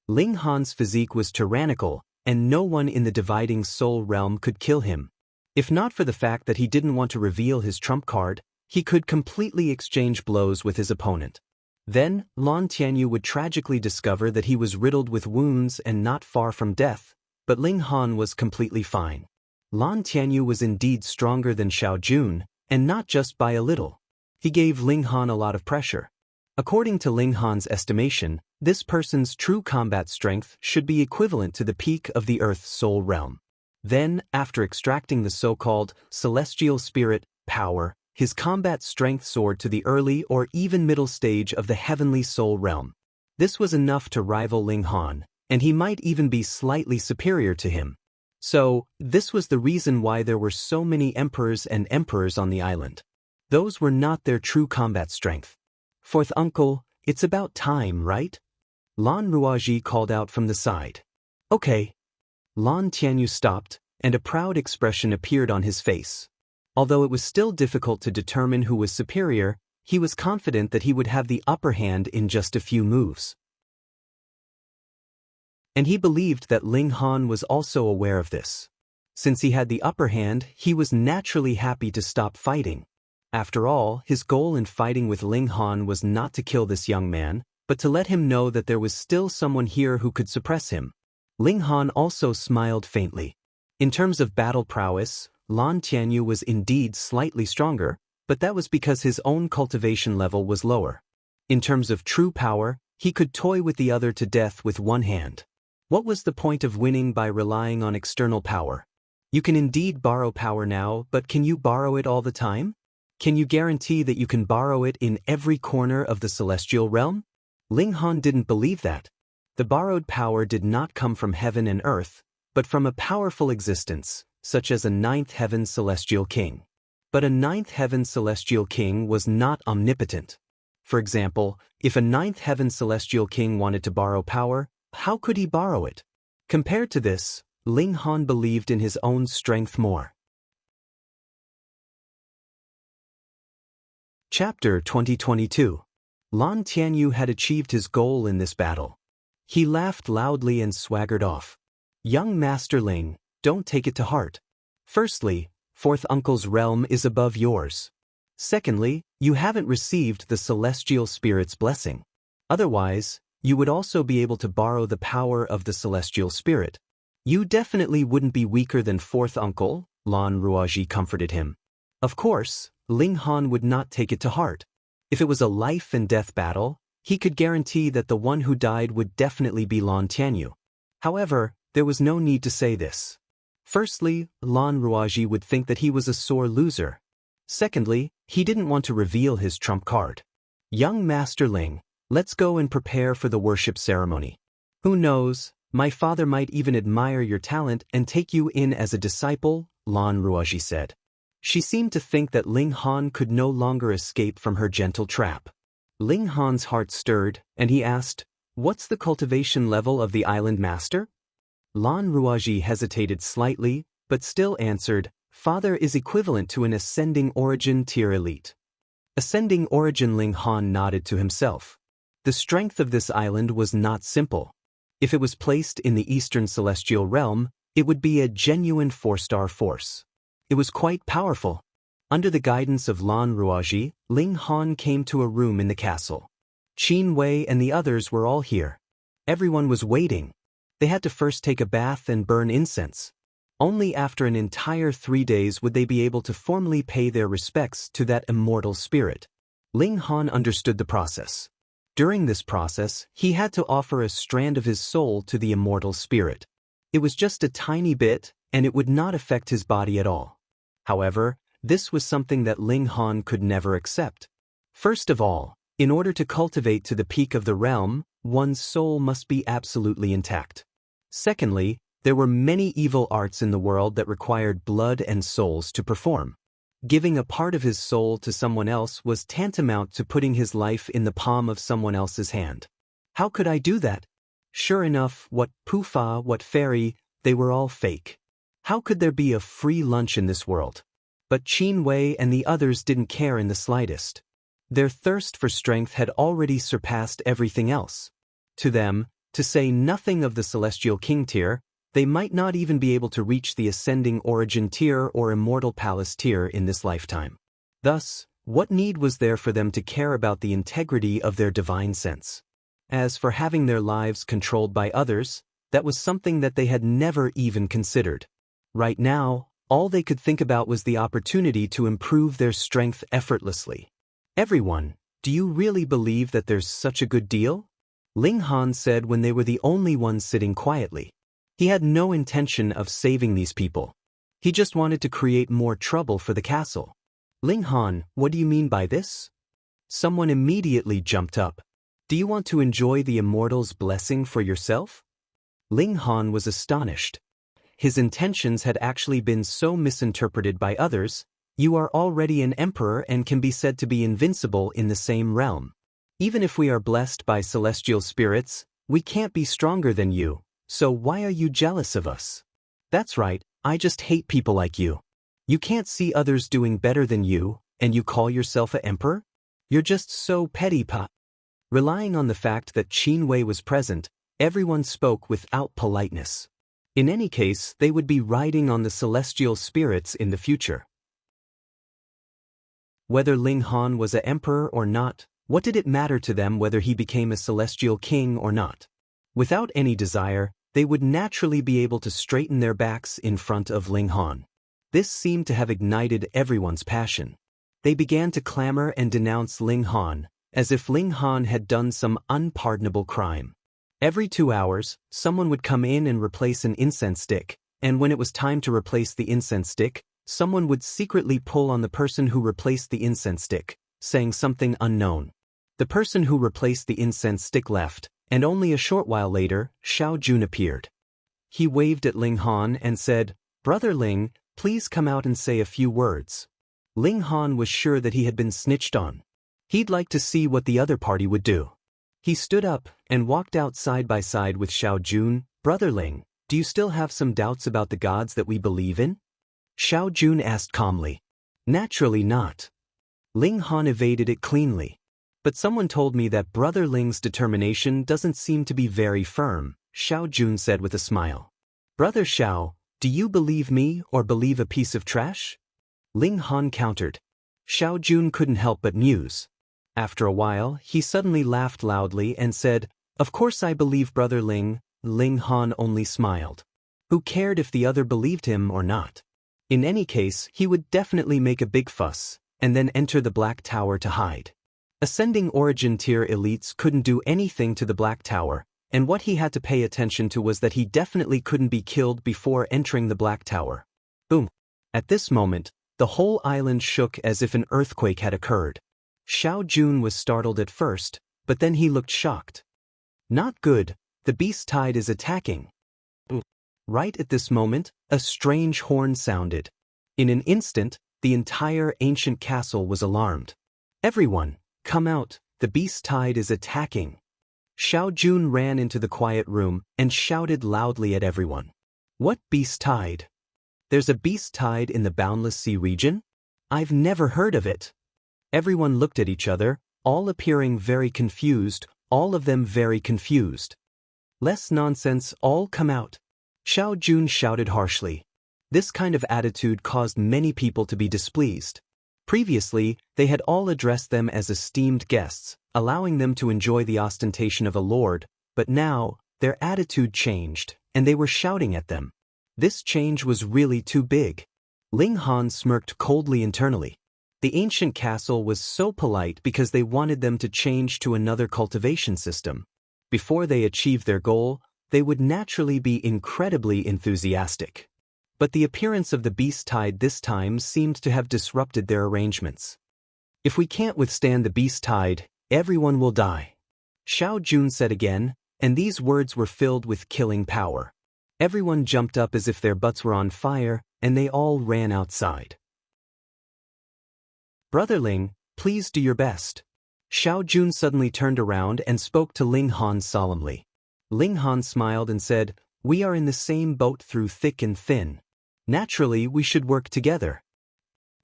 Ling Han's physique was tyrannical, and no one in the dividing soul realm could kill him. If not for the fact that he didn't want to reveal his trump card, he could completely exchange blows with his opponent. Then, Lan Tianyu would tragically discover that he was riddled with wounds and not far from death, but Ling Han was completely fine. Lan Tianyu was indeed stronger than Xiao Jun, and not just by a little. He gave Ling Han a lot of pressure. According to Ling Han's estimation, this person's true combat strength should be equivalent to the peak of the Earth's soul realm. Then, after extracting the so-called celestial spirit power, his combat strength soared to the early or even middle stage of the heavenly soul realm. This was enough to rival Ling Han, and he might even be slightly superior to him. So, this was the reason why there were so many emperors and emperors on the island. Those were not their true combat strength. Fourth uncle, it's about time, right? Lan Ruaji called out from the side. Okay. Lan Tianyu stopped, and a proud expression appeared on his face. Although it was still difficult to determine who was superior, he was confident that he would have the upper hand in just a few moves. And he believed that Ling Han was also aware of this. Since he had the upper hand, he was naturally happy to stop fighting. After all, his goal in fighting with Ling Han was not to kill this young man, but to let him know that there was still someone here who could suppress him. Ling Han also smiled faintly. In terms of battle prowess, Lan Tianyu was indeed slightly stronger, but that was because his own cultivation level was lower. In terms of true power, he could toy with the other to death with one hand. What was the point of winning by relying on external power? You can indeed borrow power now, but can you borrow it all the time? Can you guarantee that you can borrow it in every corner of the celestial realm? Ling Han didn't believe that. The borrowed power did not come from heaven and earth, but from a powerful existence, such as a ninth heaven celestial king. But a ninth heaven celestial king was not omnipotent. For example, if a ninth heaven celestial king wanted to borrow power, how could he borrow it? Compared to this, Ling Han believed in his own strength more. Chapter 2022. Lan Tianyu had achieved his goal in this battle. He laughed loudly and swaggered off. Young Master Ling, don't take it to heart. Firstly, fourth uncle's realm is above yours. Secondly, you haven't received the celestial spirit's blessing. Otherwise, you would also be able to borrow the power of the celestial spirit. You definitely wouldn't be weaker than fourth uncle, Lan Ruaji comforted him. Of course, Ling Han would not take it to heart. If it was a life and death battle, he could guarantee that the one who died would definitely be Lan Tianyu. However, there was no need to say this. Firstly, Lan Ruaji would think that he was a sore loser. Secondly, he didn't want to reveal his trump card. Young Master Ling, let's go and prepare for the worship ceremony. Who knows, my father might even admire your talent and take you in as a disciple, Lan Ruaji said. She seemed to think that Ling Han could no longer escape from her gentle trap. Ling Han's heart stirred, and he asked, "What's the cultivation level of the island master?" Lan Ruaji hesitated slightly, but still answered, "Father is equivalent to an ascending origin tier elite." Ascending origin. Ling Han nodded to himself. The strength of this island was not simple. If it was placed in the eastern celestial realm, it would be a genuine 4-star force. It was quite powerful. Under the guidance of Lan Ruaji, Ling Han came to a room in the castle. Qin Wei and the others were all here. Everyone was waiting. They had to first take a bath and burn incense. Only after an entire 3 days would they be able to formally pay their respects to that immortal spirit. Ling Han understood the process. During this process, he had to offer a strand of his soul to the immortal spirit. It was just a tiny bit, and it would not affect his body at all. However, this was something that Ling Han could never accept. First of all, in order to cultivate to the peak of the realm, one's soul must be absolutely intact. Secondly, there were many evil arts in the world that required blood and souls to perform. Giving a part of his soul to someone else was tantamount to putting his life in the palm of someone else's hand. How could I do that? Sure enough, what Pufa, what fairy, they were all fake. How could there be a free lunch in this world? But Qin Wei and the others didn't care in the slightest. Their thirst for strength had already surpassed everything else. To them, to say nothing of the celestial king tier, they might not even be able to reach the ascending origin tier or immortal palace tier in this lifetime. Thus, what need was there for them to care about the integrity of their divine sense? As for having their lives controlled by others, that was something that they had never even considered. Right now, all they could think about was the opportunity to improve their strength effortlessly. Everyone, do you really believe that there's such a good deal? Ling Han said when they were the only ones sitting quietly. He had no intention of saving these people. He just wanted to create more trouble for the castle. Ling Han, what do you mean by this? Someone immediately jumped up. Do you want to enjoy the immortal's blessing for yourself? Ling Han was astonished. His intentions had actually been so misinterpreted by others. You are already an emperor and can be said to be invincible in the same realm. Even if we are blessed by celestial spirits, we can't be stronger than you. So why are you jealous of us? That's right, I just hate people like you. You can't see others doing better than you, and you call yourself an emperor? You're just so petty, pa. Relying on the fact that Qin Wei was present, everyone spoke without politeness. In any case, they would be riding on the celestial spirits in the future. Whether Ling Han was an emperor or not, what did it matter to them whether he became a celestial king or not? Without any desire, they would naturally be able to straighten their backs in front of Ling Han. This seemed to have ignited everyone's passion. They began to clamor and denounce Ling Han, as if Ling Han had done some unpardonable crime. Every 2 hours, someone would come in and replace an incense stick, and when it was time to replace the incense stick, someone would secretly pull on the person who replaced the incense stick, saying something unknown. The person who replaced the incense stick left, and only a short while later, Xiao Jun appeared. He waved at Ling Han and said, "Brother Ling, please come out and say a few words." Ling Han was sure that he had been snitched on. He'd like to see what the other party would do. He stood up and walked out side by side with Xiao Jun. "Brother Ling, do you still have some doubts about the gods that we believe in?" Xiao Jun asked calmly. "Naturally not." Ling Han evaded it cleanly. "But someone told me that Brother Ling's determination doesn't seem to be very firm," Xiao Jun said with a smile. "Brother Xiao, do you believe me or believe a piece of trash?" Ling Han countered. Xiao Jun couldn't help but muse. After a while, he suddenly laughed loudly and said, "Of course I believe Brother Ling." Ling Han only smiled. Who cared if the other believed him or not? In any case, he would definitely make a big fuss, and then enter the Black Tower to hide. Ascending origin tier elites couldn't do anything to the Black Tower, and what he had to pay attention to was that he definitely couldn't be killed before entering the Black Tower. Boom! At this moment, the whole island shook as if an earthquake had occurred. Xiao Jun was startled at first, but then he looked shocked. "Not good, the beast tide is attacking." Right at this moment, a strange horn sounded. In an instant, the entire ancient castle was alarmed. "Everyone, come out, the beast tide is attacking." Xiao Jun ran into the quiet room and shouted loudly at everyone. "What beast tide? There's a beast tide in the Boundless Sea region? I've never heard of it." Everyone looked at each other, all appearing very confused, all of them very confused. "Less nonsense, all come out." Xiao Jun shouted harshly. This kind of attitude caused many people to be displeased. Previously, they had all addressed them as esteemed guests, allowing them to enjoy the ostentation of a lord, but now, their attitude changed, and they were shouting at them. This change was really too big. Ling Han smirked coldly internally. The ancient castle was so polite because they wanted them to change to another cultivation system. Before they achieved their goal, they would naturally be incredibly enthusiastic. But the appearance of the beast tide this time seemed to have disrupted their arrangements. If we can't withstand the beast tide, everyone will die. Xiao Jun said again, and these words were filled with killing power. Everyone jumped up as if their butts were on fire, and they all ran outside. Brother Ling, please do your best. Xiao Jun suddenly turned around and spoke to Ling Han solemnly. Ling Han smiled and said, "We are in the same boat through thick and thin. Naturally, we should work together."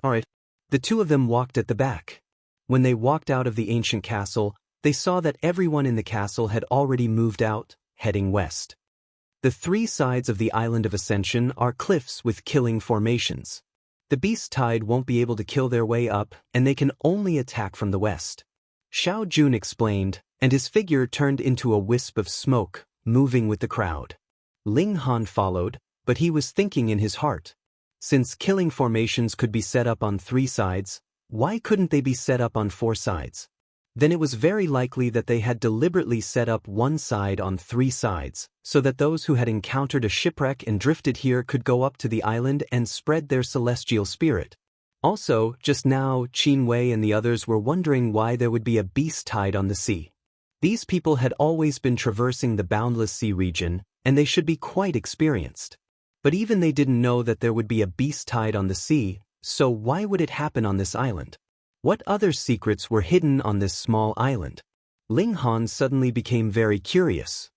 Alright. The two of them walked at the back. When they walked out of the ancient castle, they saw that everyone in the castle had already moved out, heading west. The three sides of the island of Ascension are cliffs with killing formations. The beast tide won't be able to kill their way up, and they can only attack from the west. Xiao Jun explained, and his figure turned into a wisp of smoke, moving with the crowd. Ling Han followed, but he was thinking in his heart. Since killing formations could be set up on 3 sides, why couldn't they be set up on 4 sides? Then it was very likely that they had deliberately set up one side on 3 sides, so that those who had encountered a shipwreck and drifted here could go up to the island and spread their celestial spirit. Also, just now, Qin Wei and the others were wondering why there would be a beast tide on the sea. These people had always been traversing the boundless sea region, and they should be quite experienced. But even they didn't know that there would be a beast tide on the sea, so why would it happen on this island? What other secrets were hidden on this small island? Ling Han suddenly became very curious.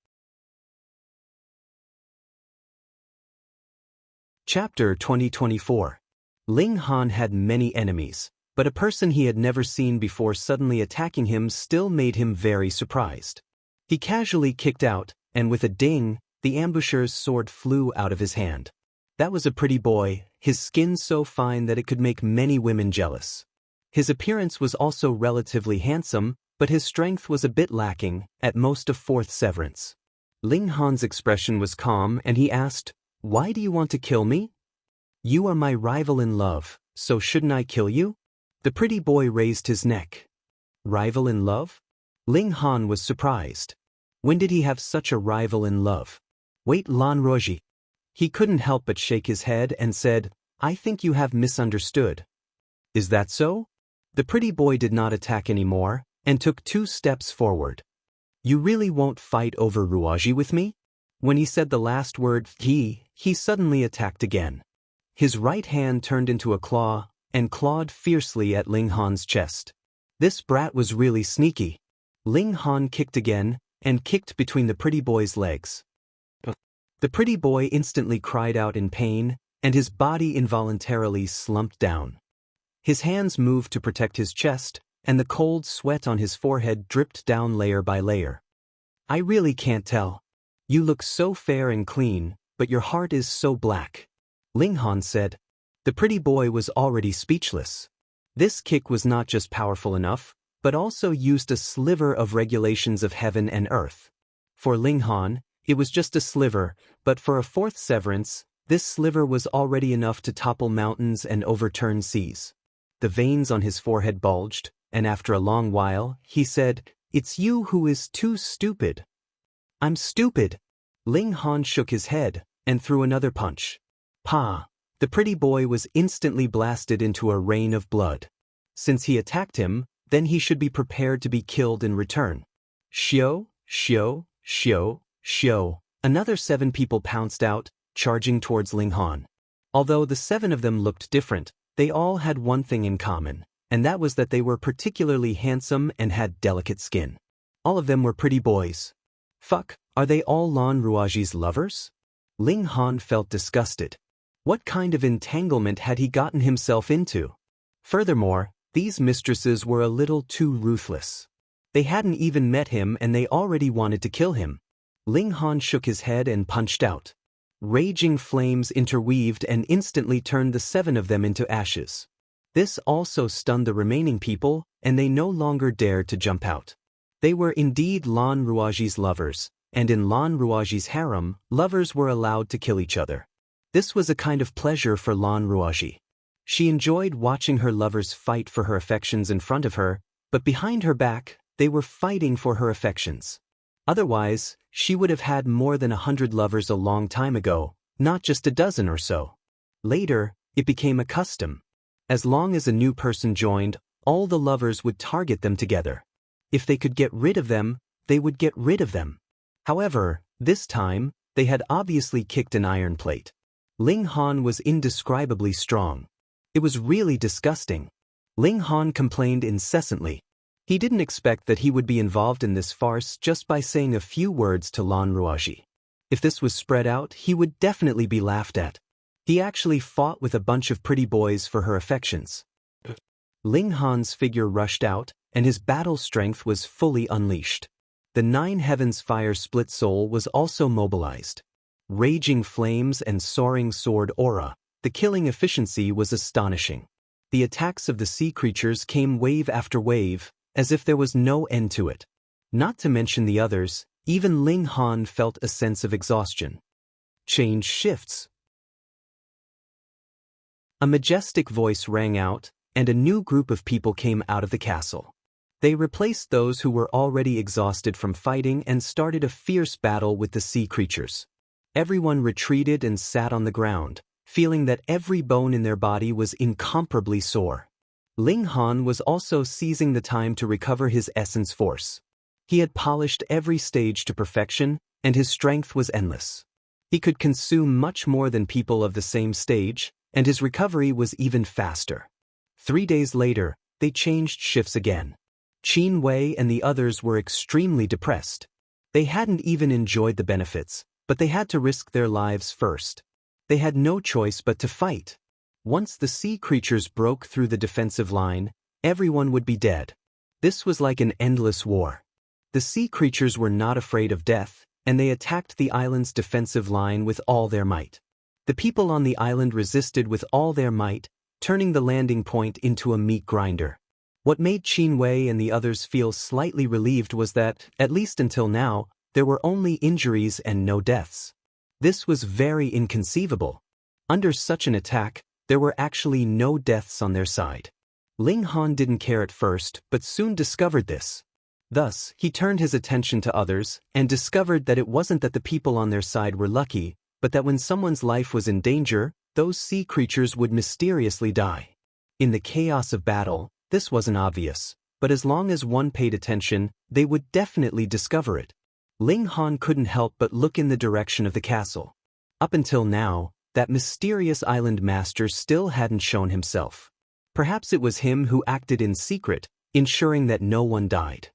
Chapter 2024. Ling Han had many enemies, but a person he had never seen before suddenly attacking him still made him very surprised. He casually kicked out, and with a ding, the ambusher's sword flew out of his hand. That was a pretty boy, his skin so fine that it could make many women jealous. His appearance was also relatively handsome, but his strength was a bit lacking, at most a 4th severance. Ling Han's expression was calm and he asked, "Why do you want to kill me?" "You are my rival in love, so shouldn't I kill you?" The pretty boy raised his neck. Rival in love? Ling Han was surprised. When did he have such a rival in love? Wait, Lan Roji. He couldn't help but shake his head and said, "I think you have misunderstood." "Is that so?" The pretty boy did not attack anymore, and took 2 steps forward. "You really won't fight over Ruaji with me?" When he said the last word, he suddenly attacked again. His right hand turned into a claw, and clawed fiercely at Ling Han's chest. This brat was really sneaky. Ling Han kicked again, and kicked between the pretty boy's legs. The pretty boy instantly cried out in pain, and his body involuntarily slumped down. His hands moved to protect his chest, and the cold sweat on his forehead dripped down layer by layer. "I really can't tell. You look so fair and clean, but your heart is so black," Ling Han said. The pretty boy was already speechless. This kick was not just powerful enough, but also used a sliver of regulations of heaven and earth. For Ling Han, it was just a sliver, but for a 4th severance, this sliver was already enough to topple mountains and overturn seas. The veins on his forehead bulged, and after a long while, he said, "It's you who is too stupid." "I'm stupid." Ling Han shook his head, and threw another punch. Pa! The pretty boy was instantly blasted into a rain of blood. Since he attacked him, then he should be prepared to be killed in return. Shio, shio, shio, shio. Another 7 people pounced out, charging towards Ling Han. Although the 7 of them looked different, they all had one thing in common, and that was that they were particularly handsome and had delicate skin. All of them were pretty boys. Fuck, are they all Lan Ruaji's lovers? Ling Han felt disgusted. What kind of entanglement had he gotten himself into? Furthermore, these mistresses were a little too ruthless. They hadn't even met him and they already wanted to kill him. Ling Han shook his head and punched out. Raging flames interweaved and instantly turned the 7 of them into ashes. This also stunned the remaining people, and they no longer dared to jump out. They were indeed Lan Ruaji's lovers, and in Lan Ruaji's harem, lovers were allowed to kill each other. This was a kind of pleasure for Lan Ruaji. She enjoyed watching her lovers fight for her affections in front of her, but behind her back, they were fighting for her affections. Otherwise, she would have had more than 100 lovers a long time ago, not just a dozen or so. Later, it became a custom. As long as a new person joined, all the lovers would target them together. If they could get rid of them, they would get rid of them. However, this time, they had obviously kicked an iron plate. Ling Han was indescribably strong. It was really disgusting. Ling Han complained incessantly. He didn't expect that he would be involved in this farce just by saying a few words to Lan Ruoji. If this was spread out, he would definitely be laughed at. He actually fought with a bunch of pretty boys for her affections. Ling Han's figure rushed out, and his battle strength was fully unleashed. The Nine Heavens Fire Split Soul was also mobilized. Raging flames and soaring sword aura, the killing efficiency was astonishing. The attacks of the sea creatures came wave after wave, as if there was no end to it. Not to mention the others, even Ling Han felt a sense of exhaustion. Change shifts. A majestic voice rang out, and a new group of people came out of the castle. They replaced those who were already exhausted from fighting and started a fierce battle with the sea creatures. Everyone retreated and sat on the ground, feeling that every bone in their body was incomparably sore. Ling Han was also seizing the time to recover his essence force. He had polished every stage to perfection, and his strength was endless. He could consume much more than people of the same stage, and his recovery was even faster. 3 days later, they changed shifts again. Qin Wei and the others were extremely depressed. They hadn't even enjoyed the benefits, but they had to risk their lives first. They had no choice but to fight. Once the sea creatures broke through the defensive line, everyone would be dead. This was like an endless war. The sea creatures were not afraid of death, and they attacked the island's defensive line with all their might. The people on the island resisted with all their might, turning the landing point into a meat grinder. What made Qin Wei and the others feel slightly relieved was that, at least until now, there were only injuries and no deaths. This was very inconceivable. Under such an attack, there were actually no deaths on their side. Ling Han didn't care at first, but soon discovered this. Thus, he turned his attention to others and discovered that it wasn't that the people on their side were lucky, but that when someone's life was in danger, those sea creatures would mysteriously die. In the chaos of battle, this wasn't obvious, but as long as one paid attention, they would definitely discover it. Ling Han couldn't help but look in the direction of the castle. Up until now, that mysterious island master still hadn't shown himself. Perhaps it was him who acted in secret, ensuring that no one died.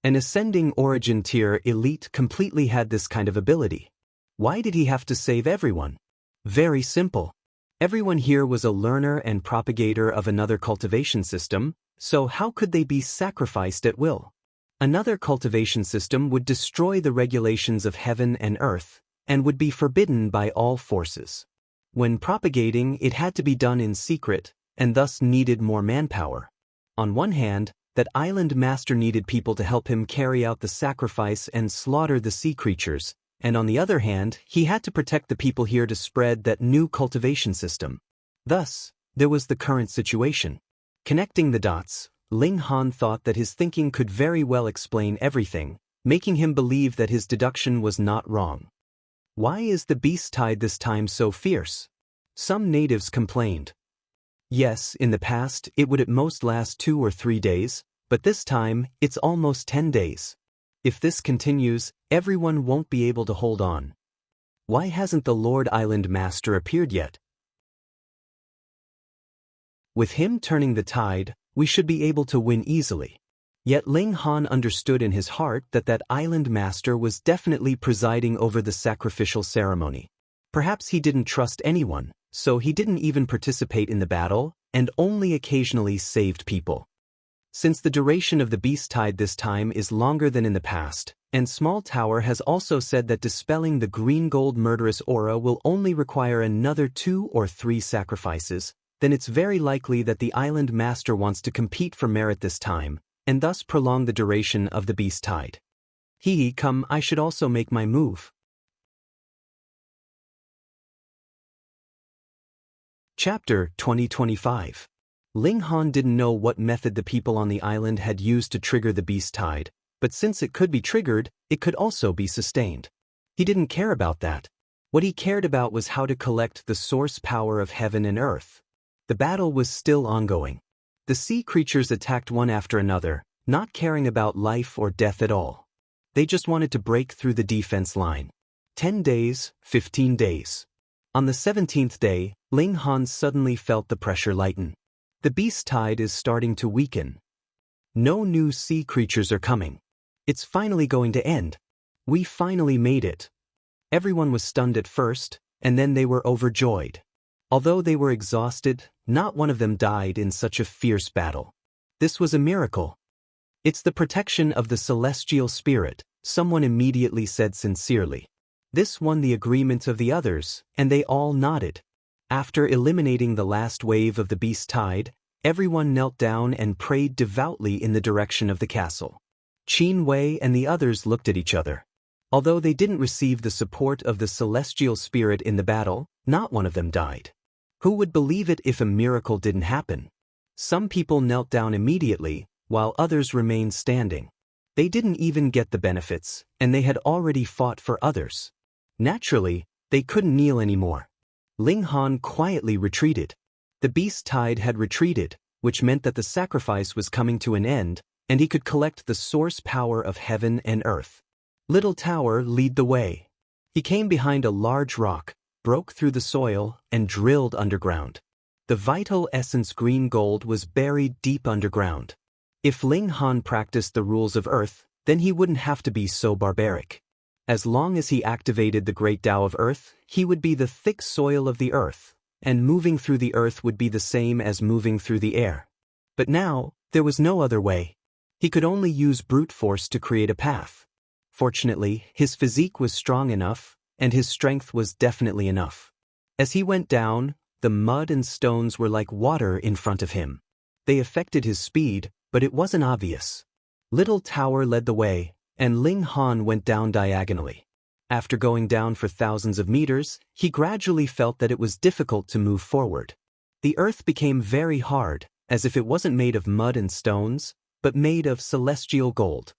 An ascending origin tier elite completely had this kind of ability. Why did he have to save everyone? Very simple. Everyone here was a learner and propagator of another cultivation system, so how could they be sacrificed at will? Another cultivation system would destroy the regulations of heaven and earth, and would be forbidden by all forces. When propagating, it had to be done in secret, and thus needed more manpower. On one hand, that island master needed people to help him carry out the sacrifice and slaughter the sea creatures, and on the other hand, he had to protect the people here to spread that new cultivation system. Thus, there was the current situation. Connecting the dots, Ling Han thought that his thinking could very well explain everything, making him believe that his deduction was not wrong. Why is the beast tide this time so fierce? Some natives complained. Yes, in the past, it would at most last 2 or 3 days, but this time, it's almost 10 days. If this continues, everyone won't be able to hold on. Why hasn't the Lord Island Master appeared yet? With him turning the tide, we should be able to win easily. Yet Ling Han understood in his heart that that island master was definitely presiding over the sacrificial ceremony. Perhaps he didn't trust anyone, so he didn't even participate in the battle, and only occasionally saved people. Since the duration of the beast tide this time is longer than in the past, and Small Tower has also said that dispelling the green-gold murderous aura will only require another 2 or 3 sacrifices, then it's very likely that the island master wants to compete for merit this time, and thus prolong the duration of the beast tide. Come, I should also make my move. Chapter 2025. Ling Han didn't know what method the people on the island had used to trigger the beast tide, but since it could be triggered, it could also be sustained. He didn't care about that. What he cared about was how to collect the source power of heaven and earth. The battle was still ongoing. The sea creatures attacked one after another, not caring about life or death at all. They just wanted to break through the defense line. 10 days, 15 days. On the 17th day, Ling Han suddenly felt the pressure lighten. The beast tide is starting to weaken. No new sea creatures are coming. It's finally going to end. We finally made it. Everyone was stunned at first, and then they were overjoyed. Although they were exhausted, not one of them died in such a fierce battle. This was a miracle. It's the protection of the celestial spirit, someone immediately said sincerely. This won the agreement of the others, and they all nodded. After eliminating the last wave of the beast tide, everyone knelt down and prayed devoutly in the direction of the castle. Qin Wei and the others looked at each other. Although they didn't receive the support of the celestial spirit in the battle, not one of them died. Who would believe it if a miracle didn't happen? Some people knelt down immediately, while others remained standing. They didn't even get the benefits, and they had already fought for others. Naturally, they couldn't kneel anymore. Ling Han quietly retreated. The beast tide had retreated, which meant that the sacrifice was coming to an end, and he could collect the source power of heaven and earth. Little Tower lead the way. He came behind a large rock, broke through the soil, and drilled underground. The vital essence green gold was buried deep underground. If Ling Han practiced the rules of earth, then he wouldn't have to be so barbaric. As long as he activated the great Tao of earth, he would be the thick soil of the earth, and moving through the earth would be the same as moving through the air. But now, there was no other way. He could only use brute force to create a path. Fortunately, his physique was strong enough, and his strength was definitely enough. As he went down, the mud and stones were like water in front of him. They affected his speed, but it wasn't obvious. Little Tower led the way, and Ling Han went down diagonally. After going down for thousands of meters, he gradually felt that it was difficult to move forward. The earth became very hard, as if it wasn't made of mud and stones, but made of celestial gold.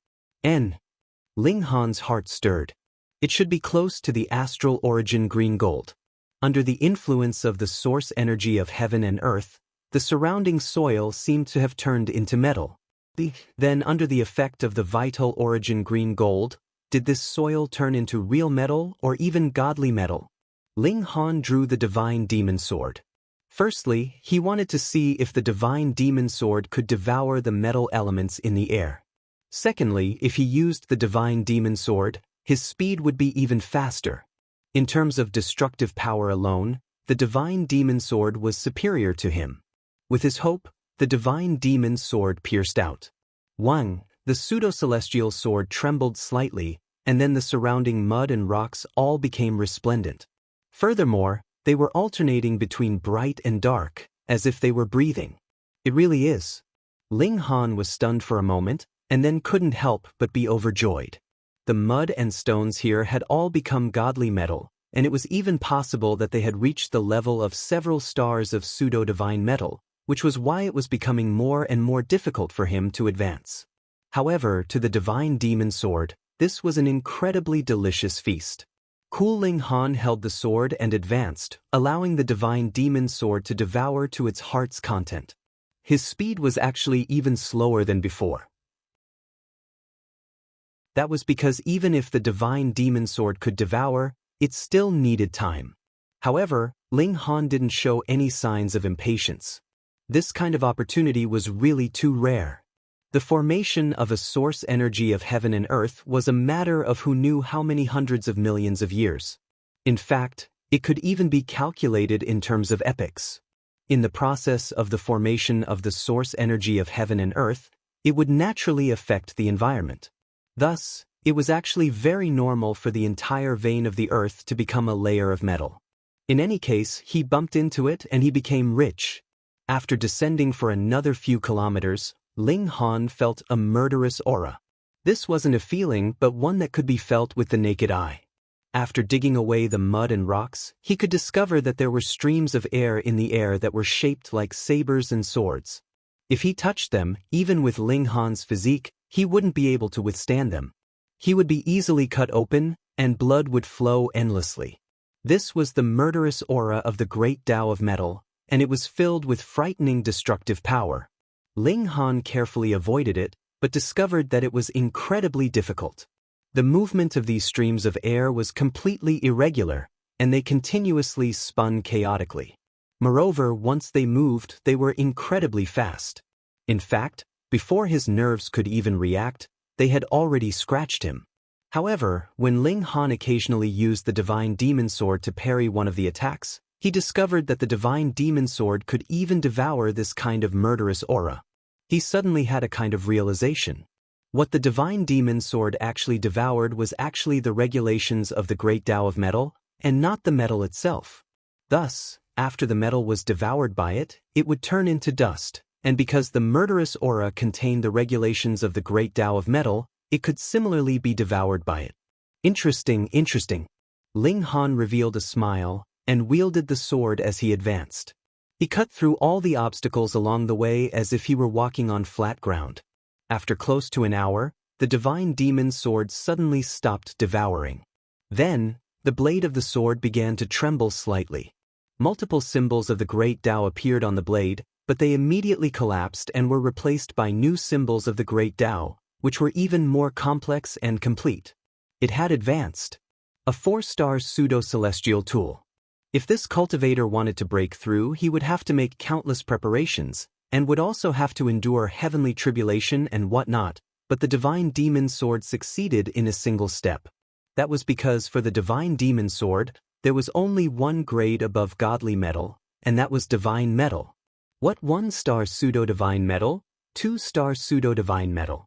Ling Han's heart stirred. It should be close to the astral origin green gold. Under the influence of the source energy of heaven and earth, the surrounding soil seemed to have turned into metal. Then, under the effect of the vital origin green gold, did this soil turn into real metal or even godly metal? Ling Han drew the divine demon sword. Firstly, he wanted to see if the divine demon sword could devour the metal elements in the air. Secondly, if he used the divine demon sword, his speed would be even faster. In terms of destructive power alone, the divine demon sword was superior to him. With his hope, the divine demon sword pierced out. The pseudo-celestial sword trembled slightly, and then the surrounding mud and rocks all became resplendent. Furthermore, they were alternating between bright and dark, as if they were breathing. It really is. Ling Han was stunned for a moment, and then couldn't help but be overjoyed. The mud and stones here had all become godly metal, and it was even possible that they had reached the level of several stars of pseudo-divine metal, which was why it was becoming more and more difficult for him to advance. However, to the divine demon sword, this was an incredibly delicious feast. Ling Han held the sword and advanced, allowing the divine demon sword to devour to its heart's content. His speed was actually even slower than before. That was because even if the divine demon sword could devour, it still needed time. However, Ling Han didn't show any signs of impatience. This kind of opportunity was really too rare. The formation of a source energy of heaven and earth was a matter of who knew how many hundreds of millions of years. In fact, it could even be calculated in terms of epochs. In the process of the formation of the source energy of heaven and earth, it would naturally affect the environment. Thus, it was actually very normal for the entire vein of the earth to become a layer of metal. In any case, he bumped into it and he became rich. After descending for another few kilometers, Ling Han felt a murderous aura. This wasn't a feeling but one that could be felt with the naked eye. After digging away the mud and rocks, he could discover that there were streams of air in the air that were shaped like sabers and swords. If he touched them, even with Ling Han's physique, he wouldn't be able to withstand them. He would be easily cut open, and blood would flow endlessly. This was the murderous aura of the great Tao of metal, and it was filled with frightening destructive power. Ling Han carefully avoided it, but discovered that it was incredibly difficult. The movement of these streams of air was completely irregular, and they continuously spun chaotically. Moreover, once they moved, they were incredibly fast. In fact, before his nerves could even react, they had already scratched him. However, when Ling Han occasionally used the Divine Demon Sword to parry one of the attacks, he discovered that the Divine Demon Sword could even devour this kind of murderous aura. He suddenly had a kind of realization. What the Divine Demon Sword actually devoured was actually the regulations of the Great Tao of Metal, and not the metal itself. Thus, after the metal was devoured by it, it would turn into dust, and because the murderous aura contained the regulations of the Great Tao of Metal, it could similarly be devoured by it. Interesting. Ling Han revealed a smile, and wielded the sword as he advanced. He cut through all the obstacles along the way as if he were walking on flat ground. After close to an hour, the Divine Demon Sword suddenly stopped devouring. Then, the blade of the sword began to tremble slightly. Multiple symbols of the Great Tao appeared on the blade, but they immediately collapsed and were replaced by new symbols of the Great Tao, which were even more complex and complete. It had advanced. A 4-star pseudo-celestial tool. If this cultivator wanted to break through, he would have to make countless preparations, and would also have to endure heavenly tribulation and whatnot, but the Divine Demon Sword succeeded in a single step. That was because for the Divine Demon Sword, there was only one grade above godly metal, and that was divine metal. What 1-star pseudo-divine metal? 2-star pseudo-divine metal.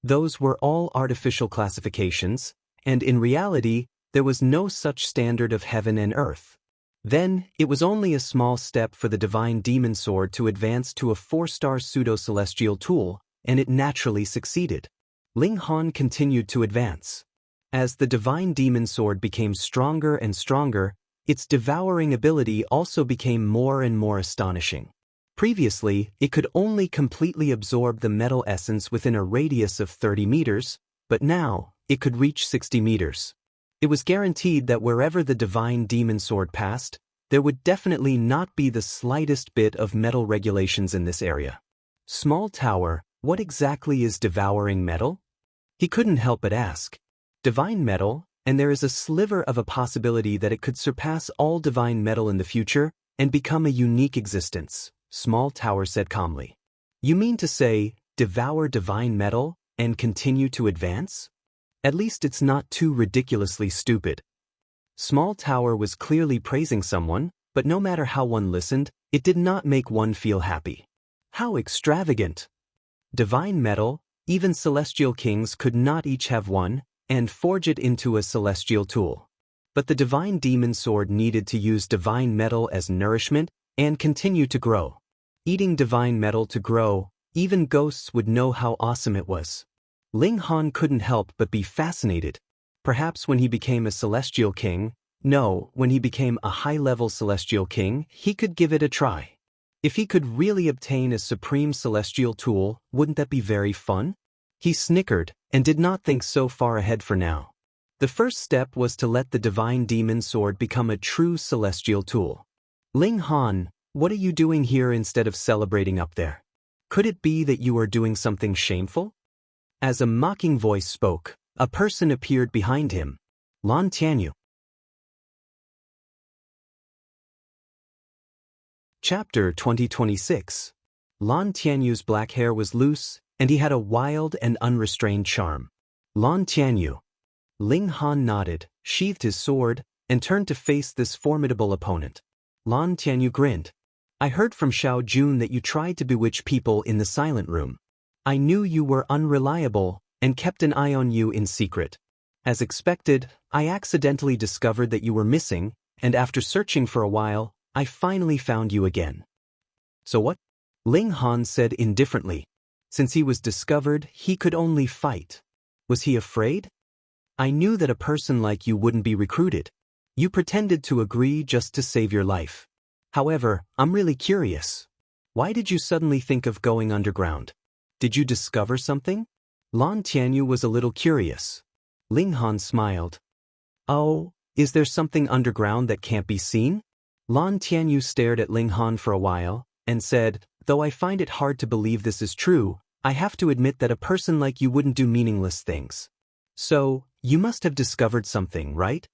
Those were all artificial classifications, and in reality, there was no such standard of heaven and earth. Then, it was only a small step for the Divine Demon Sword to advance to a 4-star pseudo-celestial tool, and it naturally succeeded. Ling Han continued to advance. As the Divine Demon Sword became stronger and stronger, its devouring ability also became more and more astonishing. Previously, it could only completely absorb the metal essence within a radius of 30 meters, but now, it could reach 60 meters. It was guaranteed that wherever the Divine Demon Sword passed, there would definitely not be the slightest bit of metal regulations in this area. Small tower, what exactly is devouring metal? He couldn't help but ask. Divine metal, and there is a sliver of a possibility that it could surpass all divine metal in the future and become a unique existence, Small Tower said calmly. You mean to say, devour divine metal and continue to advance? At least it's not too ridiculously stupid. Small Tower was clearly praising someone, but no matter how one listened, it did not make one feel happy. How extravagant! Divine metal, even celestial kings could not each have one, and forge it into a celestial tool. But the Divine Demon Sword needed to use divine metal as nourishment and continue to grow. Eating divine metal to grow, even ghosts would know how awesome it was. Ling Han couldn't help but be fascinated. Perhaps when he became a celestial king, when he became a high-level celestial king, he could give it a try. If he could really obtain a supreme celestial tool, wouldn't that be very fun? He snickered and did not think so far ahead for now. The first step was to let the Divine Demon Sword become a true celestial tool. Ling Han, what are you doing here instead of celebrating up there? Could it be that you are doing something shameful? As a mocking voice spoke, a person appeared behind him. Lan Tianyu. Chapter 2026. Lan Tianyu's black hair was loose, and he had a wild and unrestrained charm. Lan Tianyu. Ling Han nodded, sheathed his sword, and turned to face this formidable opponent. Lan Tianyu grinned. I heard from Xiao Jun that you tried to bewitch people in the silent room. I knew you were unreliable, and kept an eye on you in secret. As expected, I accidentally discovered that you were missing, and after searching for a while, I finally found you again. So what? Ling Han said indifferently. Since he was discovered, he could only fight. Was he afraid? I knew that a person like you wouldn't be recruited. You pretended to agree just to save your life. However, I'm really curious. Why did you suddenly think of going underground? Did you discover something? Lan Tianyu was a little curious. Ling Han smiled. Oh, is there something underground that can't be seen? Lan Tianyu stared at Ling Han for a while, and said, "Though I find it hard to believe this is true, I have to admit that a person like you wouldn't do meaningless things. So, you must have discovered something, right?"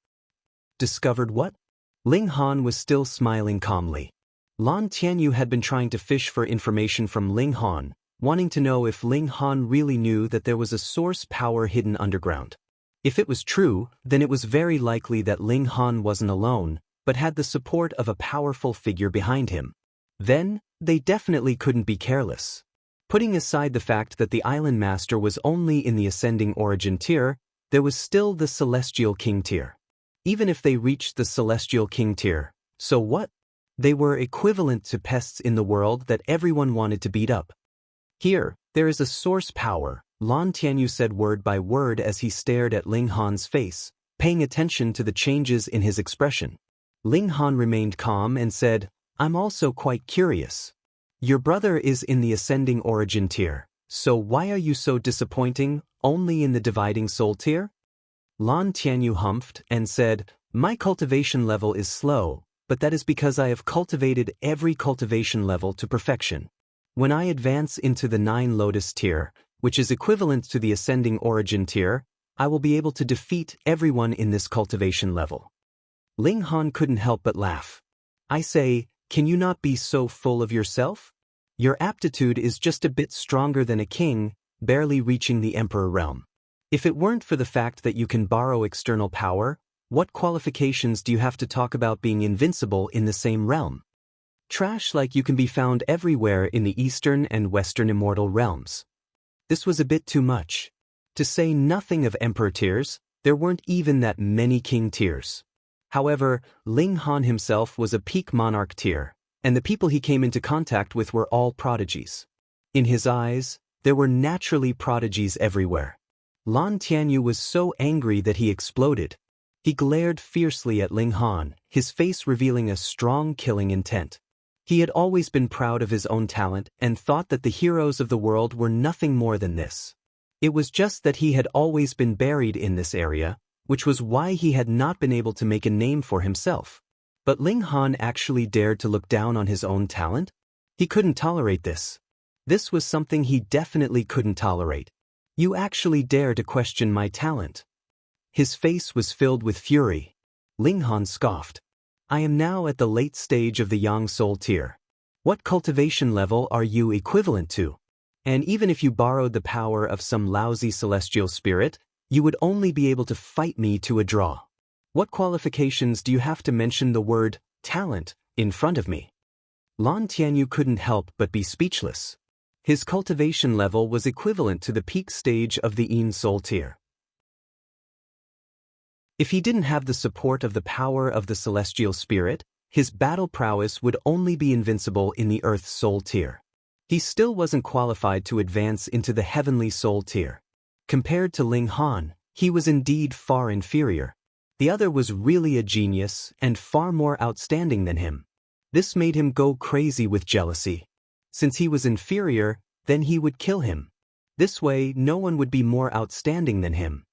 "Discovered what?" Ling Han was still smiling calmly. Lan Tianyu had been trying to fish for information from Ling Han, wanting to know if Ling Han really knew that there was a source power hidden underground. If it was true, then it was very likely that Ling Han wasn't alone, but had the support of a powerful figure behind him. Then, they definitely couldn't be careless. Putting aside the fact that the Island Master was only in the Ascending Origin tier, there was still the Celestial King tier. Even if they reached the Celestial King tier, so what? They were equivalent to pests in the world that everyone wanted to beat up. "Here, there is a source power," Lan Tianyu said word by word as he stared at Ling Han's face, paying attention to the changes in his expression. Ling Han remained calm and said, "I'm also quite curious. Your brother is in the Ascending Origin tier, so why are you so disappointing, only in the Dividing Soul tier?" Lan Tianyu humphed and said, "My cultivation level is slow, but that is because I have cultivated every cultivation level to perfection. When I advance into the 9 Lotus tier, which is equivalent to the Ascending Origin tier, I will be able to defeat everyone in this cultivation level." Ling Han couldn't help but laugh. "I say, can you not be so full of yourself? Your aptitude is just a bit stronger than a king, barely reaching the Emperor realm. If it weren't for the fact that you can borrow external power, what qualifications do you have to talk about being invincible in the same realm? Trash like you can be found everywhere in the Eastern and Western immortal realms." This was a bit too much. To say nothing of Emperor tiers, there weren't even that many King tiers. However, Ling Han himself was a peak monarch tier, and the people he came into contact with were all prodigies. In his eyes, there were naturally prodigies everywhere. Lan Tianyu was so angry that he exploded. He glared fiercely at Ling Han, his face revealing a strong killing intent. He had always been proud of his own talent and thought that the heroes of the world were nothing more than this. It was just that he had always been buried in this area, which was why he had not been able to make a name for himself. But Ling Han actually dared to look down on his own talent? He couldn't tolerate this. This was something he definitely couldn't tolerate. "You actually dare to question my talent?" His face was filled with fury. Ling Han scoffed. "I am now at the late stage of the Yang Soul tier. What cultivation level are you equivalent to? And even if you borrowed the power of some lousy celestial spirit, you would only be able to fight me to a draw. What qualifications do you have to mention the word talent in front of me?" Lan Tianyu couldn't help but be speechless. His cultivation level was equivalent to the peak stage of the Yin Soul tier. If he didn't have the support of the power of the celestial spirit, his battle prowess would only be invincible in the Earth Soul tier. He still wasn't qualified to advance into the Heavenly Soul tier. Compared to Ling Han, he was indeed far inferior. The other was really a genius and far more outstanding than him. This made him go crazy with jealousy. Since he was inferior, then he would kill him. This way, no one would be more outstanding than him.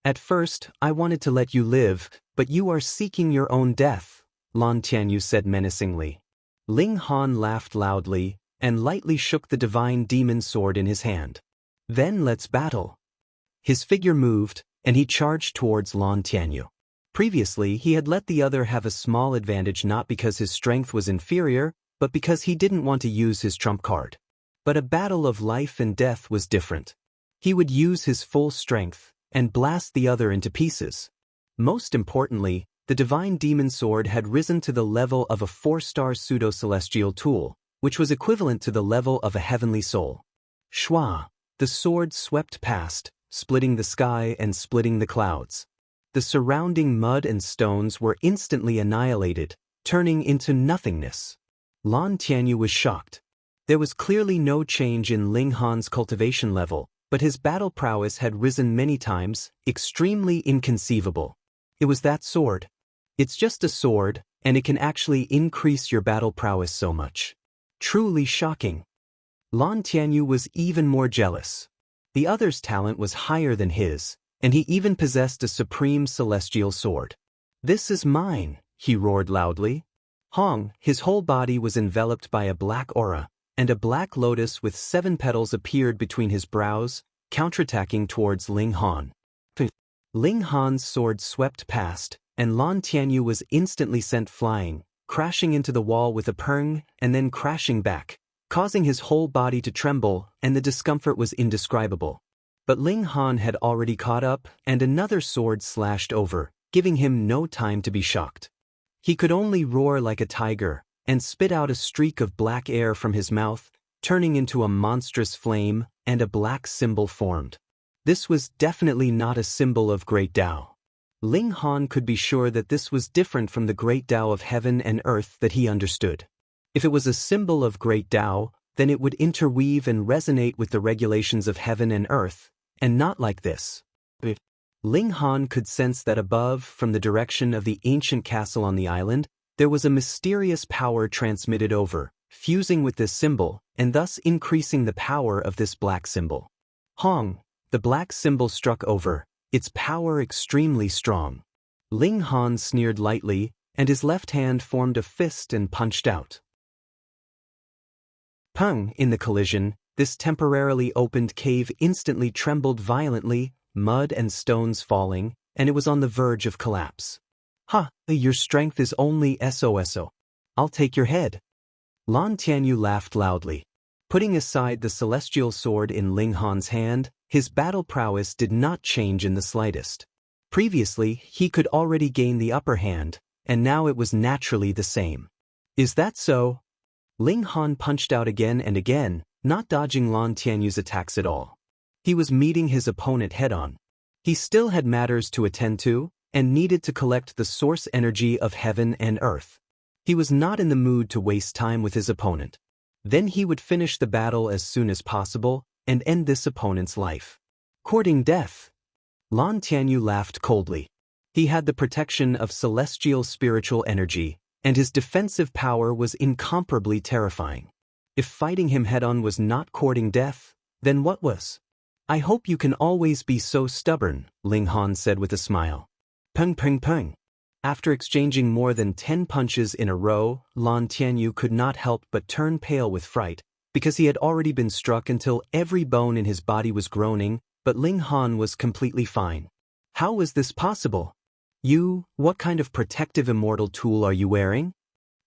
"At first, I wanted to let you live, but you are seeking your own death," Lan Tianyu said menacingly. Ling Han laughed loudly and lightly shook the divine demon sword in his hand. "Then let's battle." His figure moved, and he charged towards Lan Tianyu. Previously, he had let the other have a small advantage not because his strength was inferior, but because he didn't want to use his trump card. But a battle of life and death was different. He would use his full strength and blast the other into pieces. Most importantly, the divine demon sword had risen to the level of a 4-star pseudo-celestial tool, which was equivalent to the level of a heavenly soul. Shwa! The sword swept past, splitting the sky and splitting the clouds. The surrounding mud and stones were instantly annihilated, turning into nothingness. Lan Tianyu was shocked. There was clearly no change in Ling Han's cultivation level, but his battle prowess had risen many times, extremely inconceivable. It was that sword. It's just a sword, and it can actually increase your battle prowess so much. Truly shocking. Lan Tianyu was even more jealous. The other's talent was higher than his, and he even possessed a supreme celestial sword. "This is mine," he roared loudly. Hong, his whole body was enveloped by a black aura, and a black lotus with 7 petals appeared between his brows, counterattacking towards Ling Han. Ling Han's sword swept past, and Lan Tianyu was instantly sent flying, crashing into the wall with a peng, and then crashing back, causing his whole body to tremble, and the discomfort was indescribable. But Ling Han had already caught up, and another sword slashed over, giving him no time to be shocked. He could only roar like a tiger, and spit out a streak of black air from his mouth, turning into a monstrous flame, and a black symbol formed. This was definitely not a symbol of Great Tao. Ling Han could be sure that this was different from the Great Tao of heaven and earth that he understood. If it was a symbol of Great Tao, then it would interweave and resonate with the regulations of heaven and earth, and not like this. Ling Han could sense that above, from the direction of the ancient castle on the island, there was a mysterious power transmitted over, fusing with this symbol, and thus increasing the power of this black symbol. Hong, the black symbol struck over, its power extremely strong. Ling Han sneered lightly, and his left hand formed a fist and punched out. Peng, in the collision, this temporarily opened cave instantly trembled violently, mud and stones falling, and it was on the verge of collapse. "Ha, your strength is only SOSO. I'll take your head." Lan Tianyu laughed loudly. Putting aside the celestial sword in Ling Han's hand, his battle prowess did not change in the slightest. Previously, he could already gain the upper hand, and now it was naturally the same. "Is that so?" Ling Han punched out again and again, not dodging Lan Tianyu's attacks at all. He was meeting his opponent head-on. He still had matters to attend to, and needed to collect the source energy of heaven and earth. He was not in the mood to waste time with his opponent. Then he would finish the battle as soon as possible, and end this opponent's life. Courting death. Lan Tianyu laughed coldly. He had the protection of celestial spiritual energy, and his defensive power was incomparably terrifying. If fighting him head-on was not courting death, then what was? "I hope you can always be so stubborn," Ling Han said with a smile. Peng peng peng. After exchanging more than 10 punches in a row, Lan Tianyu could not help but turn pale with fright, because he had already been struck until every bone in his body was groaning, but Ling Han was completely fine. How was this possible? What kind of protective immortal tool are you wearing?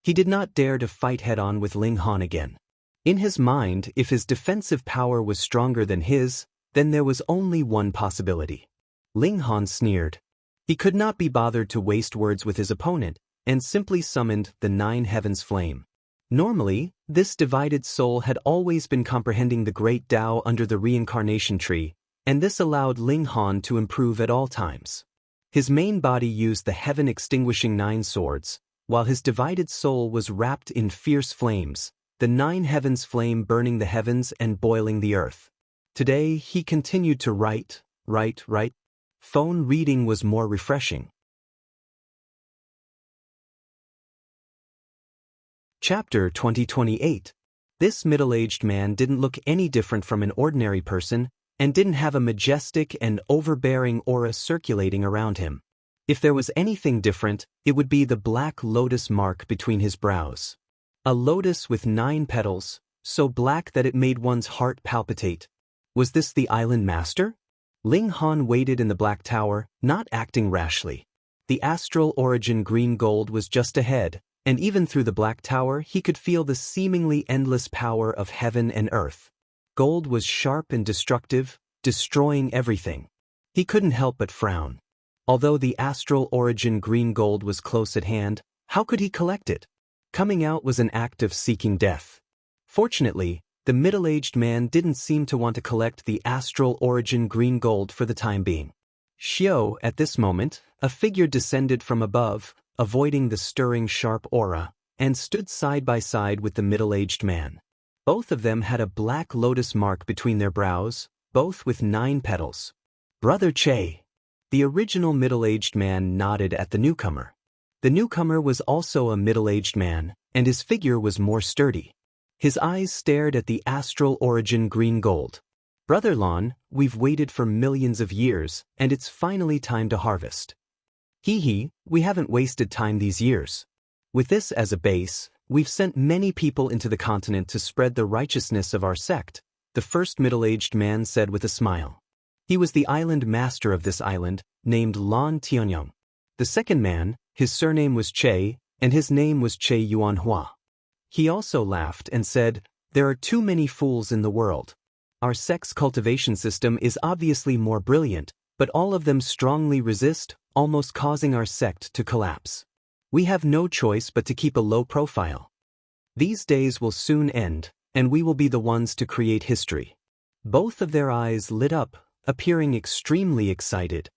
He did not dare to fight head-on with Ling Han again. In his mind, if his defensive power was stronger than his, then there was only one possibility. Ling Han sneered. He could not be bothered to waste words with his opponent, and simply summoned the 9 heavens flame. Normally, this divided soul had always been comprehending the Great Tao under the reincarnation tree, and this allowed Ling Han to improve at all times. His main body used the heaven-extinguishing 9 swords, while his divided soul was wrapped in fierce flames, the 9 heavens flame burning the heavens and boiling the earth. Today, he continued to write. Phone reading was more refreshing. Chapter 2028. This middle-aged man didn't look any different from an ordinary person, and didn't have a majestic and overbearing aura circulating around him. If there was anything different, it would be the black lotus mark between his brows. A lotus with 9 petals, so black that it made one's heart palpitate. Was this the island master? Ling Han waited in the black tower, not acting rashly. The astral origin green gold was just ahead, and even through the black tower he could feel the seemingly endless power of heaven and earth. Gold was sharp and destructive, destroying everything. He couldn't help but frown. Although the astral origin green gold was close at hand, how could he collect it? Coming out was an act of seeking death. Fortunately, the middle-aged man didn't seem to want to collect the astral origin green gold for the time being. Xiao, at this moment, a figure descended from above, avoiding the stirring sharp aura, and stood side by side with the middle-aged man. Both of them had a black lotus mark between their brows, both with 9 petals. Brother Che. The original middle-aged man nodded at the newcomer. The newcomer was also a middle-aged man, and his figure was more sturdy. His eyes stared at the astral origin green gold. Brother Lan, we've waited for millions of years, and it's finally time to harvest. We haven't wasted time these years. With this as a base, we've sent many people into the continent to spread the righteousness of our sect, the first middle-aged man said with a smile. He was the island master of this island, named Lan Tianyang. The second man, his surname was Che, and his name was Che Yuanhua. He also laughed and said, "There are too many fools in the world. Our sect's cultivation system is obviously more brilliant, but all of them strongly resist, almost causing our sect to collapse. We have no choice but to keep a low profile. These days will soon end, and we will be the ones to create history." Both of their eyes lit up, appearing extremely excited.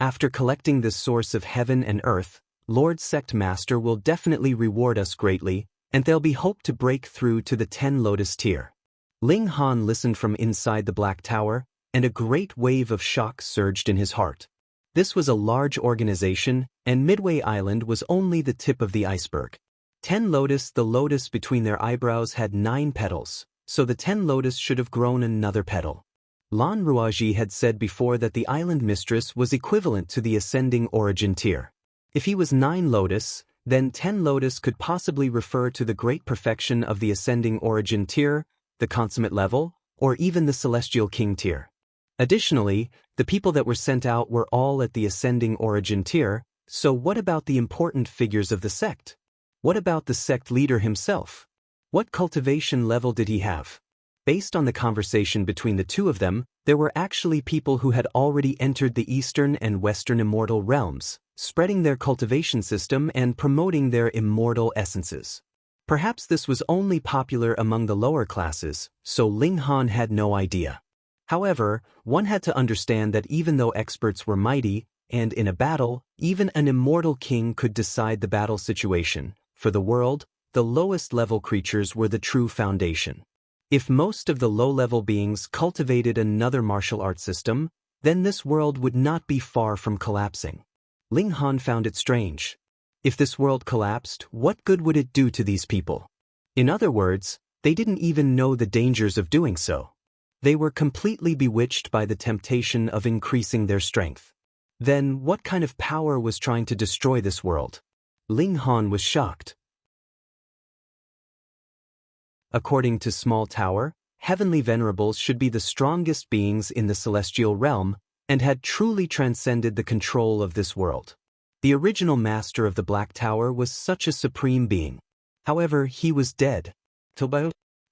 After collecting this source of heaven and earth, Lord Sect Master will definitely reward us greatly, and there'll be hope to break through to the 10 Lotus tier. Ling Han listened from inside the Black Tower, and a great wave of shock surged in his heart. This was a large organization, and Midway Island was only the tip of the iceberg. 10 Lotus, the lotus between their eyebrows had 9 petals, so the 10 Lotus should have grown another petal. Lan Ruaji had said before that the island mistress was equivalent to the ascending origin tier. If he was 9 Lotus, then 10 Lotus could possibly refer to the great perfection of the ascending origin tier, the consummate level, or even the celestial king tier. Additionally, the people that were sent out were all at the ascending origin tier, so what about the important figures of the sect? What about the sect leader himself? What cultivation level did he have? Based on the conversation between the two of them, there were actually people who had already entered the eastern and western immortal realms, spreading their cultivation system and promoting their immortal essences. Perhaps this was only popular among the lower classes, so Ling Han had no idea. However, one had to understand that even though experts were mighty, and in a battle, even an immortal king could decide the battle situation. For the world, the lowest level creatures were the true foundation. If most of the low-level beings cultivated another martial arts system, then this world would not be far from collapsing. Ling Han found it strange. If this world collapsed, what good would it do to these people? In other words, they didn't even know the dangers of doing so. They were completely bewitched by the temptation of increasing their strength. Then what kind of power was trying to destroy this world? Ling Han was shocked. According to Small Tower, heavenly venerables should be the strongest beings in the celestial realm and had truly transcended the control of this world. The original master of the Black Tower was such a supreme being. However, he was dead.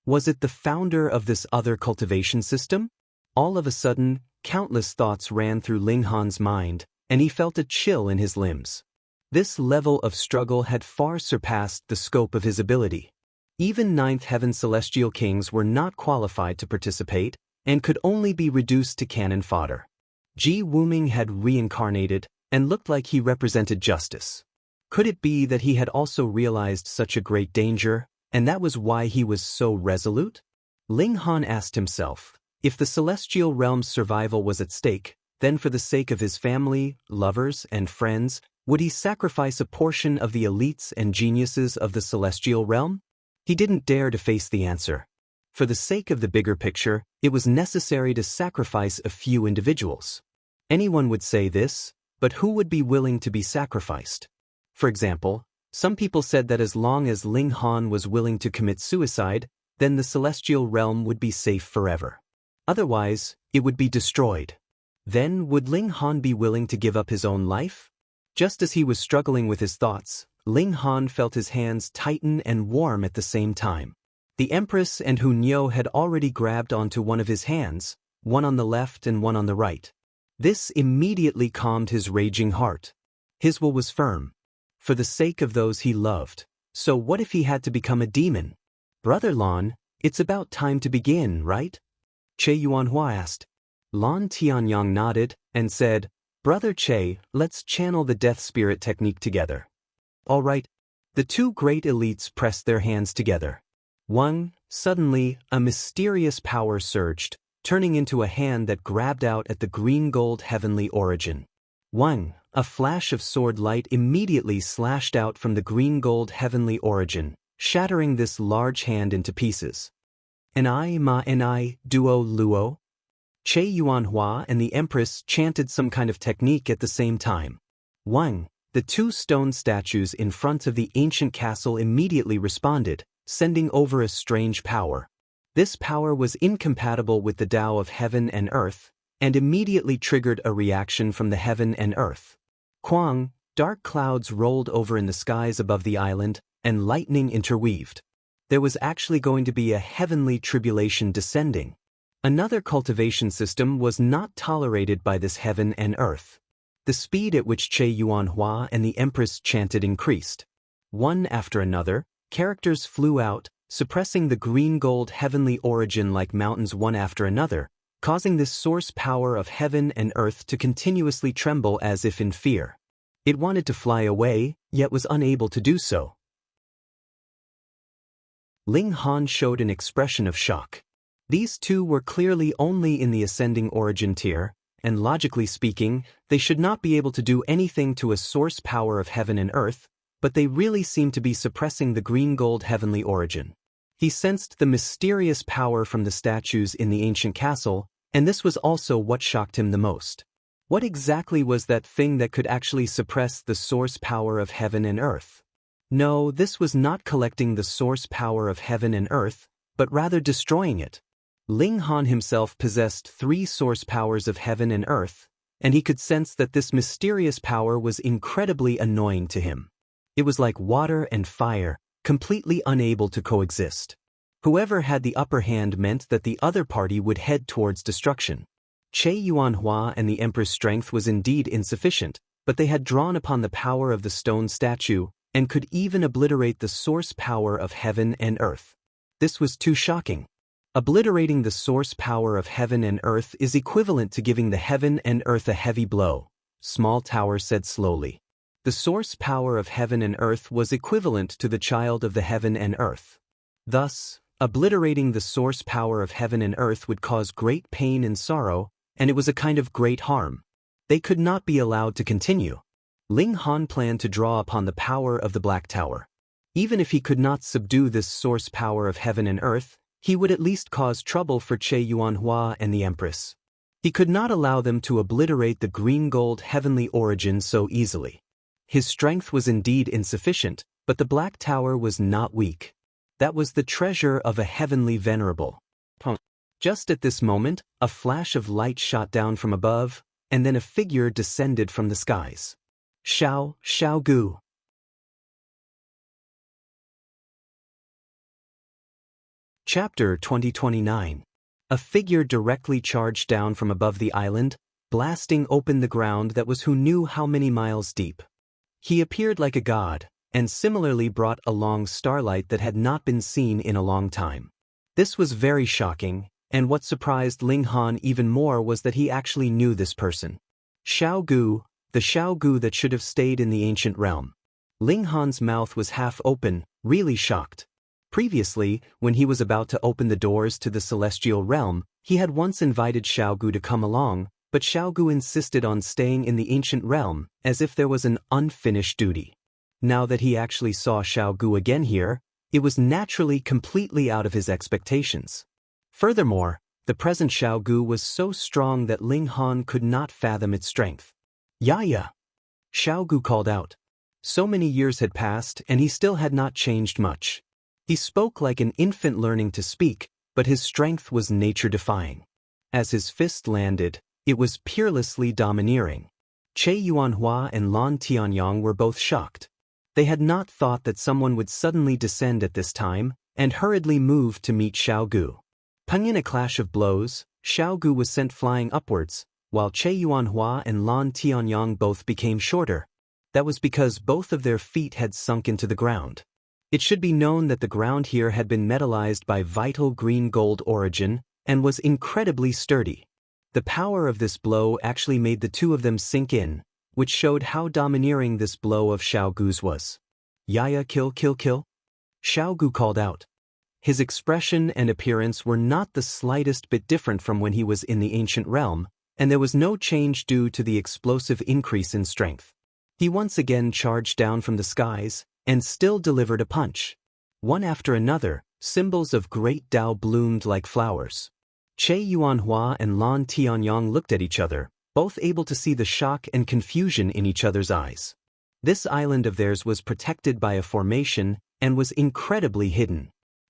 Was it the founder of this other cultivation system? All of a sudden, countless thoughts ran through Ling Han's mind, and he felt a chill in his limbs. This level of struggle had far surpassed the scope of his ability. Even Ninth Heaven celestial kings were not qualified to participate and could only be reduced to cannon fodder. Ji Wuming had reincarnated and looked like he represented justice. Could it be that he had also realized such a great danger, and that was why he was so resolute? Ling Han asked himself, if the celestial realm's survival was at stake, then for the sake of his family, lovers, and friends, would he sacrifice a portion of the elites and geniuses of the celestial realm? He didn't dare to face the answer. For the sake of the bigger picture, it was necessary to sacrifice a few individuals. Anyone would say this, but who would be willing to be sacrificed? For example, some people said that as long as Ling Han was willing to commit suicide, then the celestial realm would be safe forever. Otherwise, it would be destroyed. Then would Ling Han be willing to give up his own life? Just as he was struggling with his thoughts, Ling Han felt his hands tighten and warm at the same time. The Empress and Hu Niu had already grabbed onto one of his hands, one on the left and one on the right. This immediately calmed his raging heart. His will was firm. For the sake of those he loved. So what if he had to become a demon? Brother Lan, it's about time to begin, right? Che Yuanhua asked. Lan Tianyang nodded and said, Brother Che, let's channel the death spirit technique together. All right. The two great elites pressed their hands together. Suddenly, a mysterious power surged, turning into a hand that grabbed out at the green-gold heavenly origin. A flash of sword light immediately slashed out from the green-gold heavenly origin, shattering this large hand into pieces. Enai ma enai, duo luo? Che Yuanhua and the Empress chanted some kind of technique at the same time. The two stone statues in front of the ancient castle immediately responded, sending over a strange power. This power was incompatible with the Tao of heaven and earth, and immediately triggered a reaction from the heaven and earth. Quang, dark clouds rolled over in the skies above the island, and lightning interweaved. There was actually going to be a heavenly tribulation descending. Another cultivation system was not tolerated by this heaven and earth. The speed at which Che Yuanhua and the Empress chanted increased. One after another, characters flew out, suppressing the green-gold heavenly origin like mountains one after another, causing this source power of heaven and earth to continuously tremble as if in fear. It wanted to fly away, yet was unable to do so. Ling Han showed an expression of shock. These two were clearly only in the ascending origin tier, and logically speaking, they should not be able to do anything to a source power of heaven and earth, but they really seemed to be suppressing the green-gold heavenly origin. He sensed the mysterious power from the statues in the ancient castle, and this was also what shocked him the most. What exactly was that thing that could actually suppress the source power of heaven and earth? No, this was not collecting the source power of heaven and earth, but rather destroying it. Ling Han himself possessed 3 source powers of heaven and earth, and he could sense that this mysterious power was incredibly annoying to him. It was like water and fire, completely unable to coexist. Whoever had the upper hand meant that the other party would head towards destruction. Che Yuanhua and the Emperor's strength was indeed insufficient, but they had drawn upon the power of the stone statue, and could even obliterate the source power of heaven and earth. This was too shocking. Obliterating the source power of heaven and earth is equivalent to giving the heaven and earth a heavy blow, Small Tower said slowly. The source power of heaven and earth was equivalent to the child of the heaven and earth. Thus, obliterating the source power of heaven and earth would cause great pain and sorrow, and it was a kind of great harm. They could not be allowed to continue. Ling Han planned to draw upon the power of the Black Tower. Even if he could not subdue this source power of heaven and earth, he would at least cause trouble for Che Yuanhua and the Empress. He could not allow them to obliterate the green-gold heavenly origin so easily. His strength was indeed insufficient, but the Black Tower was not weak. That was the treasure of a heavenly venerable. Just at this moment, a flash of light shot down from above, and then a figure descended from the skies. Xiao Gu. Chapter 2029. A figure directly charged down from above the island, blasting open the ground that was who knew how many miles deep. He appeared like a god, and similarly brought along starlight that had not been seen in a long time. This was very shocking, and what surprised Ling Han even more was that he actually knew this person. Xiao Gu, the Xiao Gu that should have stayed in the ancient realm. Ling Han's mouth was half open, really shocked. Previously, when he was about to open the doors to the celestial realm, he had once invited Xiao Gu to come along, but Xiao Gu insisted on staying in the ancient realm, as if there was an unfinished duty. Now that he actually saw Xiao Gu again here, it was naturally completely out of his expectations. Furthermore, the present Xiao Gu was so strong that Ling Han could not fathom its strength. "Yaya!" Xiao Gu called out. So many years had passed, and he still had not changed much. He spoke like an infant learning to speak, but his strength was nature-defying. As his fist landed, it was peerlessly domineering. Che Yuanhua and Lan Tianyang were both shocked. They had not thought that someone would suddenly descend at this time, and hurriedly moved to meet Xiao Gu. In a clash of blows, Xiao Gu was sent flying upwards, while Che Yuanhua and Lan Tianyang both became shorter. That was because both of their feet had sunk into the ground. It should be known that the ground here had been metallized by vital green-gold origin, and was incredibly sturdy. The power of this blow actually made the two of them sink in, which showed how domineering this blow of Xiao Gu's was. "Yaya, kill! Xiao Gu called out. His expression and appearance were not the slightest bit different from when he was in the ancient realm, and there was no change due to the explosive increase in strength. He once again charged down from the skies, and still delivered a punch. One after another, symbols of great Tao bloomed like flowers. Che Yuanhua and Lan Tianyang looked at each other, both able to see the shock and confusion in each other's eyes. This island of theirs was protected by a formation and was incredibly hidden.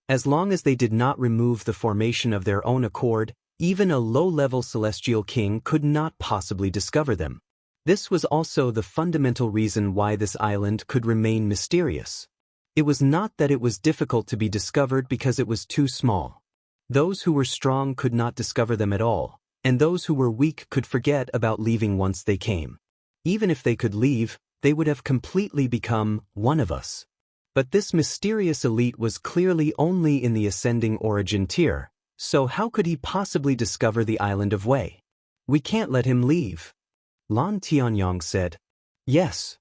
As long as they did not remove the formation of their own accord, even a low-level celestial king could not possibly discover them. This was also the fundamental reason why this island could remain mysterious. It was not that it was difficult to be discovered because it was too small. Those who were strong could not discover them at all, and those who were weak could forget about leaving once they came. Even if they could leave, they would have completely become one of us. But this mysterious elite was clearly only in the ascending origin tier, so how could he possibly discover the island of Wei? We can't let him leave. Lan Tianyong said. Yes.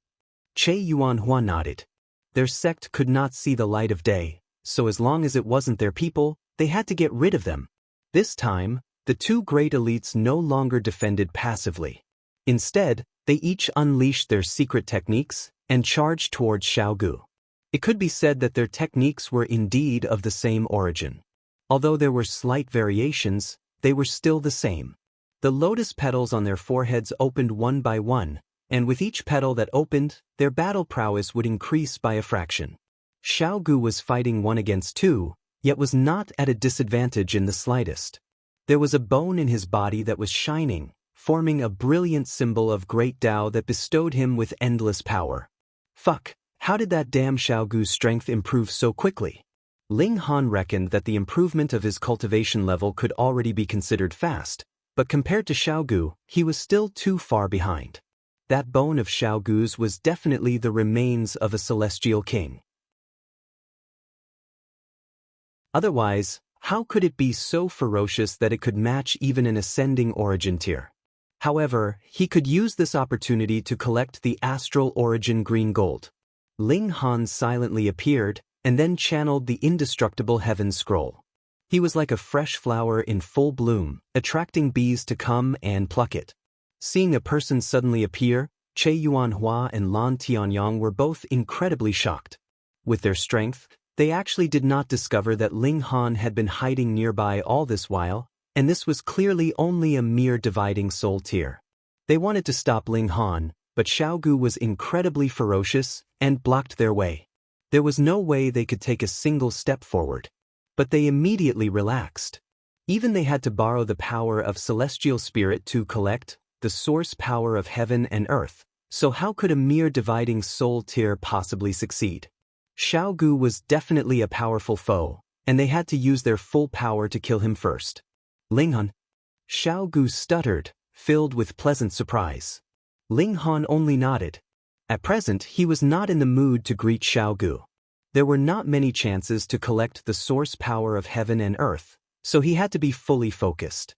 Che Yuanhua nodded. Their sect could not see the light of day, so as long as it wasn't their people, they had to get rid of them. This time, the two great elites no longer defended passively. Instead, they each unleashed their secret techniques and charged towards Xiaogu. It could be said that their techniques were indeed of the same origin. Although there were slight variations, they were still the same. The lotus petals on their foreheads opened one by one, and with each petal that opened, their battle prowess would increase by a fraction. Xiaogu was fighting 1 against 2, yet was not at a disadvantage in the slightest. There was a bone in his body that was shining, forming a brilliant symbol of great Tao that bestowed him with endless power. Fuck, how did that damn Xiaogu's strength improve so quickly? Ling Han reckoned that the improvement of his cultivation level could already be considered fast, but compared to Xiaogu, he was still too far behind. That bone of Xiaogu's was definitely the remains of a celestial king. Otherwise, how could it be so ferocious that it could match even an ascending origin tier? However, he could use this opportunity to collect the astral origin green gold. Ling Han silently appeared, and then channeled the indestructible heaven scroll. He was like a fresh flower in full bloom, attracting bees to come and pluck it. Seeing a person suddenly appear, Che Yuanhua and Lan Tianyong were both incredibly shocked. With their strength, they actually did not discover that Ling Han had been hiding nearby all this while, and this was clearly only a mere dividing soul tier. They wanted to stop Ling Han, but Xiaogu was incredibly ferocious and blocked their way. There was no way they could take a single step forward. But they immediately relaxed. Even they had to borrow the power of celestial spirit to collect the source power of heaven and earth, so how could a mere dividing soul tier possibly succeed? Xiaogu was definitely a powerful foe, and they had to use their full power to kill him first. Ling Han. Xiaogu stuttered, filled with pleasant surprise. Ling Han only nodded. At present, he was not in the mood to greet Xiaogu. There were not many chances to collect the source power of heaven and earth, so he had to be fully focused.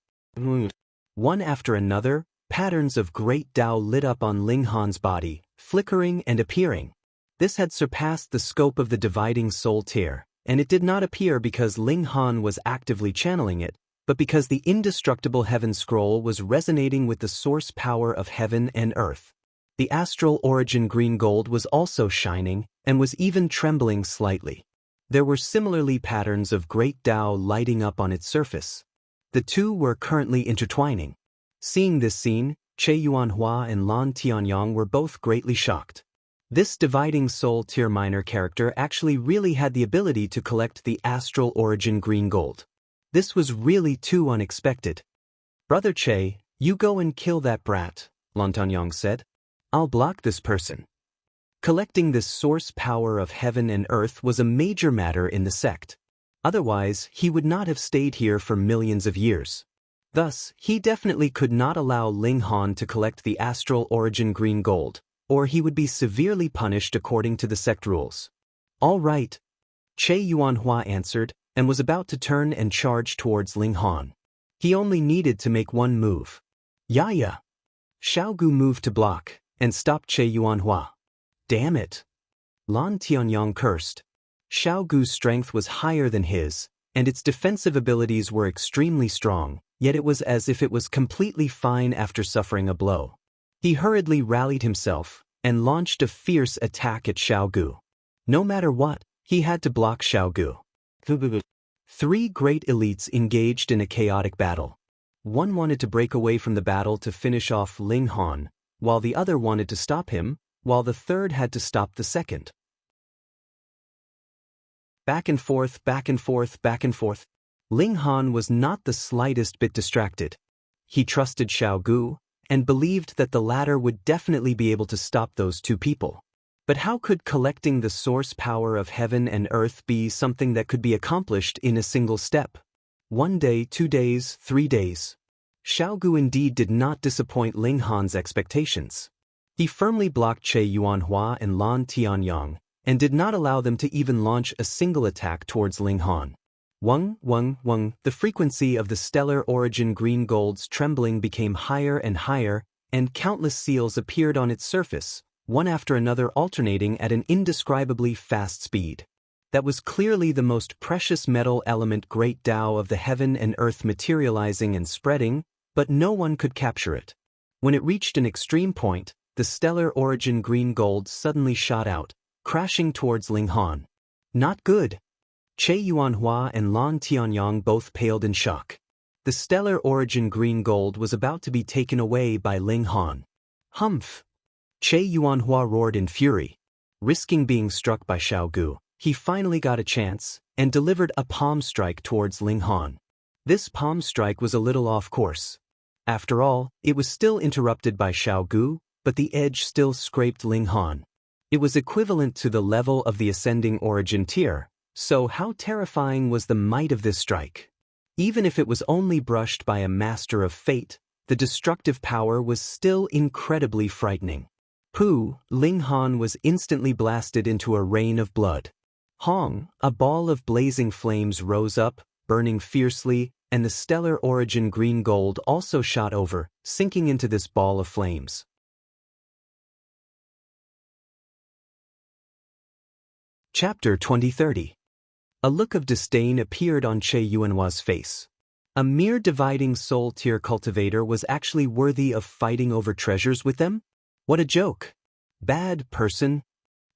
One after another, patterns of great Tao lit up on Ling Han's body, flickering and appearing. This had surpassed the scope of the dividing soul tier, and it did not appear because Ling Han was actively channeling it, but because the indestructible heaven scroll was resonating with the source power of heaven and earth. The astral origin green gold was also shining, and was even trembling slightly. There were similarly patterns of great Tao lighting up on its surface. The two were currently intertwining. Seeing this scene, Che Yuanhua and Lan Tianyong were both greatly shocked. This dividing soul tier minor character actually really had the ability to collect the astral origin green gold. This was really too unexpected. Brother Che, you go and kill that brat, Lan Tianyong said. I'll block this person. Collecting this source power of heaven and earth was a major matter in the sect. Otherwise, he would not have stayed here for millions of years. Thus, he definitely could not allow Ling Han to collect the astral origin green gold, or he would be severely punished according to the sect rules. All right. Che Yuanhua answered, and was about to turn and charge towards Ling Han. He only needed to make one move. Ya. Xiaogu moved to block, and stopped Che Yuanhua. Damn it. Lan Tianyong cursed. Xiaogu's strength was higher than his, and its defensive abilities were extremely strong, yet it was as if it was completely fine after suffering a blow. He hurriedly rallied himself, and launched a fierce attack at Xiaogu. No matter what, he had to block Xiaogu. 3 great elites engaged in a chaotic battle. One wanted to break away from the battle to finish off Ling Han, while the other wanted to stop him, while the third had to stop the second. Back and forth, back and forth, back and forth. Ling Han was not the slightest bit distracted. He trusted Xiao Gu, and believed that the latter would definitely be able to stop those two people. But how could collecting the source power of heaven and earth be something that could be accomplished in a single step? 1 day, 2 days, 3 days. Xiao Gu indeed did not disappoint Ling Han's expectations. He firmly blocked Che Yuanhua and Lan Tianyang, and did not allow them to even launch a single attack towards Ling Han. Wung, wung, wung, the frequency of the stellar origin green gold's trembling became higher and higher, and countless seals appeared on its surface, one after another alternating at an indescribably fast speed. That was clearly the most precious metal element great Tao of the heaven and earth materializing and spreading, but no one could capture it. When it reached an extreme point, the stellar origin green gold suddenly shot out, crashing towards Ling Han. Not good. Che Yuanhua and Lan Tianyang both paled in shock. The stellar origin green gold was about to be taken away by Ling Han. Humph! Che Yuanhua roared in fury. Risking being struck by Xiao Gu, he finally got a chance, and delivered a palm strike towards Ling Han. This palm strike was a little off course. After all, it was still interrupted by Xiao Gu, but the edge still scraped Ling Han. It was equivalent to the level of the ascending origin tier. So how terrifying was the might of this strike? Even if it was only brushed by a master of fate, the destructive power was still incredibly frightening. Pooh! Ling Han was instantly blasted into a rain of blood. Hong! A ball of blazing flames rose up, burning fiercely, and the stellar origin green gold also shot over, sinking into this ball of flames. Chapter 2030. A look of disdain appeared on Che Yuanhua's face. A mere dividing soul tier cultivator was actually worthy of fighting over treasures with them? What a joke! Bad person!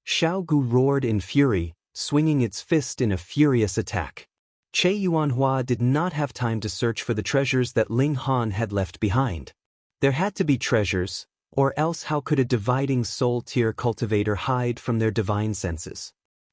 Xiao Gu roared in fury, swinging its fist in a furious attack. Che Yuanhua did not have time to search for the treasures that Ling Han had left behind. There had to be treasures, or else how could a dividing soul tier cultivator hide from their divine senses?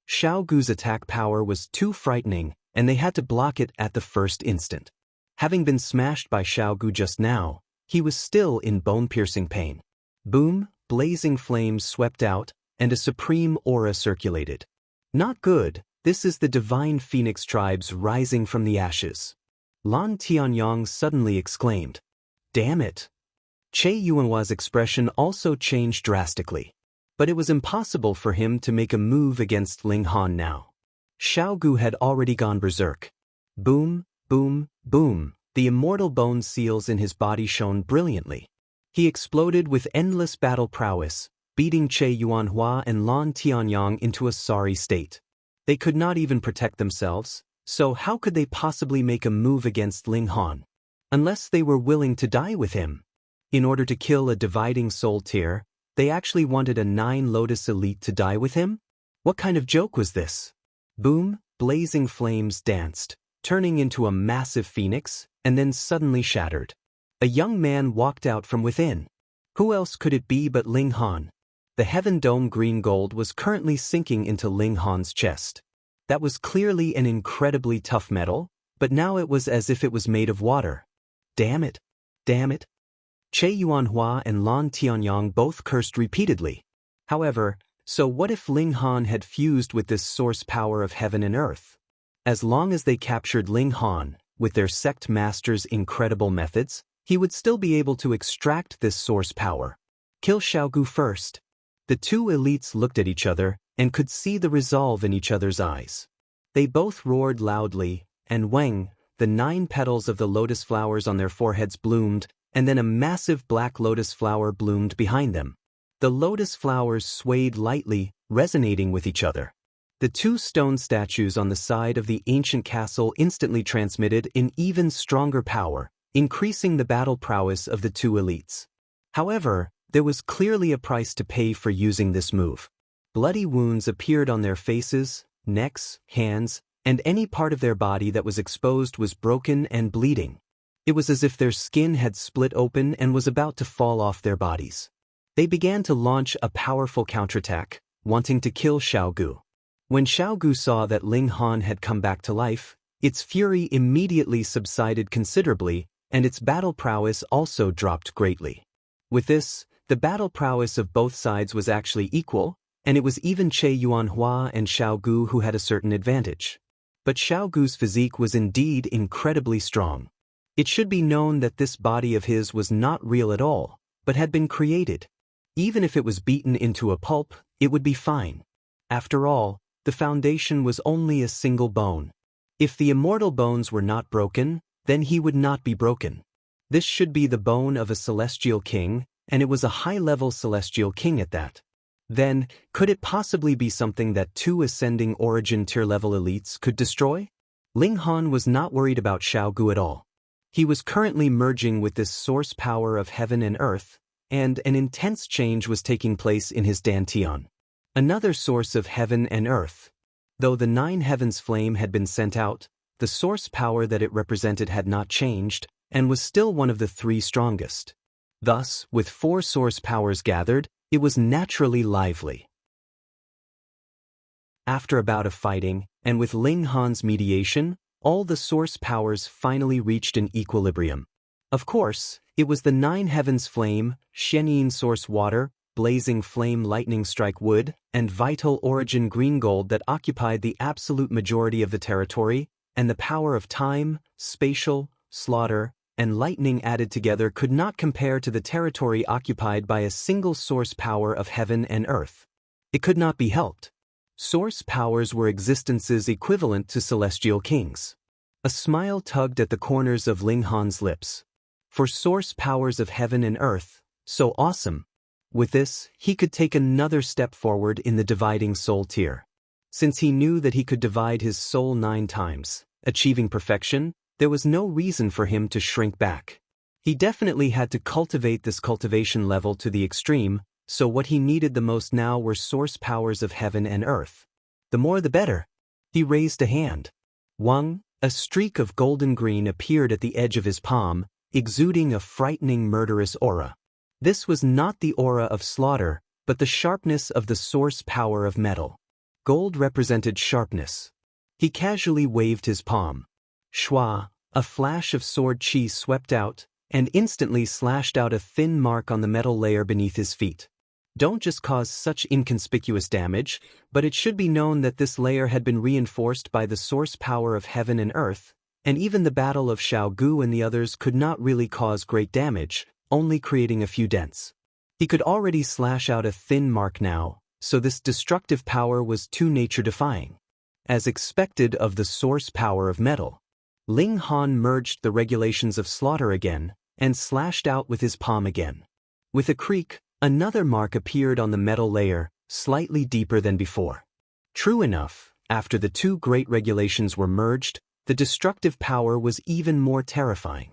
Xiao Gu's attack power was too frightening, and they had to block it at the first instant. Having been smashed by Xiao Gu just now, he was still in bone-piercing pain. Boom! Blazing flames swept out, and a supreme aura circulated. Not good, this is the divine phoenix tribes rising from the ashes. Lan Tianyang suddenly exclaimed. Damn it! Che Yuanhua's expression also changed drastically. But it was impossible for him to make a move against Ling Han now. Xiao Gu had already gone berserk. Boom, boom, boom, the immortal bone seals in his body shone brilliantly. He exploded with endless battle prowess, beating Che Yuanhua and Lan Tianyang into a sorry state. They could not even protect themselves, so how could they possibly make a move against Ling Han? Unless they were willing to die with him. In order to kill a dividing soul tier, they actually wanted a 9 Lotus elite to die with him? What kind of joke was this? Boom! Blazing flames danced, turning into a massive phoenix, and then suddenly shattered. A young man walked out from within. Who else could it be but Ling Han? The Heaven Dome green gold was currently sinking into Ling Han's chest. That was clearly an incredibly tough metal, but now it was as if it was made of water. Damn it! Damn it! Che Yuanhua and Lan Tianyang both cursed repeatedly. However, so what if Ling Han had fused with this source power of heaven and earth? As long as they captured Ling Han, with their sect master's incredible methods, he would still be able to extract this source power. Kill Xiao Gu first. The two elites looked at each other, and could see the resolve in each other's eyes. They both roared loudly, and Weng, the 9 petals of the lotus flowers on their foreheads bloomed, and then a massive black lotus flower bloomed behind them. The lotus flowers swayed lightly, resonating with each other. The 2 stone statues on the side of the ancient castle instantly transmitted an even stronger power, increasing the battle prowess of the 2 elites. However, there was clearly a price to pay for using this move. Bloody wounds appeared on their faces, necks, hands, and any part of their body that was exposed was broken and bleeding. It was as if their skin had split open and was about to fall off their bodies. They began to launch a powerful counterattack, wanting to kill Xiaogu. When Xiaogu saw that Ling Han had come back to life, its fury immediately subsided considerably, and its battle prowess also dropped greatly. With this, the battle prowess of both sides was actually equal, and it was even Che Yuanhua and Xiaogu who had a certain advantage. But Xiaogu's physique was indeed incredibly strong. It should be known that this body of his was not real at all, but had been created. Even if it was beaten into a pulp, it would be fine. After all, the foundation was only a single bone. If the immortal bones were not broken, then he would not be broken. This should be the bone of a celestial king, and it was a high-level celestial king at that. Then, could it possibly be something that two ascending origin tier-level elites could destroy? Ling Han was not worried about Xiaogu at all. He was currently merging with this source power of heaven and earth, and an intense change was taking place in his dantian. Another source of heaven and earth. Though the 9 heavens flame had been sent out, the source power that it represented had not changed, and was still one of the 3 strongest. Thus, with 4 source powers gathered, it was naturally lively. After a bout of fighting, and with Ling Han's mediation, all the source powers finally reached an equilibrium. Of course, it was the 9 heavens flame, Shenyin source water, blazing flame lightning strike wood, and vital origin green gold that occupied the absolute majority of the territory, and the power of time, spatial, slaughter, and lightning added together could not compare to the territory occupied by a single source power of heaven and earth. It could not be helped. Source powers were existences equivalent to celestial kings. A smile tugged at the corners of Ling Han's lips. For source powers of heaven and earth, so awesome. With this, he could take another step forward in the dividing soul tier. Since he knew that he could divide his soul 9 times, achieving perfection, there was no reason for him to shrink back. He definitely had to cultivate this cultivation level to the extreme, so what he needed the most now were source powers of heaven and earth. The more the better. He raised a hand. Wang, a streak of golden green appeared at the edge of his palm, exuding a frightening murderous aura. This was not the aura of slaughter, but the sharpness of the source power of metal. Gold represented sharpness. He casually waved his palm. Shua, a flash of sword chi swept out, and instantly slashed out a thin mark on the metal layer beneath his feet. Don't just cause such inconspicuous damage, but it should be known that this layer had been reinforced by the source power of heaven and earth, and even the battle of Xiaogu and the others could not really cause great damage, only creating a few dents. He could already slash out a thin mark now, so this destructive power was too nature-defying. As expected of the source power of metal, Ling Han merged the regulations of slaughter again, and slashed out with his palm again. With a creak, another mark appeared on the metal layer, slightly deeper than before. True enough, after the 2 great regulations were merged, the destructive power was even more terrifying.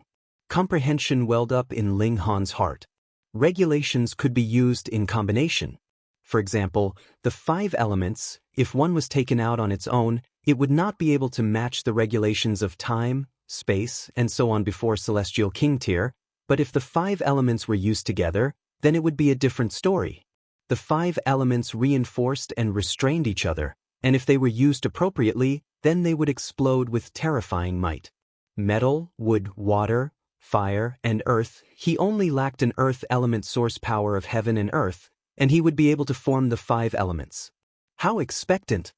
Comprehension welled up in Ling Han's heart. Regulations could be used in combination. For example, the 5 elements, if one was taken out on its own, it would not be able to match the regulations of time, space, and so on before Celestial King tier, but if the 5 elements were used together, then it would be a different story. The 5 elements reinforced and restrained each other, and if they were used appropriately, then they would explode with terrifying might. Metal, wood, water, fire, and earth, he only lacked an earth element source power of heaven and earth, and he would be able to form the 5 elements. How expectant!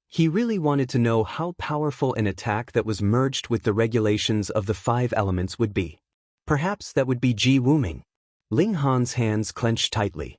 He really wanted to know how powerful an attack that was merged with the regulations of the 5 elements would be. Perhaps that would be Ji Wuming. Ling Han's hands clenched tightly.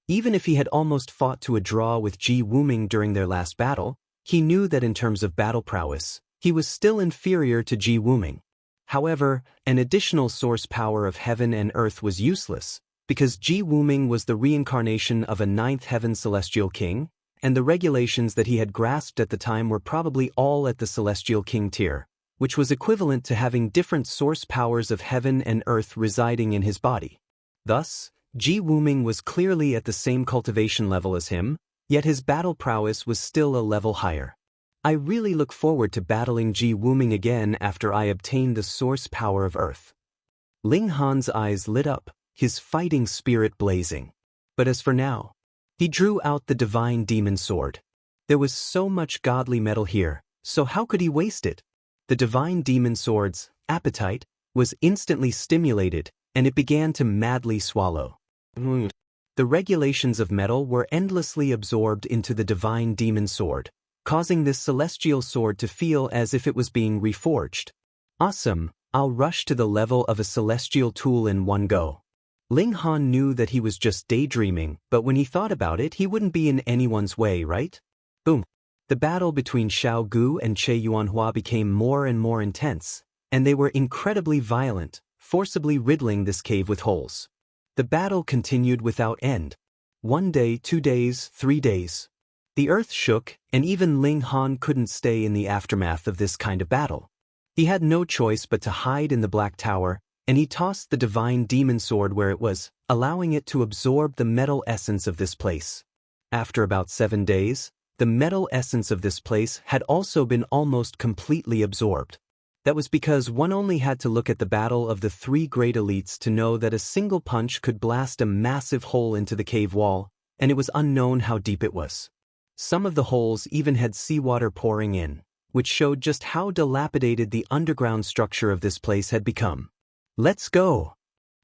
Even if he had almost fought to a draw with Ji Wuming during their last battle, he knew that in terms of battle prowess, he was still inferior to Ji Wuming. However, an additional source power of heaven and earth was useless, because Ji Wuming was the reincarnation of a 9th heaven celestial king, and the regulations that he had grasped at the time were probably all at the Celestial King tier, which was equivalent to having different source powers of heaven and earth residing in his body. Thus, Ji Wuming was clearly at the same cultivation level as him, yet his battle prowess was still a level higher. I really look forward to battling Ji Wuming again after I obtain the source power of earth. Ling Han's eyes lit up. his fighting spirit blazing. But as for now, he drew out the divine demon sword. There was so much godly metal here, so how could he waste it? The divine demon sword's appetite was instantly stimulated, and it began to madly swallow. The regulations of metal were endlessly absorbed into the divine demon sword, causing this celestial sword to feel as if it was being reforged. Awesome, I'll rush to the level of a celestial tool in one go. Ling Han knew that he was just daydreaming, but when he thought about it, he wouldn't be in anyone's way, right? Boom. The battle between Xiao Gu and Che Yuanhua became more and more intense, and they were incredibly violent, forcibly riddling this cave with holes. The battle continued without end. 1 day, 2 days, 3 days. The earth shook, and even Ling Han couldn't stay in the aftermath of this kind of battle. He had no choice but to hide in the Black Tower, and he tossed the divine demon sword where it was, allowing it to absorb the metal essence of this place. After about 7 days, the metal essence of this place had also been almost completely absorbed. That was because one only had to look at the battle of the 3 great elites to know that a single punch could blast a massive hole into the cave wall, and it was unknown how deep it was. Some of the holes even had seawater pouring in, which showed just how dilapidated the underground structure of this place had become. Let's go!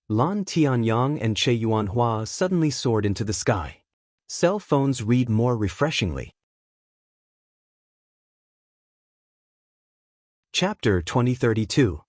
Lan Tianyang and Che Yuanhua suddenly soared into the sky. Cell phones read more refreshingly. Chapter 2032.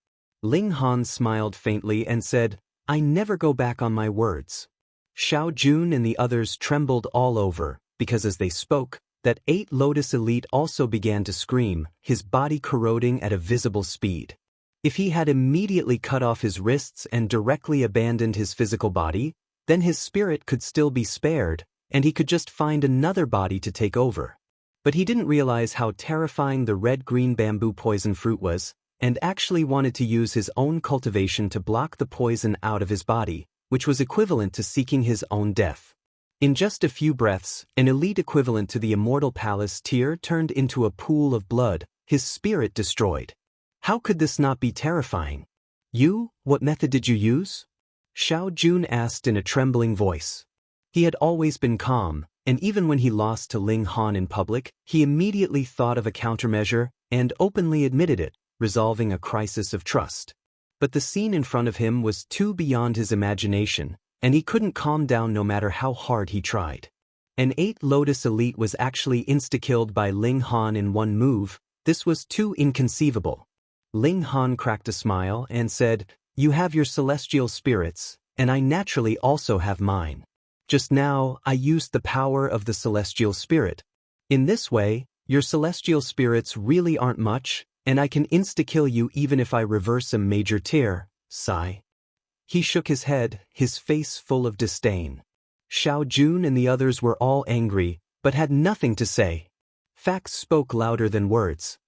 Ling Han smiled faintly and said, I never go back on my words. Xiao Jun and the others trembled all over, because as they spoke, that 8 Lotus Elite also began to scream, his body corroding at a visible speed. If he had immediately cut off his wrists and directly abandoned his physical body, then his spirit could still be spared, and he could just find another body to take over. But he didn't realize how terrifying the red-green bamboo poison fruit was, and actually wanted to use his own cultivation to block the poison out of his body, which was equivalent to seeking his own death. In just a few breaths, an elite equivalent to the immortal palace tier turned into a pool of blood, his spirit destroyed. How could this not be terrifying? You, what method did you use? Xiao Jun asked in a trembling voice. He had always been calm, and even when he lost to Ling Han in public, he immediately thought of a countermeasure and openly admitted it, resolving a crisis of trust. But the scene in front of him was too beyond his imagination, and he couldn't calm down no matter how hard he tried. An 8 Lotus Elite was actually insta-killed by Ling Han in one move. This was too inconceivable. Ling Han cracked a smile and said, You have your celestial spirits, and I naturally also have mine. Just now, I used the power of the celestial spirit. In this way, your celestial spirits really aren't much, and I can insta-kill you even if I reverse a major tear. Sigh. He shook his head, his face full of disdain. Xiao Jun and the others were all angry, but had nothing to say. Facts spoke louder than words.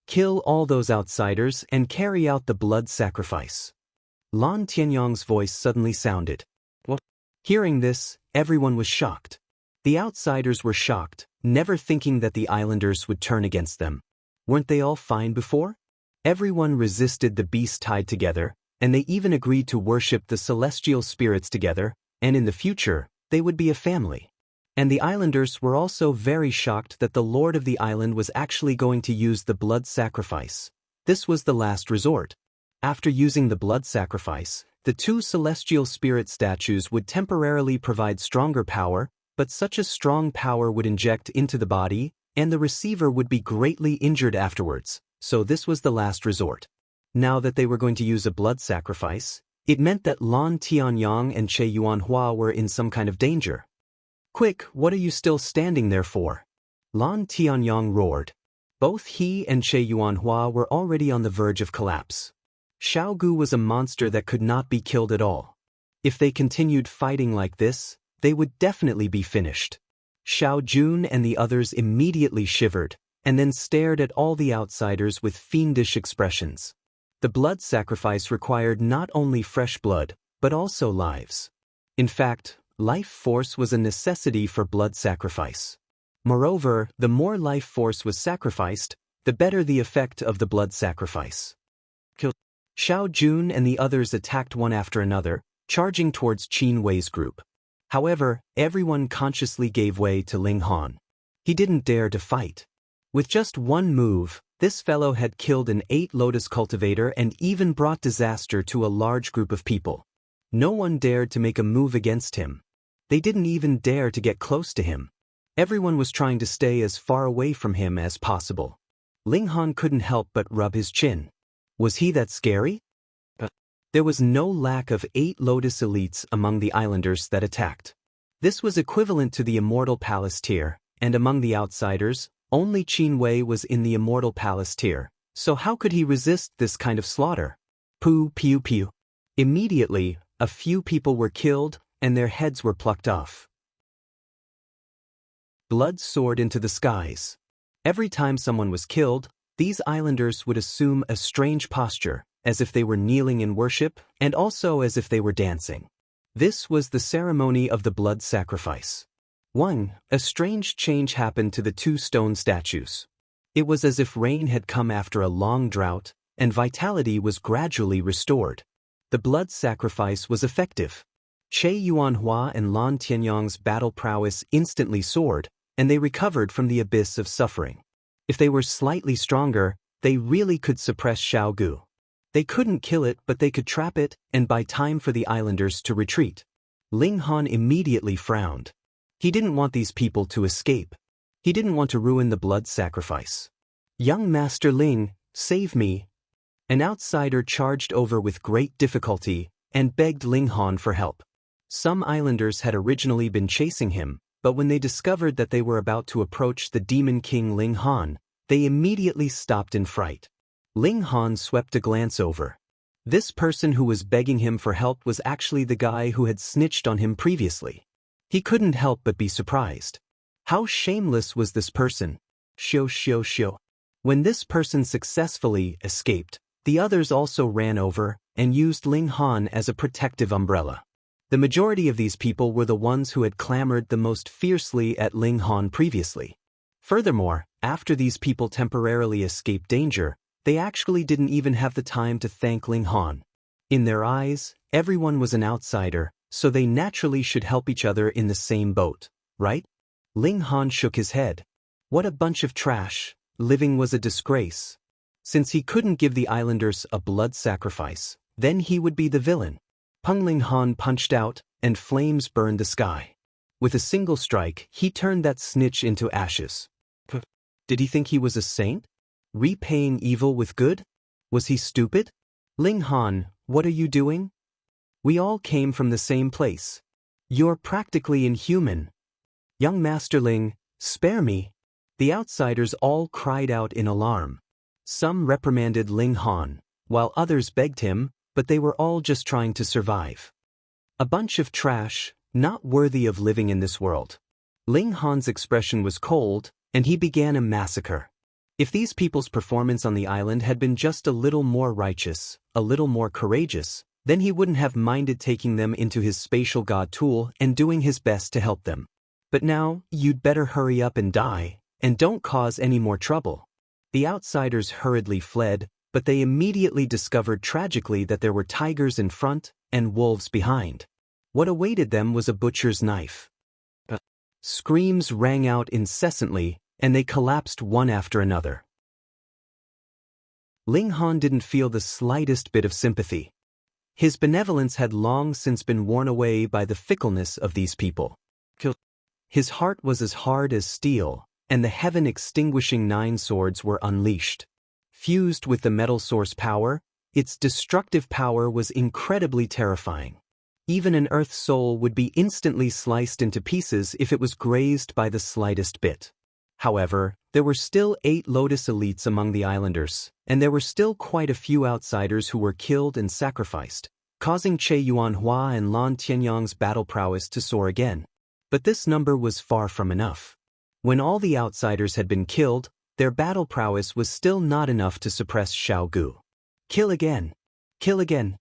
Kill all those outsiders and carry out the blood sacrifice. Lan Tianyang's voice suddenly sounded. What? Hearing this, everyone was shocked. The outsiders were shocked, never thinking that the islanders would turn against them. Weren't they all fine before? Everyone resisted the beast tied together, and they even agreed to worship the celestial spirits together, and in the future, they would be a family. And the islanders were also very shocked that the lord of the island was actually going to use the blood sacrifice. This was the last resort. After using the blood sacrifice, the 2 celestial spirit statues would temporarily provide stronger power, but such a strong power would inject into the body, and the receiver would be greatly injured afterwards, so this was the last resort. Now that they were going to use a blood sacrifice, it meant that Lan Tianyang and Che Yuanhua were in some kind of danger. Quick, what are you still standing there for? Lan Tianyang roared. Both he and Che Yuanhua were already on the verge of collapse. Xiao Gu was a monster that could not be killed at all. If they continued fighting like this, they would definitely be finished. Xiao Jun and the others immediately shivered, and then stared at all the outsiders with fiendish expressions. The blood sacrifice required not only fresh blood, but also lives. In fact, life force was a necessity for blood sacrifice. Moreover, the more life force was sacrificed, the better the effect of the blood sacrifice. Xiao Jun and the others attacked one after another, charging towards Qin Wei's group. However, everyone consciously gave way to Ling Han. He didn't dare to fight. With just one move, this fellow had killed an 8 lotus cultivator and even brought disaster to a large group of people. No one dared to make a move against him. They didn't even dare to get close to him. Everyone was trying to stay as far away from him as possible. Ling Han couldn't help but rub his chin. Was he that scary? There was no lack of 8 Lotus elites among the islanders that attacked. This was equivalent to the Immortal Palace tier, and among the outsiders, only Qin Wei was in the Immortal Palace tier, so how could he resist this kind of slaughter? Pew pew pew. Immediately, a few people were killed, and their heads were plucked off. Blood soared into the skies. Every time someone was killed, these islanders would assume a strange posture, as if they were kneeling in worship, and also as if they were dancing. This was the ceremony of the blood sacrifice. A strange change happened to the 2 stone statues. It was as if rain had come after a long drought, and vitality was gradually restored. The blood sacrifice was effective. Che Yuanhua and Lan Tianyong's battle prowess instantly soared, and they recovered from the abyss of suffering. If they were slightly stronger, they really could suppress Xiaogu. They couldn't kill it, but they could trap it and buy time for the islanders to retreat. Ling Han immediately frowned. He didn't want these people to escape. He didn't want to ruin the blood sacrifice. "Young Master Ling, save me." An outsider charged over with great difficulty and begged Ling Han for help. Some islanders had originally been chasing him, but when they discovered that they were about to approach the Demon King Ling Han, they immediately stopped in fright. Ling Han swept a glance over. This person who was begging him for help was actually the guy who had snitched on him previously. He couldn't help but be surprised. How shameless was this person? Shio. When this person successfully escaped, the others also ran over and used Ling Han as a protective umbrella. The majority of these people were the ones who had clamored the most fiercely at Ling Han previously. Furthermore, after these people temporarily escaped danger, they actually didn't even have the time to thank Ling Han. In their eyes, everyone was an outsider, so they naturally should help each other in the same boat, right? Ling Han shook his head. What a bunch of trash. Living was a disgrace. Since he couldn't give the islanders a blood sacrifice, then he would be the villain. Ling Han punched out, and flames burned the sky. With a single strike, he turned that snitch into ashes. Did he think he was a saint? Repaying evil with good? Was he stupid? Ling Han, what are you doing? We all came from the same place. You're practically inhuman. Young Master Ling, spare me. The outsiders all cried out in alarm. Some reprimanded Ling Han, while others begged him, but they were all just trying to survive. A bunch of trash, not worthy of living in this world. Ling Han's expression was cold, and he began a massacre. If these people's performance on the island had been just a little more righteous, a little more courageous, then he wouldn't have minded taking them into his spatial god tool and doing his best to help them. But now, you'd better hurry up and die, and don't cause any more trouble. The outsiders hurriedly fled, but they immediately discovered tragically that there were tigers in front and wolves behind. What awaited them was a butcher's knife. Screams rang out incessantly, and they collapsed one after another. Ling Han didn't feel the slightest bit of sympathy. His benevolence had long since been worn away by the fickleness of these people. His heart was as hard as steel, and the heaven-extinguishing 9 swords were unleashed. Fused with the metal source power, its destructive power was incredibly terrifying. Even an earth soul would be instantly sliced into pieces if it was grazed by the slightest bit. However, there were still 8 Lotus elites among the islanders, and there were still quite a few outsiders who were killed and sacrificed, causing Che Yuanhua and Lan Tianyong's battle prowess to soar again. But this number was far from enough. When all the outsiders had been killed, their battle prowess was still not enough to suppress Xiaogu. Kill again! Kill again!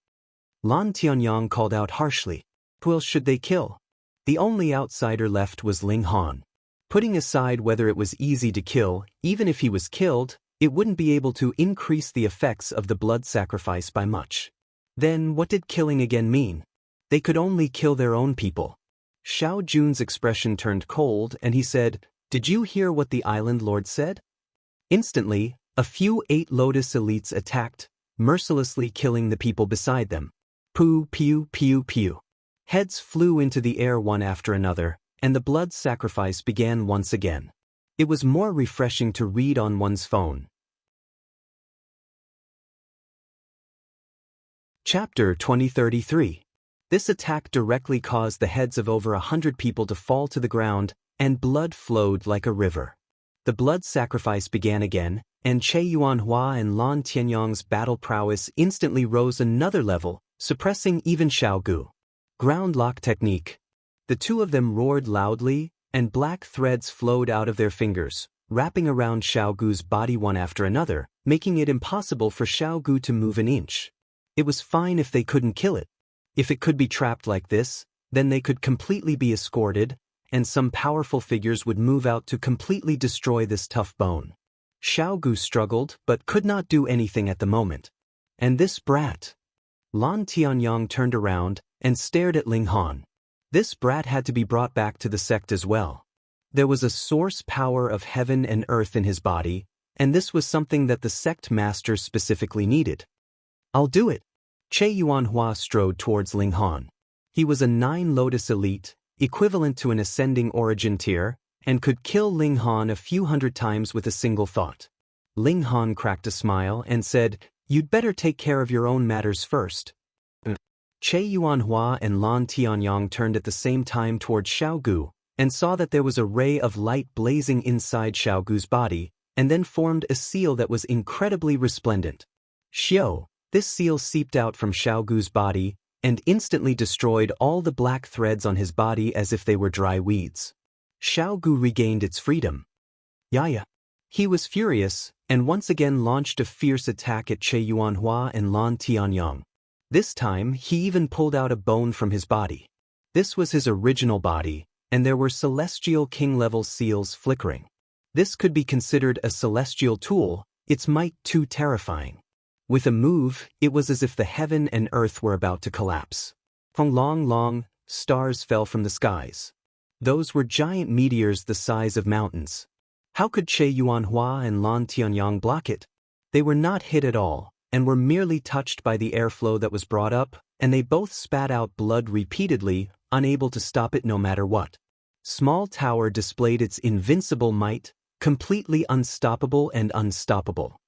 Lan Tianyong called out harshly. Who else should they kill? The only outsider left was Ling Han. Putting aside whether it was easy to kill, even if he was killed, it wouldn't be able to increase the effects of the blood sacrifice by much. Then what did killing again mean? They could only kill their own people. Xiao Jun's expression turned cold and he said, "Did you hear what the island lord said?" Instantly, a few 8 Lotus elites attacked, mercilessly killing the people beside them. Pew pew pew pew. Heads flew into the air one after another, and the blood sacrifice began once again. It was more refreshing to read on one's phone. Chapter 2033. This attack directly caused the heads of over 100 people to fall to the ground, and blood flowed like a river. The blood sacrifice began again, and Che Yuanhua and Lan Tianyong's battle prowess instantly rose another level, suppressing even Xiao Gu. Ground lock technique. The two of them roared loudly, and black threads flowed out of their fingers, wrapping around Xiao Gu's body one after another, making it impossible for Xiao Gu to move an inch. It was fine if they couldn't kill it. If it could be trapped like this, then they could completely be escorted, and some powerful figures would move out to completely destroy this tough bone. Xiao Gu struggled but could not do anything at the moment. And this brat. Lan Tianyong turned around and stared at Ling Han. This brat had to be brought back to the sect as well. There was a source power of heaven and earth in his body, and this was something that the sect master specifically needed. "I'll do it." Che Yuanhua strode towards Ling Han. He was a 9 Lotus elite, equivalent to an ascending origin tier, and could kill Ling Han a few hundred times with a single thought. Ling Han cracked a smile and said, "You'd better take care of your own matters first." Che Yuanhua and Lan Tianyong turned at the same time towards Xiao Gu, and saw that there was a ray of light blazing inside Xiao Gu's body, and then formed a seal that was incredibly resplendent. Xiao. This seal seeped out from Xiao Gu's body, and instantly destroyed all the black threads on his body as if they were dry weeds. Xiao Gu regained its freedom. Yaya. He was furious, and once again launched a fierce attack at Che Yuanhua and Lan Tianyong. This time, he even pulled out a bone from his body. This was his original body, and there were celestial king-level seals flickering. This could be considered a celestial tool, its might too terrifying. With a move, it was as if the heaven and earth were about to collapse. Long, stars fell from the skies. Those were giant meteors the size of mountains. How could Che Yuanhua and Lan Tianyong block it? They were not hit at all, and were merely touched by the airflow that was brought up, and they both spat out blood repeatedly, unable to stop it no matter what. Small Tower displayed its invincible might, completely unstoppable and unstoppable.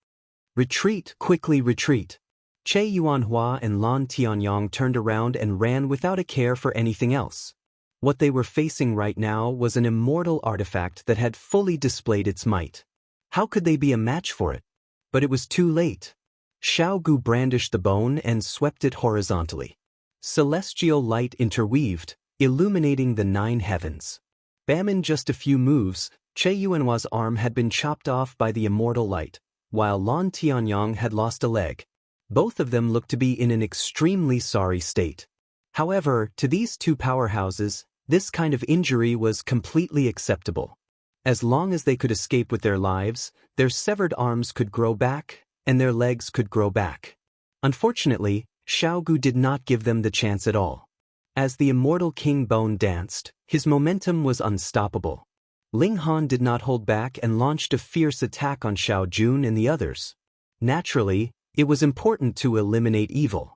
"Retreat, quickly retreat." Che Yuanhua and Lan Tianyong turned around and ran without a care for anything else. What they were facing right now was an immortal artifact that had fully displayed its might. How could they be a match for it? But it was too late. Xiao Gu brandished the bone and swept it horizontally. Celestial light interweaved, illuminating the 9 heavens. Bam! In just a few moves, Che Yuanhua's arm had been chopped off by the immortal light, while Lan Tianyong had lost a leg. Both of them looked to be in an extremely sorry state. However, to these two powerhouses, this kind of injury was completely acceptable. As long as they could escape with their lives, their severed arms could grow back, and their legs could grow back. Unfortunately, Xiao Gu did not give them the chance at all. As the immortal King Bone danced, his momentum was unstoppable. Ling Han did not hold back and launched a fierce attack on Xiao Jun and the others. Naturally, it was important to eliminate evil.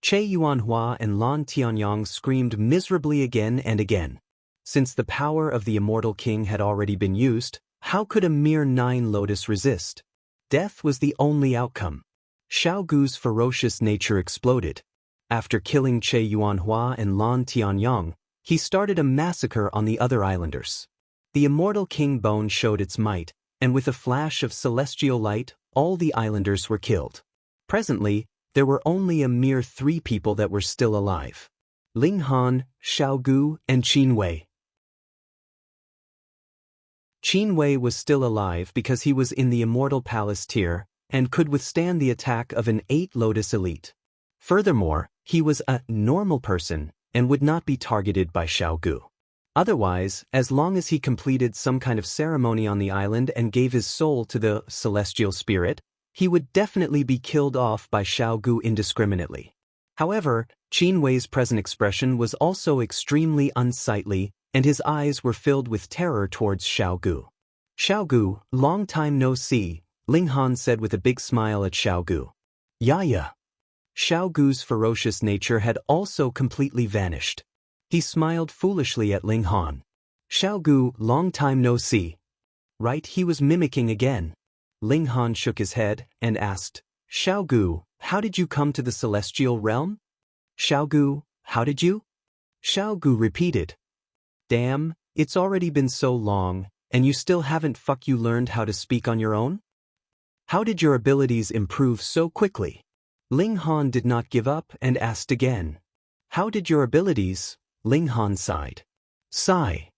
Che Yuanhua and Lan Tianyong screamed miserably again and again. Since the power of the immortal king had already been used, how could a mere 9 Lotus resist? Death was the only outcome. Xiao Gu's ferocious nature exploded. After killing Che Yuanhua and Lan Tianyong, he started a massacre on the other islanders. The immortal King Bone showed its might, and with a flash of celestial light, all the islanders were killed. Presently, there were only a mere 3 people that were still alive. Ling Han, Xiao Gu, and Qin Wei. Qin Wei was still alive because he was in the Immortal Palace tier, and could withstand the attack of an 8 Lotus elite. Furthermore, he was a normal person, and would not be targeted by Xiao Gu. Otherwise, as long as he completed some kind of ceremony on the island and gave his soul to the celestial spirit, he would definitely be killed off by Xiao Gu indiscriminately. However, Qin Wei's present expression was also extremely unsightly, and his eyes were filled with terror towards Xiaogu. "Xiaogu, long time no see," Ling Han said with a big smile at Xiaogu. "Yaya." Xiaogu's ferocious nature had also completely vanished. He smiled foolishly at Ling Han. "Xiaogu, long time no see." Right, he was mimicking again. Ling Han shook his head and asked, "Xiaogu, how did you come to the celestial realm?" "Xiaogu, how did you?" Xiaogu repeated. "Damn, it's already been so long, and you still haven't learned how to speak on your own? How did your abilities improve so quickly?" Ling Han did not give up and asked again. "How did your abilities?" Ling Han sighed. Sigh.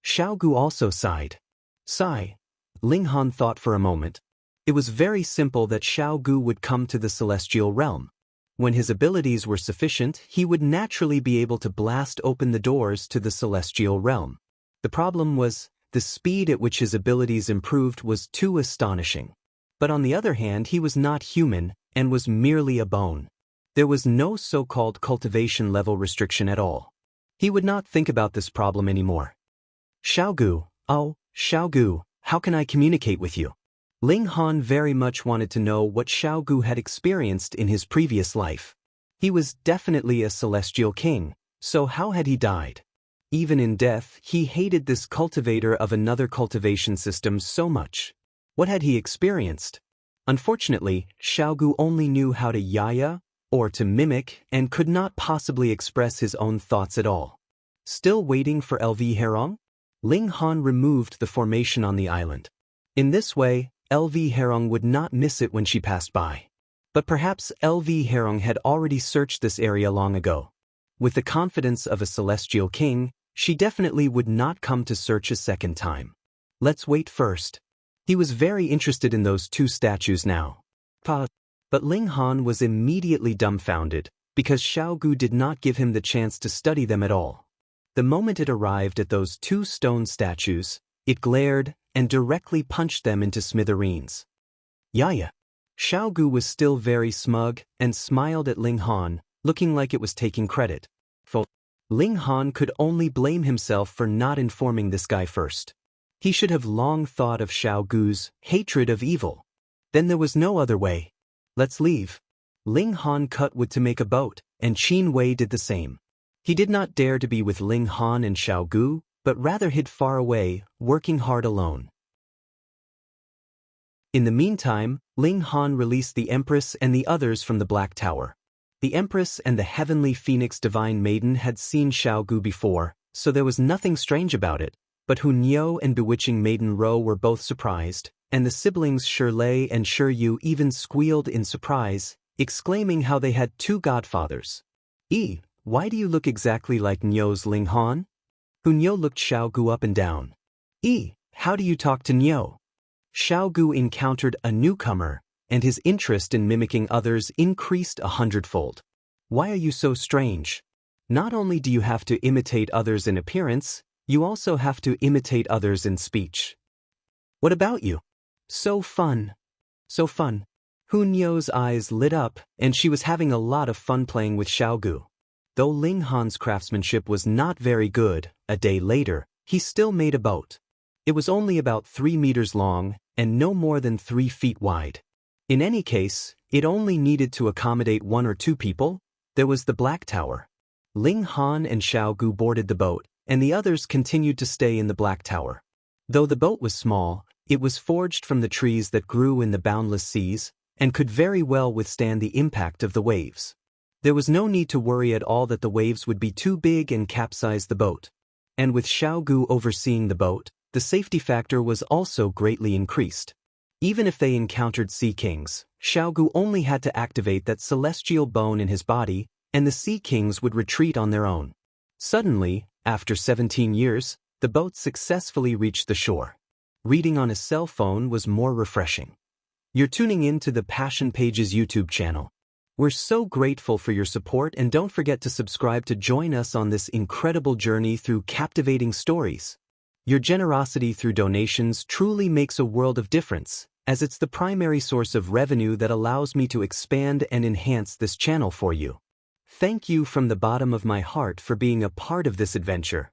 Xiaogu also sighed. Sigh. Ling Han thought for a moment. It was very simple that Xiaogu would come to the celestial realm. When his abilities were sufficient, he would naturally be able to blast open the doors to the celestial realm. The problem was, the speed at which his abilities improved was too astonishing. But on the other hand, he was not human, and was merely a bone. There was no so-called cultivation level restriction at all. He would not think about this problem anymore. "Xiaogu, oh, Xiaogu, how can I communicate with you?" Ling Han very much wanted to know what Xiaogu had experienced in his previous life. He was definitely a celestial king, so how had he died? Even in death, he hated this cultivator of another cultivation system so much. What had he experienced? Unfortunately, Xiaogu only knew how to yaya, or to mimic, and could not possibly express his own thoughts at all. Still waiting for LV Herong? Ling Han removed the formation on the island. In this way, LV Herong would not miss it when she passed by. But perhaps LV Herong had already searched this area long ago. With the confidence of a celestial king, she definitely would not come to search a second time. Let's wait first. He was very interested in those two statues now. But Ling Han was immediately dumbfounded, because Xiaogu did not give him the chance to study them at all. The moment it arrived at those two stone statues, it glared and directly punched them into smithereens. "Yaya." Xiaogu was still very smug and smiled at Ling Han, looking like it was taking credit. Ling Han could only blame himself for not informing this guy first. He should have long thought of Xiaogu's hatred of evil. Then there was no other way. "Let's leave." Ling Han cut wood to make a boat, and Qin Wei did the same. He did not dare to be with Ling Han and Xiaogu, but rather hid far away, working hard alone. In the meantime, Ling Han released the Empress and the others from the Black Tower. The Empress and the Heavenly Phoenix Divine Maiden had seen Xiaogu before, so there was nothing strange about it, but Hu Niu and Bewitching Maiden Ro were both surprised, and the siblings Shirlei and Shiryu even squealed in surprise, exclaiming how they had two godfathers. Why do you look exactly like Niu's Ling Han?" Hu Niu looked Xiaogu up and down. How do you talk to Niu?" Xiaogu encountered a newcomer, and his interest in mimicking others increased 100-fold. "Why are you so strange? Not only do you have to imitate others in appearance, you also have to imitate others in speech. What about you? So fun. So fun." Hu Niu's eyes lit up, and she was having a lot of fun playing with Xiaogu. Though Ling Han's craftsmanship was not very good, a day later, he still made a boat. It was only about 3 meters long, and no more than 3 feet wide. In any case, it only needed to accommodate 1 or 2 people. There was the Black Tower. Ling Han and Xiaogu boarded the boat, and the others continued to stay in the Black Tower. Though the boat was small, it was forged from the trees that grew in the boundless seas, and could very well withstand the impact of the waves. There was no need to worry at all that the waves would be too big and capsize the boat. And with Xiaogu overseeing the boat, the safety factor was also greatly increased. Even if they encountered Sea Kings, Xiaogu only had to activate that celestial bone in his body, and the Sea Kings would retreat on their own. Suddenly, after 17 years, the boat successfully reached the shore. Reading on a cell phone was more refreshing. You're tuning in to the Passion Pages YouTube channel. We're so grateful for your support, and don't forget to subscribe to join us on this incredible journey through captivating stories. Your generosity through donations truly makes a world of difference, as it's the primary source of revenue that allows me to expand and enhance this channel for you. Thank you from the bottom of my heart for being a part of this adventure.